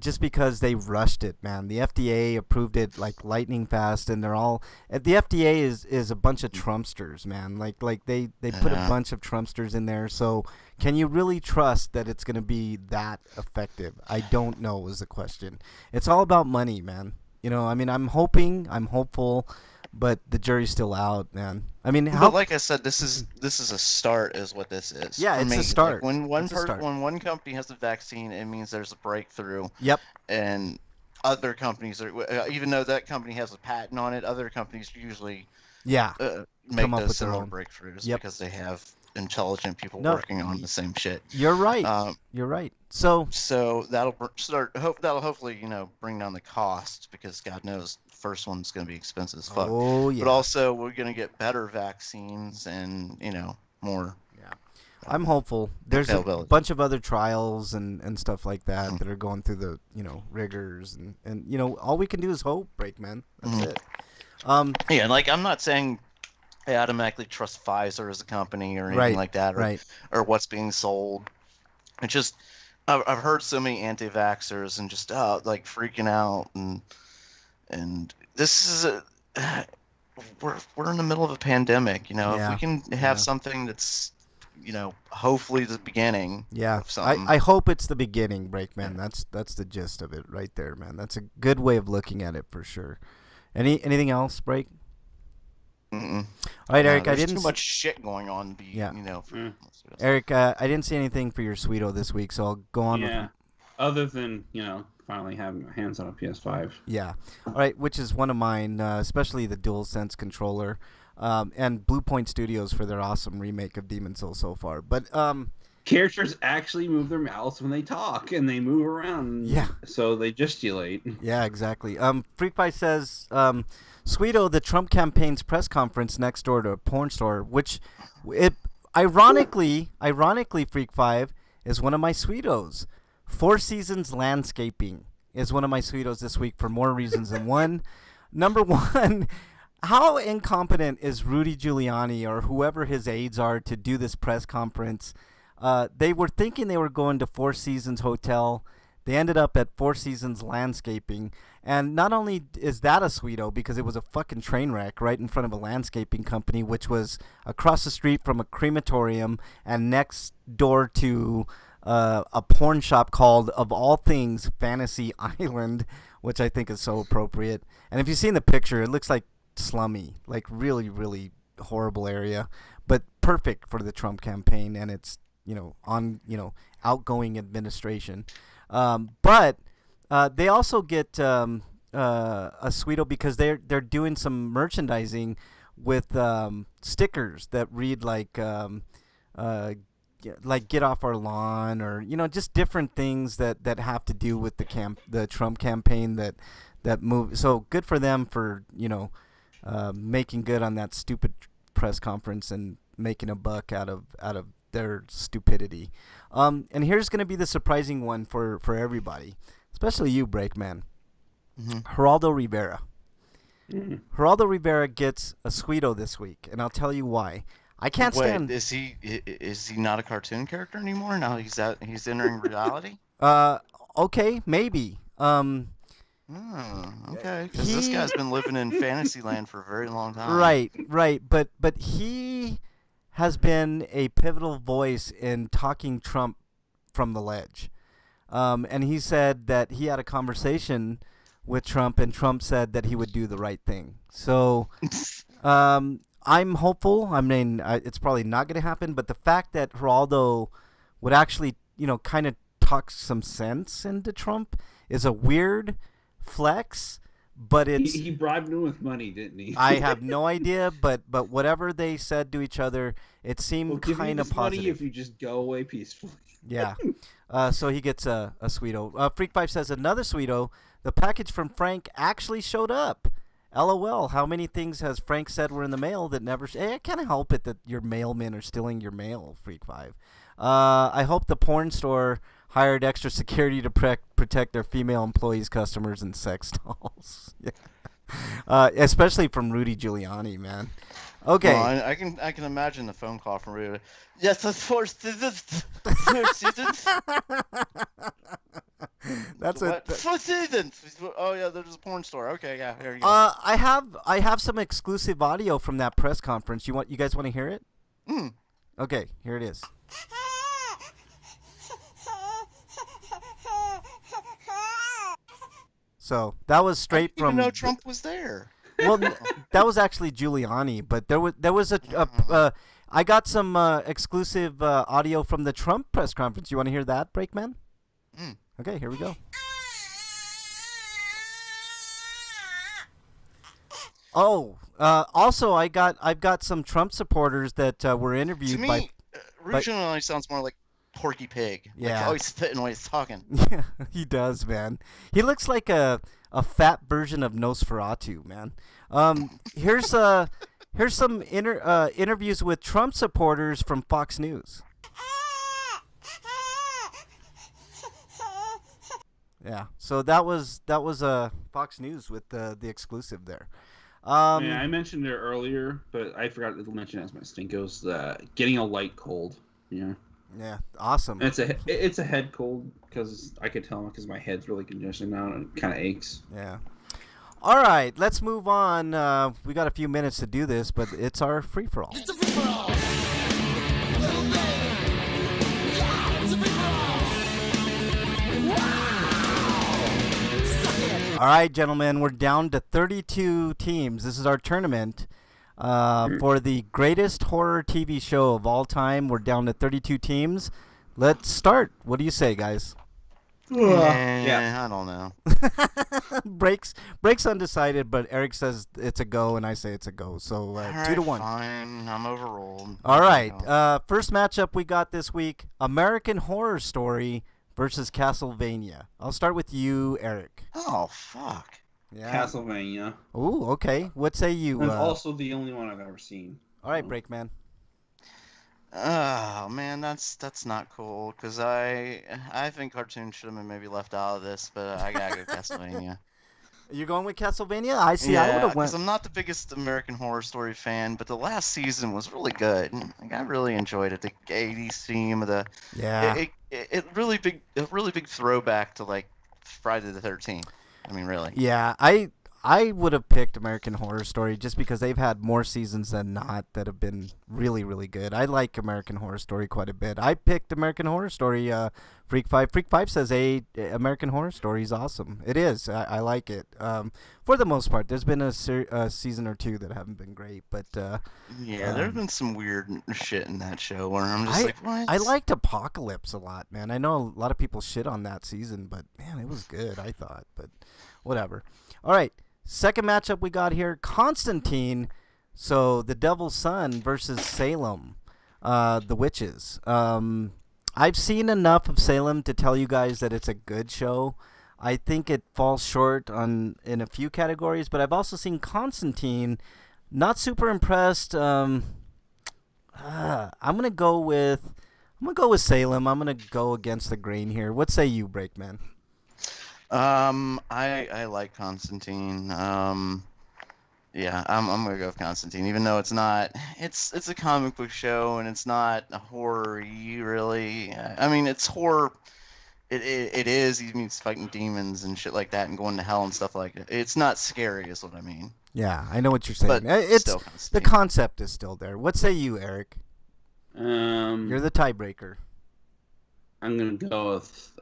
S2: just because they rushed it, man. The FDA approved it like lightning fast, and they're all. The FDA is a bunch of Trumpsters, man. Like they put a bunch of Trumpsters in there. So can you really trust that it's gonna be that effective? I don't know is the question. It's all about money, man. I mean, I'm hopeful, but the jury's still out, man. I mean,
S3: but like I said, this is a start, is what this is.
S2: Yeah, it's a start.
S3: When one company has a vaccine, it means there's a breakthrough.
S2: Yep.
S3: And other companies are, even though that company has a patent on it, other companies usually make those similar breakthroughs because they have intelligent people working on the same shit.
S2: You're right. You're right. So
S3: that'll hopefully bring down the cost, because God knows the first one's going to be expensive as fuck.
S2: Oh yeah.
S3: But also we're going to get better vaccines and more.
S2: Yeah. I'm hopeful. There's a bunch of other trials and stuff like that that are going through the rigors and all we can do is hope, Breakman. That's it.
S3: Yeah, I'm not saying I automatically trust Pfizer as a company or anything like that, or what's being sold. It's just I've heard so many anti-vaxxers and just freaking out, and this is we're in the middle of a pandemic. If we can have something that's hopefully the beginning.
S2: Yeah,
S3: of something.
S2: I hope it's the beginning, Breakman. That's the gist of it right there, man. That's a good way of looking at it for sure. Anything else, Break?
S3: Mm-mm.
S2: All right, Eric.
S3: There's too much shit going on.
S2: Eric, I didn't see anything for your Sweeto this week, so I'll go on.
S1: Yeah. Other than finally having my hands on a PS5.
S2: Yeah. All right, which is one of mine, especially the DualSense controller, and Blue Point Studios for their awesome remake of Demon's Souls so far. But
S1: characters actually move their mouths when they talk, and they move around.
S2: Yeah. So
S1: they gesticulate.
S2: Yeah, exactly. Freakpie says, Sweeto, the Trump campaign's press conference next door to a porn store, which it ironically, Freak 5 is one of my Sweetos. Four Seasons Landscaping is one of my Sweetos this week for more reasons than one. Number one, how incompetent is Rudy Giuliani or whoever his aides are to do this press conference? They were thinking they were going to Four Seasons Hotel. They ended up at Four Seasons Landscaping. And not only is that a Sweeto, because it was a fucking train wreck right in front of a landscaping company, which was across the street from a crematorium and next door to a porn shop called, of all things, Fantasy Island, which I think is so appropriate. And if you've seen the picture, it looks like slummy, like really, really horrible area, but perfect for the Trump campaign and its, outgoing administration. But they also get a Sweeto because they're doing some merchandising with stickers that read like get off our lawn, or just different things that have to do with the Trump campaign that move. So good for them for making good on that stupid press conference and making a buck out of their stupidity. And here's going to be the surprising one for everybody, especially you, Breakman. Geraldo Rivera. Geraldo Rivera gets a Sweeto this week, and I'll tell you why. I can't stand.
S3: Is he not a cartoon character anymore? Now he's entering reality.
S2: Okay, maybe.
S3: Okay, because this guy's been living in Fantasyland for a very long time.
S2: Right. But he has been a pivotal voice in talking Trump from the ledge. And he said that he had a conversation with Trump, and Trump said that he would do the right thing. So I'm hopeful. I mean, it's probably not going to happen, but the fact that Geraldo would actually, kind of talk some sense into Trump is a weird flex, but it's...
S1: He bribed him with money, didn't he?
S2: I have no idea, but whatever they said to each other, it seemed kind of positive.
S1: Money if you just go away peacefully.
S2: Yeah. So he gets a Sweeto. Freak 5 says another Sweeto. The package from Frank actually showed up. LOL. How many things has Frank said were in the mail that never... I can't help it that your mailmen are stealing your mail, Freak 5. I hope the porn store hired extra security to protect their female employees, customers, and sex dolls. Yeah. Especially from Rudy Giuliani, man. Okay.
S3: Well, I can imagine the phone call from Rudy. Yes, that's 4 seasons. 4 seasons.
S2: That's
S3: what? 4 seasons. Oh yeah, there's a porn store. Okay, yeah, here you go.
S2: I have some exclusive audio from that press conference. You guys want to hear it? Okay, here it is. So that was straight from.
S3: I didn't even know Trump was there.
S2: Well, that was actually Giuliani, but there was I got some exclusive audio from the Trump press conference. You want to hear that, Breakman? Okay, here we go. Oh, also I've got some Trump supporters that were interviewed.
S3: To me, regionally sounds more like Porky Pig.
S2: Yeah,
S3: like always spitting while he's talking.
S2: Yeah, he does, man. He looks like a fat version of Nosferatu, man. Here's some interviews with Trump supporters from Fox News. Yeah, so that was Fox News with the exclusive there.
S1: Yeah, I mentioned it earlier, but I forgot to mention it as my stinkos. Getting a light cold. Yeah.
S2: Yeah, awesome.
S1: And it's a head cold because I could tell because my head's really congested now and it kind of aches.
S2: Yeah. All right, let's move on. We got a few minutes to do this, but it's our free for all.
S7: It's a free for all. Little baby. Yeah, it's a free for all. Wow. Suck it.
S2: All right, gentlemen, we're down to 32 teams. This is our tournament. For the greatest horror TV show of all time, we're down to 32 teams. Let's start. What do you say, guys?
S3: Yeah, I don't know.
S2: Breaks undecided, but Eric says it's a go, and I say it's a go. So 2-1.
S3: Fine, I'm overruled.
S2: All right. First matchup we got this week: American Horror Story versus Castlevania. I'll start with you, Eric.
S3: Oh fuck.
S2: Yeah.
S1: Castlevania.
S2: Ooh, okay. What say you?
S1: And also the only one I've ever seen.
S2: All right, Breakman.
S3: Oh man, that's not cool. Cause I think cartoons should have been maybe left out of this, but I gotta go Castlevania.
S2: You're going with Castlevania? I see.
S3: Yeah,
S2: I would have went.
S3: Because I'm not the biggest American Horror Story fan, but the last season was really good. Like, I really enjoyed it. The 80s theme of the it really big throwback to like Friday the 13th. I mean, really.
S2: Yeah, I would have picked American Horror Story just because they've had more seasons than not that have been really, really good. I like American Horror Story quite a bit. I picked American Horror Story. Freak 5 says, American Horror Story is awesome. It is. I like it. For the most part, there's been a season or two that haven't been great, but
S3: yeah, there's been some weird shit in that show where I'm just like, what?
S2: I liked Apocalypse a lot, man. I know a lot of people shit on that season, but man, it was good. I thought, but whatever. All right. Second matchup we got here, Constantine. So the Devil's Son versus Salem. The Witches. I've seen enough of Salem to tell you guys that it's a good show. I think it falls short in a few categories, but I've also seen Constantine. Not super impressed. I'm gonna go with Salem. I'm gonna go against the grain here. What say you, Breakman?
S3: I like Constantine. Yeah, I'm gonna go with Constantine, even though it's a comic book show and it's not a horror-y really. I mean, it's horror. It is. He means fighting demons and shit like that and going to hell and stuff like that. It's not scary, is what I mean.
S2: Yeah, I know what you're saying.
S3: But
S2: It's
S3: still
S2: the
S3: Constantine.
S2: concept is still there. What say you, Eric? You're the tiebreaker.
S1: I'm gonna go with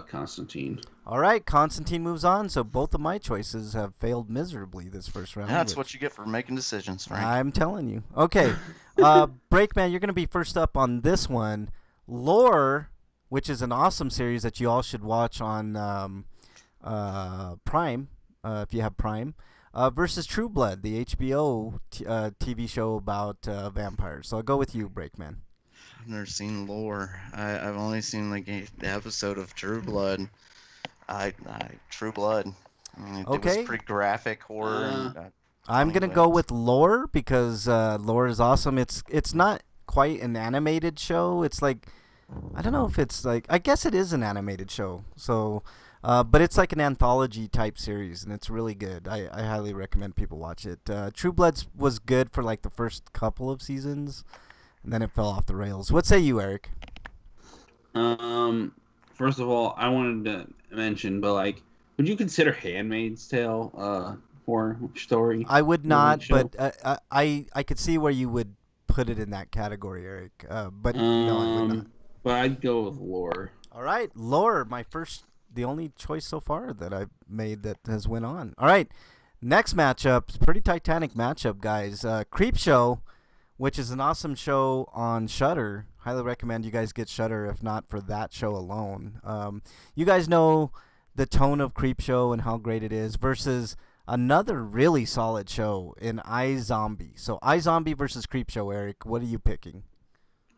S1: Constantine.
S2: All right, Constantine moves on. So both of my choices have failed miserably this first round.
S3: That's what you get for making decisions, Frank.
S2: I'm telling you. Okay, Breakman, you're gonna be first up on this one. Lore, which is an awesome series that you all should watch on Prime, if you have Prime, versus True Blood, the HBO TV show about vampires. So I'll go with you, Breakman.
S3: I've never seen Lore. I've only seen like an episode of True Blood. True Blood. I mean, it
S2: Okay.
S3: was pretty graphic horror. And,
S2: I'm gonna
S3: anyway.
S2: go with Lore because Lore is awesome. It's not quite an animated show. It's like, I don't know if it's like, I guess it is an animated show. So, but it's like an anthology type series, and it's really good. I highly recommend people watch it. True Bloods was good for like the first couple of seasons, and then it fell off the rails. What say you, Eric?
S1: First of all, I wanted to mention, but like, would you consider _Handmaid's Tale horror story?
S2: I would not,
S1: show?
S2: but I could see where you would put it in that category, Eric. But no, I would not.
S1: But I'd go with Lore.
S2: All right, Lore, the only choice so far that I've made that has went on. All right, next matchup, it's a pretty titanic matchup, guys. Creepshow, which is an awesome show on Shudder. Highly recommend you guys get Shudder, if not for that show alone. You guys know the tone of Creepshow and how great it is versus another really solid show in iZombie. So iZombie versus Creepshow, Eric, what are you picking?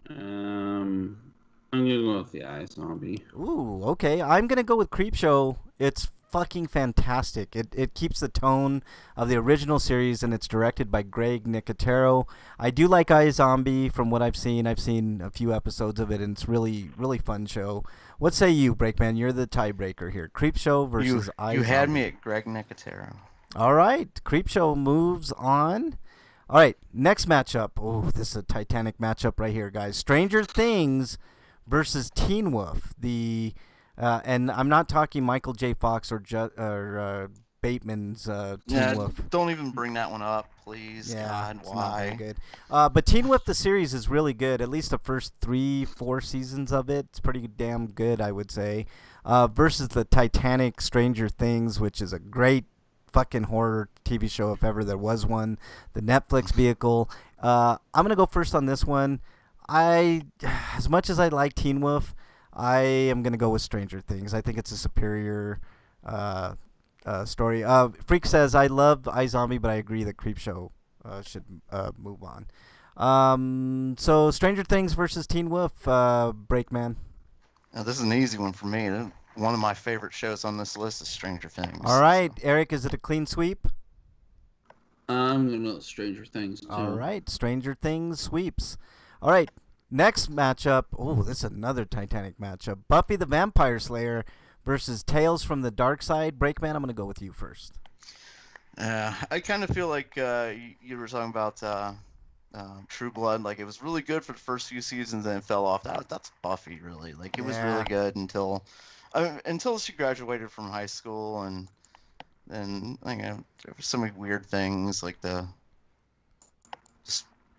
S1: I'm gonna go with the iZombie.
S2: Ooh, okay. I'm gonna go with Creepshow. It's fucking fantastic. It keeps the tone of the original series, and it's directed by Greg Nicotero. I do like iZombie from what I've seen. I've seen a few episodes of it, and it's really, really fun show. What say you, Breakman? You're the tiebreaker here. Creepshow versus iZombie.
S3: You had me at Greg Nicotero.
S2: All right. Creepshow moves on. All right. Next matchup. Oh, this is a titanic matchup right here, guys. Stranger Things versus Teen Wolf. And I'm not talking Michael J. Fox or Bateman's Teen Wolf.
S3: Don't even bring that one up, please.
S2: Yeah,
S3: God,
S2: it's not very
S3: why?
S2: good. But Teen Wolf, the series, is really good. At least the first 3-4 seasons of it. It's pretty damn good, I would say. Versus the titanic Stranger Things, which is a great fucking horror TV show if ever there was one. The Netflix vehicle. I'm gonna go first on this one. As much as I like Teen Wolf, I am gonna go with Stranger Things. I think it's a superior story. Freak says I love iZombie, but I agree that Creepshow should move on. So Stranger Things versus Teen Wolf. Breakman.
S3: Now, this is an easy one for me. One of my favorite shows on this list is Stranger Things.
S2: All right, Eric, is it a clean sweep?
S1: I'm gonna go with Stranger Things too.
S2: All right, Stranger Things sweeps. All right, next matchup. Oh, this is another titanic matchup. Buffy the Vampire Slayer versus Tales from the Dark Side. Breakman, I'm going to go with you first.
S3: I kind of feel like you were talking about True Blood. Like, it was really good for the first few seasons and then it fell off. That's Buffy, really. Like, it was really good until she graduated from high school, and then there were so many weird things, like this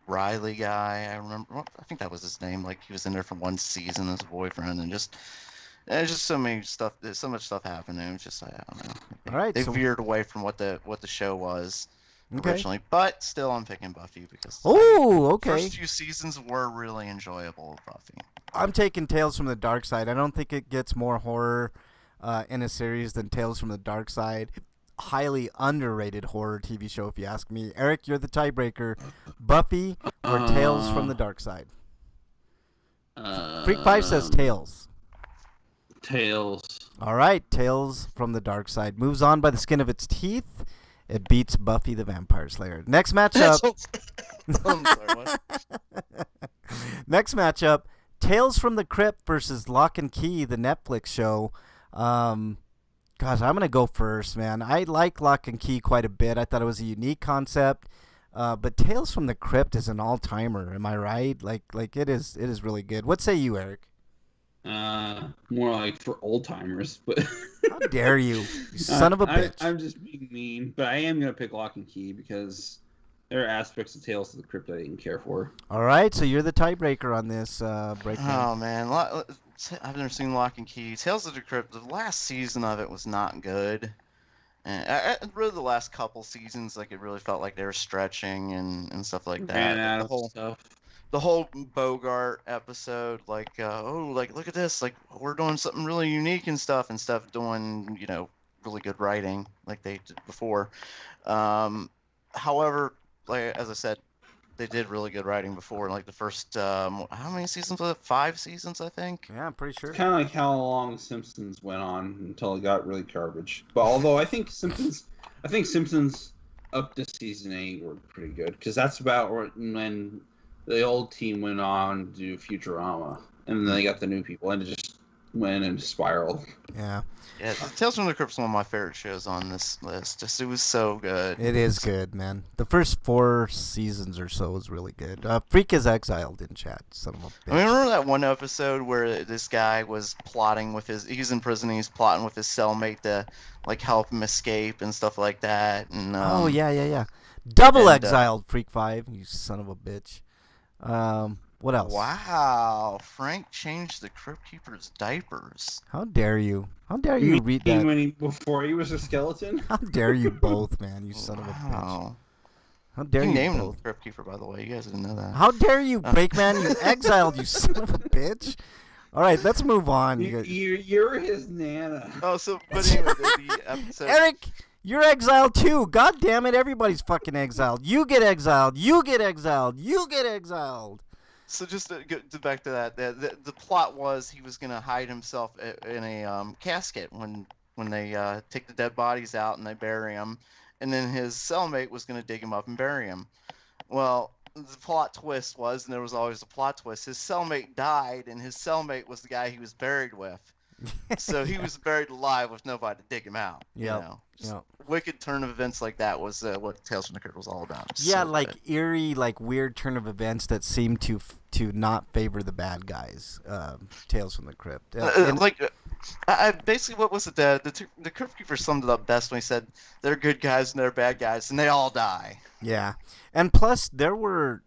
S3: Riley guy. I think that was his name. Like, he was in there for one season as a boyfriend, and just so much stuff happened. And it was just, I don't know.
S2: All right,
S3: They
S2: so
S3: veered away from what the show was
S2: Okay.
S3: originally, but still, I'm picking Buffy because
S2: Oh, okay.
S3: first few seasons were really enjoyable of Buffy.
S2: I'm taking Tales from the Dark Side. I don't think it gets more horror in a series than Tales from the Dark Side. Highly underrated horror TV show, if you ask me. Eric, you're the tiebreaker. Buffy or Tales from the Dark Side? Freak 5 says Tails.
S1: Tails.
S2: All right, Tails from the dark side moves on by the skin of its teeth. It beats Buffy the Vampire Slayer. Next matchup.
S3: I'm sorry, what?
S2: Next matchup, Tales from the Crypt versus Lock and Key, the Netflix show. Gosh, I'm gonna go first, man. I like Lock and Key quite a bit. I thought it was a unique concept. But Tales from the Crypt is an all-timer. Am I right? Like it is really good. What say you, Eric?
S1: More like for old timers, but
S2: How dare you son of a bitch.
S1: I'm just being mean, but I am gonna pick Lock and Key because there are aspects of Tales of the Crypt I didn't care for.
S2: All right, so you're the tiebreaker on this breakdown.
S3: Oh man, I've never seen Lock and Key. Tales of the Crypt. The last season of it was not good, and really the last couple seasons, like it really felt like they were stretching and stuff like that.
S1: Ran out of stuff.
S3: The whole Bogart episode, like, like look at this, like we're doing something really unique and stuff, instead of doing, really good writing like they did before. However, like as I said, they did really good writing before. Like the first, how many seasons was it? 5 seasons, I think.
S2: Yeah, I'm pretty sure.
S1: It's kind of like how long Simpsons went on until it got really garbage. But although I think Simpsons up to season 8 were pretty good, because that's about when the old team went on to do Futurama, and then they got the new people, and it just went and spiraled.
S2: Yeah.
S3: Yeah, Tales from the Crypt is one of my favorite shows on this list. Just it was so good.
S2: It is good, man. The first 4 seasons or so was really good. Freak is exiled in chat, son of a bitch.
S3: I mean, remember that one episode where this guy was plotting with he's in prison, and he's plotting with his cellmate to like help him escape and stuff like that. And
S2: oh yeah. Double exiled, Freak 5, you son of a bitch. What else?
S3: Wow, Frank changed the Crypt Keeper's diapers.
S2: How dare you? How dare you read that?
S1: Before he was a skeleton?
S2: How dare you both, man, you son of a bitch. How dare you
S3: named
S2: both?
S3: him Crypt Keeper, by the way. You guys didn't know that.
S2: How dare you, Breakman? You exiled, you son of a bitch. All right, let's move on.
S1: You're his nana.
S3: Oh, so but anyway, the episode.
S2: Eric, you're exiled too. God damn it, everybody's fucking exiled. You get exiled. You get exiled. You get exiled.
S3: So just to get back to that, the plot was he was gonna hide himself in a casket when they take the dead bodies out and they bury him, and then his cellmate was gonna dig him up and bury him. Well, the plot twist was, and there was always a plot twist, his cellmate died, and his cellmate was the guy he was buried with. So he was buried alive with nobody to dig him out.
S2: Yeah.
S3: Wicked turn of events like that was what Tales from the Crypt was all about.
S2: Yeah,
S3: so
S2: like
S3: good.
S2: eerie, like weird turn of events that seem to not favor the bad guys. Tales from the Crypt.
S3: I basically, what was it? The Crypt Keeper summed it up best when he said, "They're good guys and they're bad guys, and they all die."
S2: Yeah, and plus there were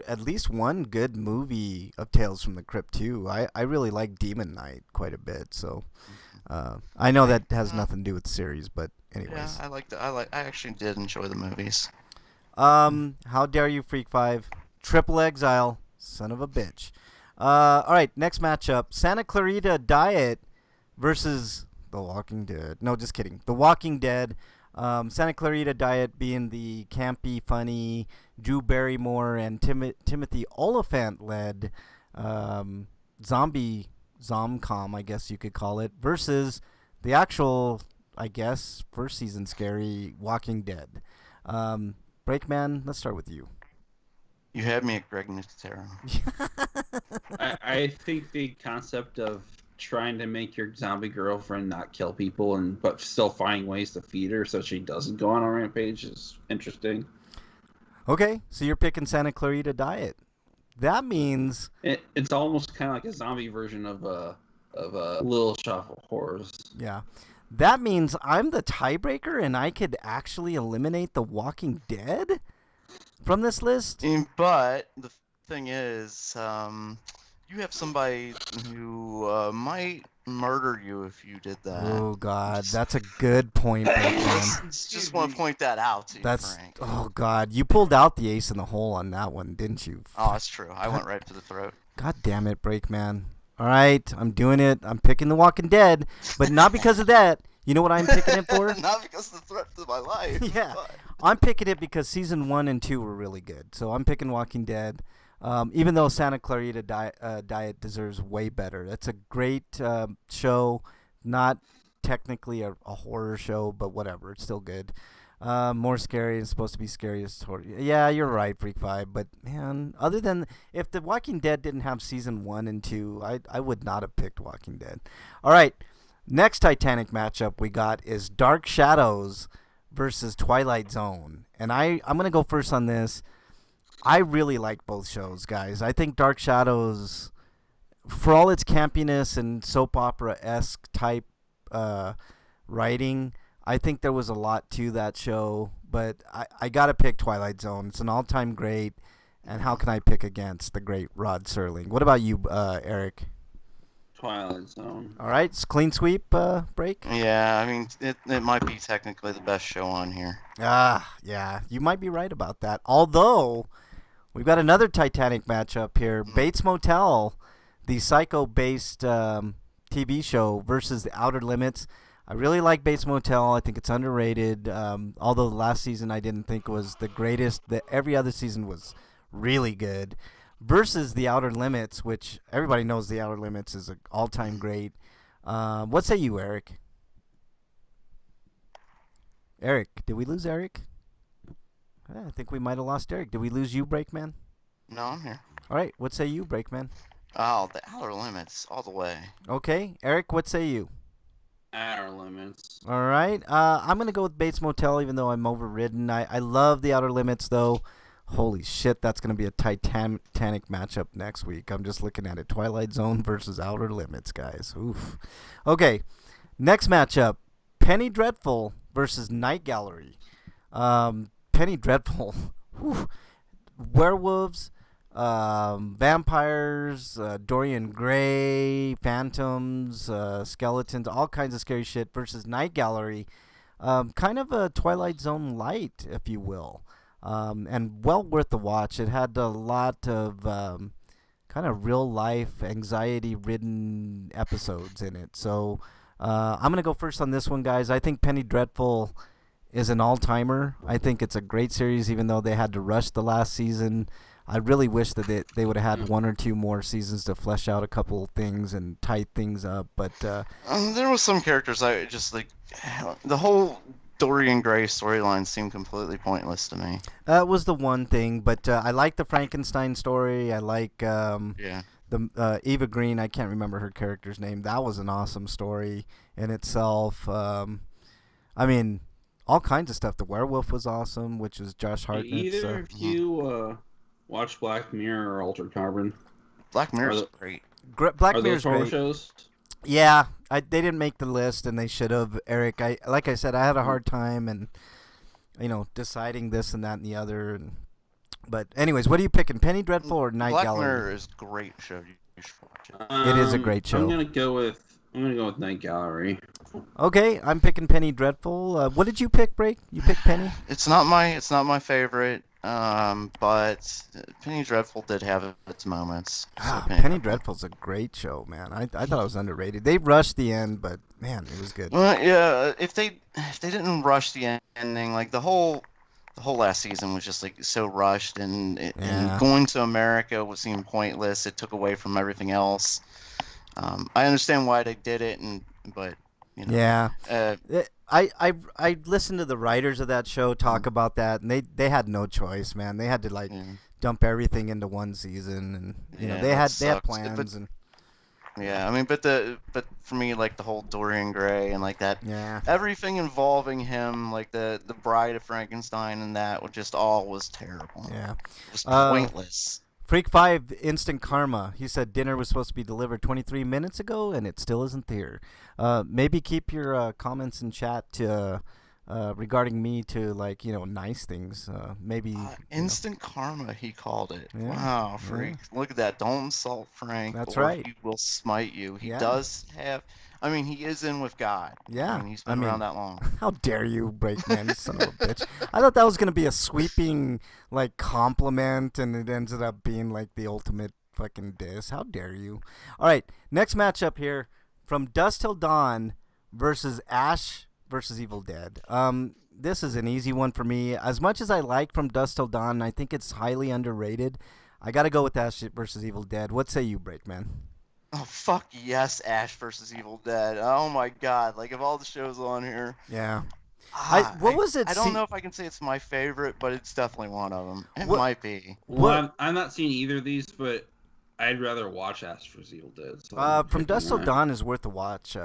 S2: at least one good movie of Tales from the Crypt too. I really like Demon Knight quite a bit, so I know that has nothing to do with the series, but anyways.
S3: Yeah, I actually did enjoy the movies.
S2: How dare you, Freak 5? Triple exile, son of a bitch. All right, next matchup: Santa Clarita Diet versus The Walking Dead. No, just kidding. The Walking Dead. Santa Clarita Diet being the campy, funny, Drew Barrymore and Timothy Oliphant-led zombie zomcom, I guess you could call it, versus the actual, I guess, first season scary Walking Dead. Breakman, let's start with you.
S3: You had me at Greg Nicotero.
S1: I think the concept of trying to make your zombie girlfriend not kill people but still finding ways to feed her so she doesn't go on a rampage is interesting.
S2: Okay, so you're picking Santa Clarita Diet. That means
S1: it's almost kind of like a zombie version of Little Shop of Horrors.
S2: Yeah. That means I'm the tiebreaker and I could actually eliminate The Walking Dead from this list?
S3: But the thing is, you have somebody who might murder you if you did that.
S2: Oh, God. That's a good point, Breakman.
S3: Just want to point that out to you, Frank.
S2: Oh, God. You pulled out the ace in the hole on that one, didn't you?
S3: Oh, that's true. I went right to the throat.
S2: God damn it, Breakman. All right, I'm doing it. I'm picking The Walking Dead, but not because of that. You know what I'm picking it for?
S3: Not because of the threat to my life.
S2: Yeah. I'm picking it because season 1 and 2 were really good. So I'm picking Walking Dead. Even though Santa Clarita Diet deserves way better. That's a great show. Not technically a horror show, but whatever. It's still good. More scary. It's supposed to be scariest horror. Yeah, you're right, Freak 5. But, man, other than if The Walking Dead didn't have season 1 and 2, I would not have picked Walking Dead. All right. Next Titanic matchup we got is Dark Shadows versus Twilight Zone. And I'm going to go first on this. I really like both shows, guys. I think Dark Shadows, for all its campiness and soap opera-esque type writing, I think there was a lot to that show. But I got to pick Twilight Zone. It's an all-time great. And how can I pick against the great Rod Serling? What about you, Eric?
S1: Twilight Zone.
S2: All right, it's clean sweep break.
S3: Yeah, I mean, it might be technically the best show on here.
S2: Yeah, you might be right about that. Although, we've got another Titanic matchup here. Bates Motel, the psycho-based TV show versus The Outer Limits. I really like Bates Motel. I think it's underrated. Although the last season I didn't think was the greatest. Every other season was really good. Versus The Outer Limits, which everybody knows The Outer Limits is an all-time great. What say you, Eric? Eric, did we lose Eric? I think we might have lost Eric. Did we lose you, Breakman?
S3: No, I'm here.
S2: All right, what say you, Breakman?
S3: Oh, The Outer Limits, all the way.
S2: Okay, Eric, what say you?
S1: Outer Limits.
S2: All right, I'm going to go with Bates Motel, even though I'm overridden. I love The Outer Limits, though. Holy shit, that's going to be a Titanic matchup next week. I'm just looking at it. Twilight Zone versus Outer Limits, guys. Oof. Okay, next matchup. Penny Dreadful versus Night Gallery. Penny Dreadful. Whew. Werewolves, vampires, Dorian Gray, phantoms, skeletons, all kinds of scary shit versus Night Gallery. Kind of a Twilight Zone light, if you will. And well worth the watch. It had a lot of kind of real-life, anxiety-ridden episodes in it. So I'm going to go first on this one, guys. I think Penny Dreadful is an all-timer. I think it's a great series, even though they had to rush the last season. I really wish that they would have had one or two more seasons to flesh out a couple things and tight things up. But
S3: there was some characters I just like. The whole Dorian Gray storyline seemed completely pointless to me.
S2: That was the one thing, but I like the Frankenstein story. I like
S3: Yeah.
S2: the Eva Green. I can't remember her character's name. That was an awesome story in itself. I mean, all kinds of stuff. The werewolf was awesome, which was Josh Hartnett.
S1: Either of you watch Black Mirror or Altered Carbon?
S3: Black Mirror's great.
S2: Black
S1: Are
S2: Mirror's
S1: those horror
S2: great.
S1: shows?
S2: Yeah, they didn't make the list, and they should have. Eric, like I said, I had a hard time, and deciding this and that and the other. But anyways, what are you picking? Penny Dreadful or Night
S3: Black
S2: Gallery?
S3: Mirror is a great show. You should watch it.
S2: It is a great show.
S1: I'm gonna go with Night Gallery.
S2: Okay, I'm picking Penny Dreadful. What did you pick, Break? You picked Penny?
S3: It's not my favorite. But Penny Dreadful did have its moments. So
S2: Penny Dreadful's a great show, man. I thought it was underrated. They rushed the end, but man, it was good.
S3: Well, yeah. If they didn't rush the ending, like the whole last season was just like so rushed, and going to America would seem pointless. It took away from everything else. I understand why they did it, but
S2: Yeah. I listened to the writers of that show talk about that, and they had no choice, man. They had to dump everything into one season, and they had plans.
S3: Yeah, I mean, but for me, like the whole Dorian Gray and like that, everything involving him, like the Bride of Frankenstein and that, was terrible.
S2: Yeah,
S3: it was pointless.
S2: Freak 5 Instant Karma. He said dinner was supposed to be delivered 23 minutes ago, and it still isn't here. Maybe keep your comments in chat to regarding me to nice things. Maybe
S3: Instant Karma, he called it.
S2: Yeah,
S3: wow, Freak!
S2: Yeah.
S3: Look at that. Don't insult Frank.
S2: That's
S3: or
S2: right.
S3: He will smite you. He does have. I mean, he is in with God.
S2: Yeah.
S3: I mean, he's been around that long.
S2: How dare you, Breakman, you son of a bitch. I thought that was going to be a sweeping, compliment, and it ended up being, the ultimate fucking diss. How dare you? All right, next matchup here. From Dusk Till Dawn versus Ash versus Evil Dead. This is an easy one for me. As much as I like From Dusk Till Dawn, I think it's highly underrated. I got to go with Ash versus Evil Dead. What say you, Breakman?
S3: Oh, fuck yes, Ash versus Evil Dead. Oh my god. Like, of all the shows on here.
S2: Yeah.
S3: What
S2: was it?
S3: I don't know if I can say it's my favorite, but it's definitely one of them. It might be.
S1: Well, I'm not seeing either of these, but I'd rather watch Ash vs. Evil Dead. So
S2: From Dusk Till Dawn is worth a watch,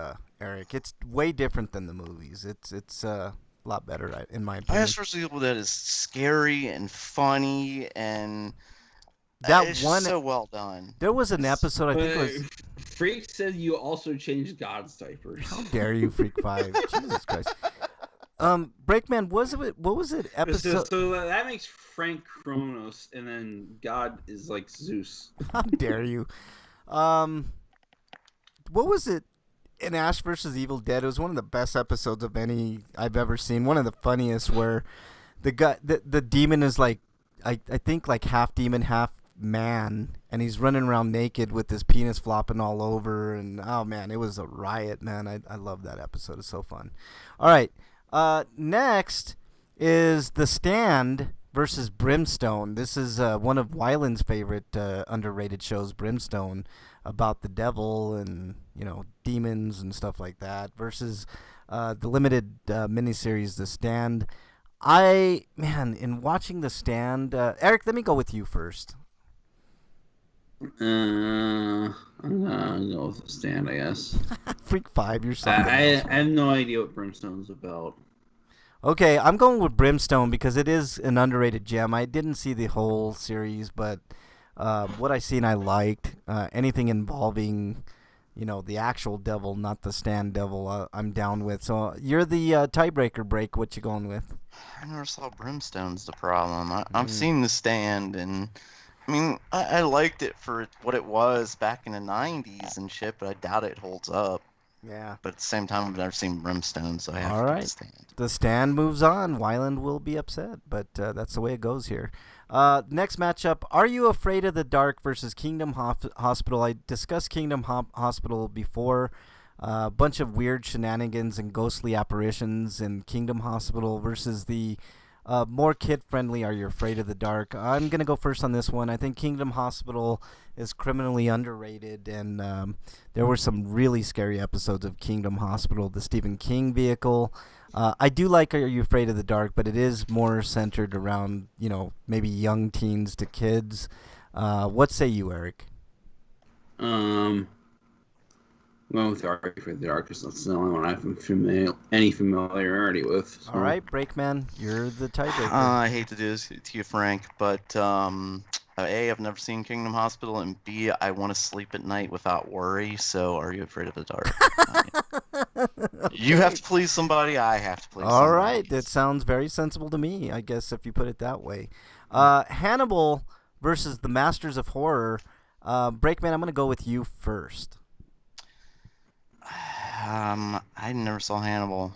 S2: Eric. It's way different than the movies. It's a lot better, in my opinion.
S3: Ash vs. Evil Dead is scary and funny, and
S2: that
S3: it's
S2: one
S3: so well done.
S2: There was an episode, I think it was.
S1: Freak said you also changed God's diapers.
S2: How dare you, Freak 5? Jesus Christ. Breakman, what was it? Episode.
S1: So that makes Frank Kronos, and then God is like Zeus.
S2: How dare you? What was it in Ash versus Evil Dead? It was one of the best episodes of any I've ever seen. One of the funniest, where the demon is like, I think like half demon, half man, and he's running around naked with his penis flopping all over, and oh man, it was a riot, man. I love that episode. It's so fun. All right. Next is The Stand versus Brimstone. This is one of Wyland's favorite underrated shows, Brimstone, about the devil and demons and stuff like that. Versus the limited miniseries The Stand. In watching The Stand, Eric, let me go with you first.
S1: I'm gonna go with The Stand, I guess.
S2: Freak 5, you're something else.
S1: I have no idea what Brimstone's about.
S2: Okay, I'm going with Brimstone because it is an underrated gem. I didn't see the whole series, but what I seen I liked. Anything involving, the actual devil, not the stand devil, I'm down with. So you're the tiebreaker, Break. What you going with?
S3: I never saw Brimstone's the problem. I've seen The Stand, and I mean, I liked it for what it was back in the 90s and shit, but I doubt it holds up.
S2: Yeah.
S3: But at the same time, I've never seen Brimstone, so I have
S2: All
S3: to
S2: right.
S3: The Stand.
S2: The Stand moves on. Wyland will be upset, but that's the way it goes here. Next matchup, Are You Afraid of the Dark versus Kingdom Hospital. I discussed Kingdom Hospital before. A bunch of weird shenanigans and ghostly apparitions in Kingdom Hospital versus the more kid-friendly Are You Afraid of the Dark. I'm going to go first on this one. I think Kingdom Hospital is criminally underrated, and there were some really scary episodes of Kingdom Hospital, the Stephen King vehicle. I do like Are You Afraid of the Dark, but it is more centered around, maybe young teens to kids. What say you, Eric?
S1: I'm going with Are You Afraid of the Dark because that's the only one I have any familiarity with. So.
S2: All right, Breakman, you're the tiebreaker.
S3: I hate to do this to you, Frank, but A, I've never seen Kingdom Hospital, and B, I want to sleep at night without worry, so Are You Afraid of the Dark? You have to please somebody, I have to please somebody.
S2: All right, that sounds very sensible to me, I guess, if you put it that way. Hannibal versus the Masters of Horror. Breakman, I'm going to go with you first.
S3: I never saw Hannibal.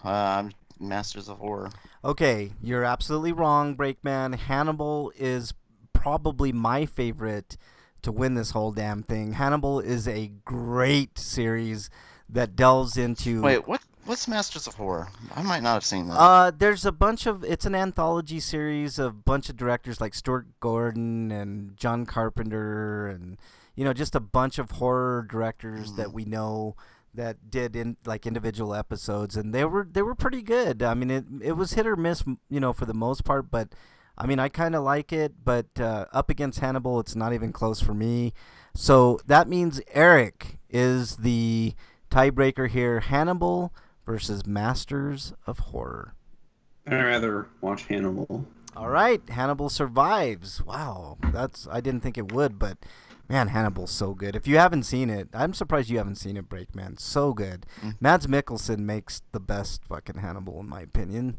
S3: Masters of Horror.
S2: Okay, you're absolutely wrong, Breakman. Hannibal is probably my favorite to win this whole damn thing. Hannibal is a great series that delves into...
S3: Wait, what's Masters of Horror? I might not have seen that.
S2: There's a bunch of... It's an anthology series of a bunch of directors like Stuart Gordon and John Carpenter and, just a bunch of horror directors that we know that did individual episodes, and they were pretty good. I mean, it was hit or miss, for the most part, but I mean, I kind of like it, but up against Hannibal, it's not even close for me. So that means Eric is the tiebreaker here. Hannibal versus Masters of Horror.
S1: I'd rather watch Hannibal.
S2: All right, Hannibal survives. Wow, I didn't think it would, but man, Hannibal's so good. If you haven't seen it, I'm surprised you haven't seen it, Breakman. So good. Mads Mikkelsen makes the best fucking Hannibal, in my opinion.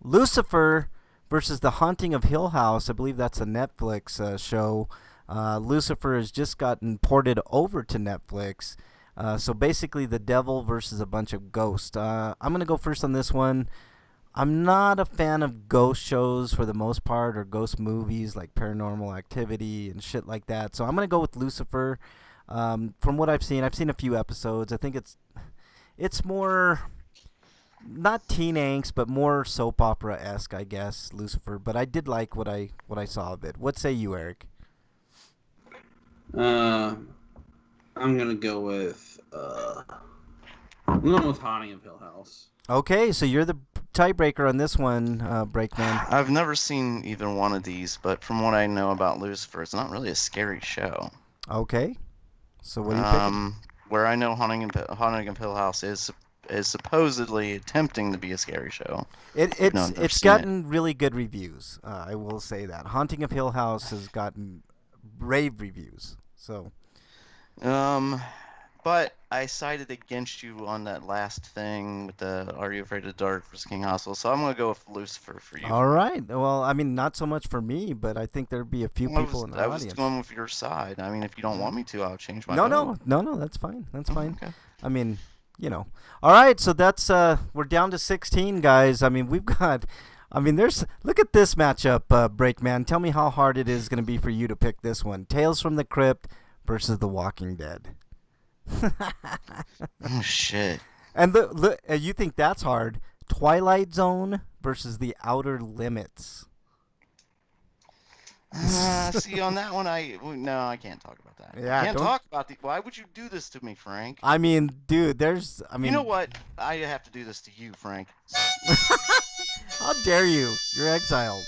S2: Lucifer versus The Haunting of Hill House. I believe that's a Netflix show. Lucifer has just gotten ported over to Netflix. So basically the devil versus a bunch of ghosts. I'm going to go first on this one. I'm not a fan of ghost shows for the most part, or ghost movies like Paranormal Activity and shit like that. So I'm going to go with Lucifer. From what I've seen a few episodes. I think it's more, not teen angst, but more soap opera-esque, I guess, Lucifer. But I did like what I saw of it. What say you, Eric?
S1: I'm gonna go with I'm going with Haunting of Hill House.
S2: Okay, so you're the tiebreaker on this one, Breakman.
S3: I've never seen either one of these, but from what I know about Lucifer, it's not really a scary show.
S2: Okay, so what are you picking?
S3: Where I know Haunting of Hill House is supposedly attempting to be a scary show.
S2: It's gotten really good reviews. I will say that Haunting of Hill House has gotten rave reviews. So,
S3: but I sided against you on that last thing with the Are You Afraid of the Dark versus King Hospital, so I'm gonna go with Lucifer for you.
S2: All right. Well, I mean, not so much for me, but I think there'd be a few people in the audience.
S3: I was going with your side. I mean, if you don't want me to, I'll change my
S2: vote. No, that's fine. That's fine.
S3: Okay.
S2: I mean, All right, so that's we're down to 16 guys. I mean, look at this matchup, Breakman. Tell me how hard it is going to be for you to pick this one. Tales from the Crypt versus The Walking Dead.
S3: Oh shit.
S2: And you think that's hard? Twilight Zone versus The Outer Limits.
S3: See, on that one, I can't talk about that.
S2: Yeah,
S3: I can't talk about why would you do this to me, Frank?
S2: I mean, dude, you
S3: know what? I have to do this to you, Frank.
S2: How dare you? You're exiled.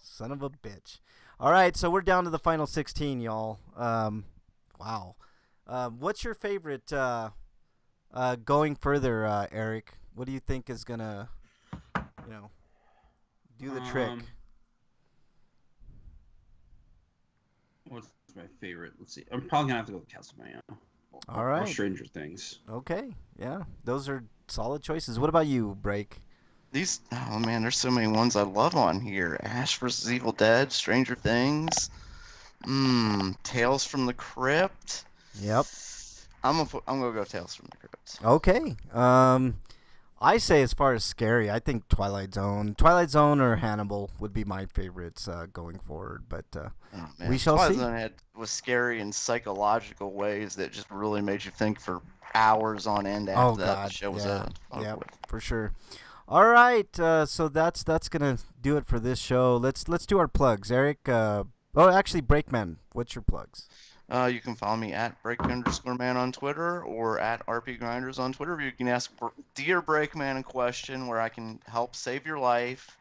S2: Son of a bitch. All right, so we're down to the final 16, y'all. Wow. What's your favorite going further, Eric? What do you think is going to, do the trick?
S1: What's my favorite? Let's see. I'm probably gonna have to go with Castlevania.
S2: All right.
S1: Or Stranger Things.
S2: Okay. Yeah, those are solid choices. What about you, Break?
S3: Oh man, there's so many ones I love on here. Ash vs. Evil Dead, Stranger Things, Tales from the Crypt.
S2: Yep.
S3: I'm gonna go Tales from the Crypt.
S2: Okay. I say as far as scary, I think Twilight Zone or Hannibal would be my favorites going forward. But we shall see.
S3: Twilight Zone was scary in psychological ways that just really made you think for hours on end after the show was over.
S2: Yeah, for sure. All right, so that's gonna do it for this show. Let's do our plugs, Eric. Actually, Breakman, what's your plugs?
S3: You can follow me at Break_man on Twitter or at RP Grinders on Twitter. You can ask Dear Breakman a question where I can help save your life,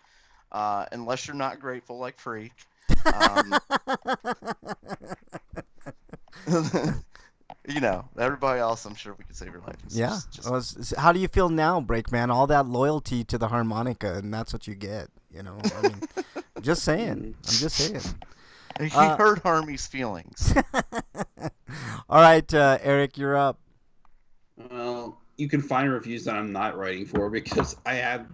S3: unless you're not grateful like Freak. Everybody else, I'm sure we could save your life.
S2: How do you feel now, Breakman? All that loyalty to the harmonica, and that's what you get. I mean, just saying. I'm just saying.
S3: He hurt Harmy's feelings.
S2: All right, Eric, you're up.
S1: Well, you can find reviews that I'm not writing for because I have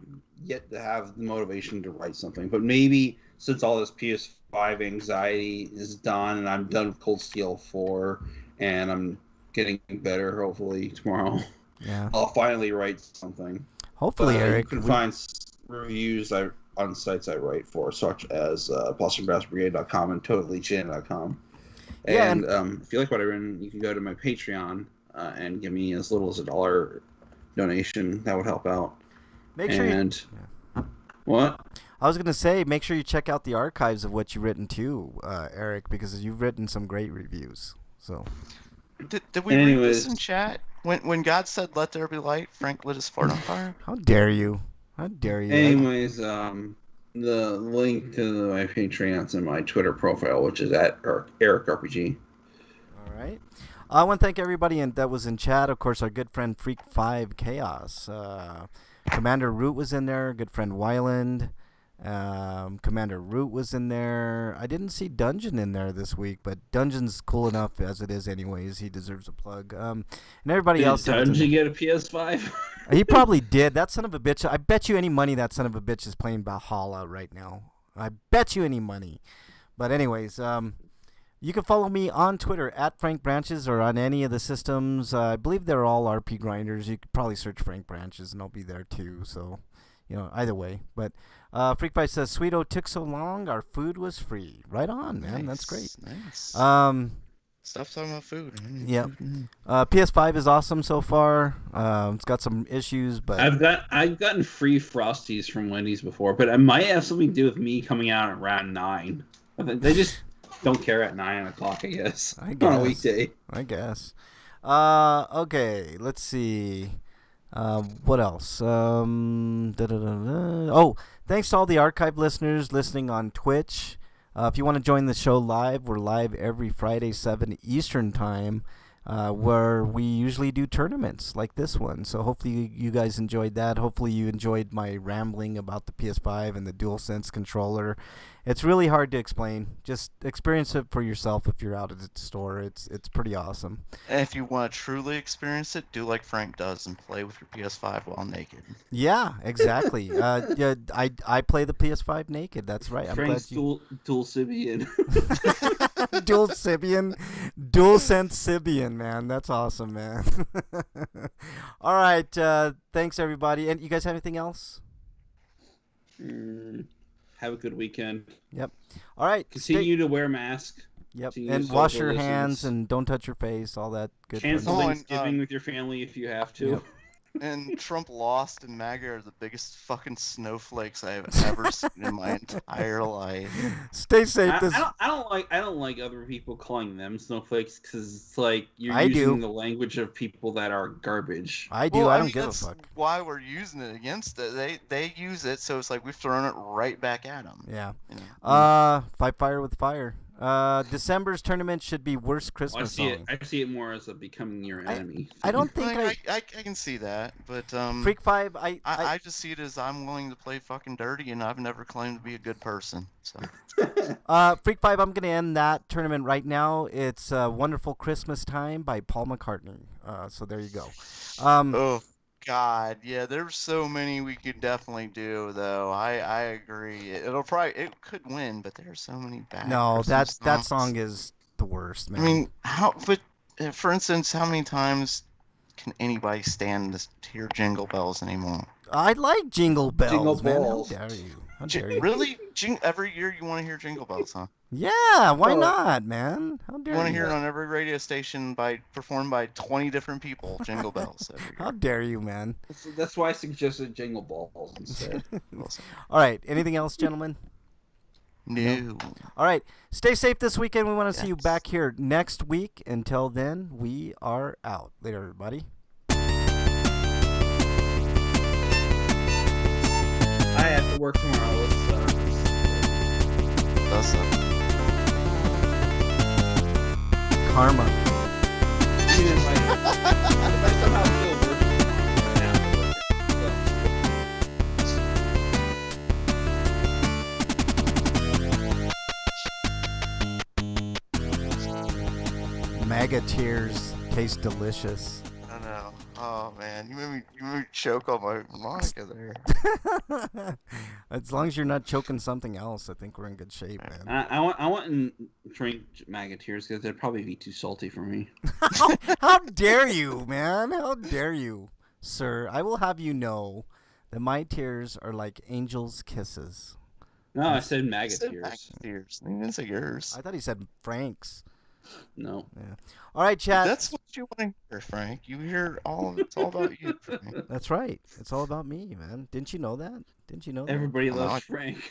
S1: yet to have the motivation to write something. But maybe since all this PS5 anxiety is done and I'm done with Cold Steel 4 and I'm getting better, hopefully, tomorrow, I'll finally write something.
S2: Hopefully, Eric.
S1: You can find reviews on sites I write for, such as BostonBrassBrigade.com and TotallyChin.com. And if you like what I written, you can go to my Patreon and give me as little as $1 donation. That would help out. What?
S2: I was going to say, make sure you check out the archives of what you've written too, Eric, because you've written some great reviews. So,
S3: did we read this in chat? When God said, "Let there be light," Frank lit his fart on fire.
S2: How dare you? How dare you?
S1: Anyways, the link to my Patreon's in my Twitter profile, which is at EricRPG.
S2: All right. I want to thank everybody that was in chat. Of course, our good friend Freak5 Chaos. Commander Root was in there. Good friend Wyland. Commander Root was in there. I didn't see Dungeon in there this week, but Dungeon's cool enough as it is anyways. He deserves a plug. And everybody else.
S1: Did Dungeon get a PS5?
S2: He probably did. That son of a bitch. I bet you any money that son of a bitch is playing Valhalla right now. I bet you any money. But anyways, you can follow me on Twitter at Frank Branches or on any of the systems. I believe they're all RP Grinders. You could probably search Frank Branches and I'll be there too. So, either way. But Freak5 says, Sweeto, took so long, our food was free. Right on, man. That's great.
S3: Nice. Stop talking about food.
S2: Yeah. PS5 is awesome so far. It's got some issues, but
S1: I've gotten free Frosties from Wendy's before, but it might have something to do with me coming out at round 9. They just don't care at 9 o'clock, I guess.
S2: I guess.
S1: On a weekday.
S2: I guess. Okay, let's see. What else? Oh, thanks to all the archive listeners listening on Twitch. If you want to join the show live, we're live every Friday, 7 Eastern Time, where we usually do tournaments like this one. So hopefully you guys enjoyed that. Hopefully you enjoyed my rambling about the PS5 and the DualSense controller. It's really hard to explain. Just experience it for yourself if you're out at the store. It's pretty awesome.
S3: And if you want to truly experience it, do like Frank does and play with your PS5 while naked.
S2: Yeah, exactly. Yeah, I play the PS5 naked. That's right. I'm
S1: Frank's
S2: glad you...
S1: dual Sibian.
S2: Dual Sibian. DualSense Sibian, man. That's awesome, man. All right. Thanks, everybody. And you guys have anything else?
S1: Have a good weekend.
S2: Yep. All right.
S1: Continue to wear a mask.
S2: Yep.
S1: Continue
S2: And
S1: to
S2: wash
S1: social
S2: your hands
S1: distance.
S2: and don't touch your face. All that good.
S1: Cancel
S2: fun.
S1: Thanksgiving with your family if you have to.
S2: Yep.
S3: And Trump lost, and MAGA are the biggest fucking snowflakes I have ever seen in my entire life.
S2: Stay safe.
S1: I don't like other people calling them snowflakes because it's like you're
S2: I
S1: using
S2: do.
S1: the language of people that are garbage.
S2: I do.
S3: Well,
S2: I
S3: I
S2: don't
S3: mean,
S2: give a
S3: that's
S2: fuck.
S3: why we're using it against it. They use it, so it's like we've thrown it right back at them.
S2: Yeah.
S3: You know?
S2: Fight fire with fire. December's tournament should be worst Christmas song.
S1: I see it more as a becoming your enemy.
S2: I don't think
S3: I can see that, but
S2: Freak 5,
S3: I just see it as I'm willing to play fucking dirty, and I've never claimed to be a good person. So,
S2: Freak 5, I'm going to end that tournament right now. It's Wonderful Christmas Time by Paul McCartney. So there you go.
S3: oh God, yeah, there's so many we could definitely do, though. I agree. It could win, but there's so many bad.
S2: No,
S3: Christmas
S2: that
S3: songs.
S2: song is the worst, man.
S3: I mean, for instance, how many times can anybody stand to hear Jingle Bells anymore?
S2: I like Jingle Bells,
S1: Jingle
S2: man.
S1: Balls.
S2: How dare you? How dare you?
S3: Really? Every year you want to hear Jingle Bells, huh?
S2: Yeah, why
S1: Well,
S2: not, man? How dare
S3: You want to
S2: you?
S3: hear it on every radio station performed by 20 different people. Jingle Bells. Every
S2: How
S3: year.
S2: dare you, man?
S1: That's why I suggested Jingle Balls instead.
S2: All right, anything else, gentlemen?
S3: No.
S2: All right, stay safe this weekend. We want to see you
S3: Yes.
S2: back here next week. Until then, we are out. Later, everybody.
S1: I have to work tomorrow.
S3: That's
S2: Karma.
S1: Even if I somehow feel working, I have to work it.
S2: MAGA tears taste delicious.
S3: I know. Oh man, you made me choke on my Monica there.
S2: As long as you're not choking something else, I think we're in good shape, man.
S1: I wouldn't drink Magateers because they'd probably be too salty for me.
S2: How dare you, man? How dare you, sir? I will have you know that my tears are like angels' kisses.
S1: No, I said
S3: Tears.
S1: Magateers.
S3: Tears. You didn't say yours.
S2: I thought he said Frank's.
S1: No.
S2: Yeah. All right, chat.
S3: That's what you want to hear, Frank. You hear it's all about you, Frank.
S2: That's right. It's all about me, man. Didn't you know that? Didn't you know that?
S1: Everybody
S3: Oh,
S1: loves
S3: no,
S1: Frank.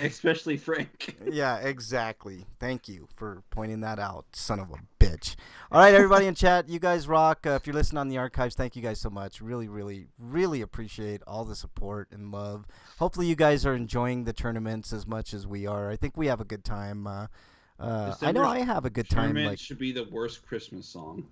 S1: Especially Frank.
S2: Yeah, exactly. Thank you for pointing that out, son of a bitch. All right, everybody in chat, you guys rock. If you're listening on the archives, thank you guys so much. Really, really, really appreciate all the support and love. Hopefully you guys are enjoying the tournaments as much as we are. I think we have a good time. I know I have a good time.
S1: Tournament
S2: Like,
S1: should be the worst Christmas song.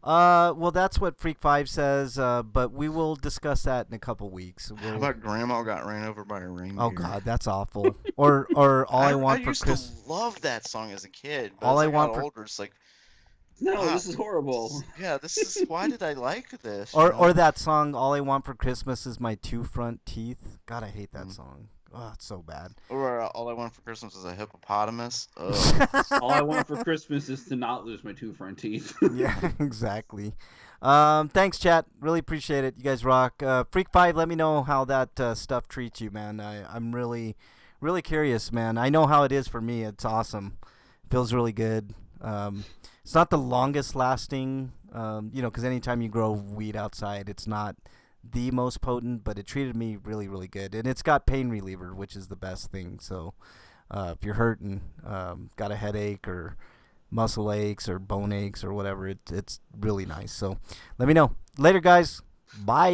S2: well, that's what Freak 5 says, but we will discuss that in a couple weeks.
S3: How about Grandma got ran over by a reindeer?
S2: Oh God, that's awful. Or all I want for
S3: used
S2: Christmas.
S3: to love that song as a kid. But
S2: All
S3: as
S2: I
S3: I
S2: want
S3: got
S2: for-
S3: older, it's like,
S1: No,
S3: wow,
S1: this is horrible.
S3: Yeah, this is why did I like this? you
S2: Or
S3: know?
S2: or that song, All I Want for Christmas Is My Two Front Teeth. God, I hate that song. Oh, it's so bad.
S3: Or all I want for Christmas is a hippopotamus. Ugh.
S1: All I want for Christmas is to not lose my two front teeth.
S2: Yeah, exactly. Thanks, chat. Really appreciate it. You guys rock. Freak 5, let me know how that stuff treats you, man. I'm really, really curious, man. I know how it is for me. It's awesome. Feels really good. It's not the longest lasting, because anytime you grow weed outside, it's not the most potent, but it treated me really, really good. And it's got pain reliever, which is the best thing. So If you're hurting, got a headache or muscle aches or bone aches or whatever, it's really nice. So let me know. Later, guys. Bye.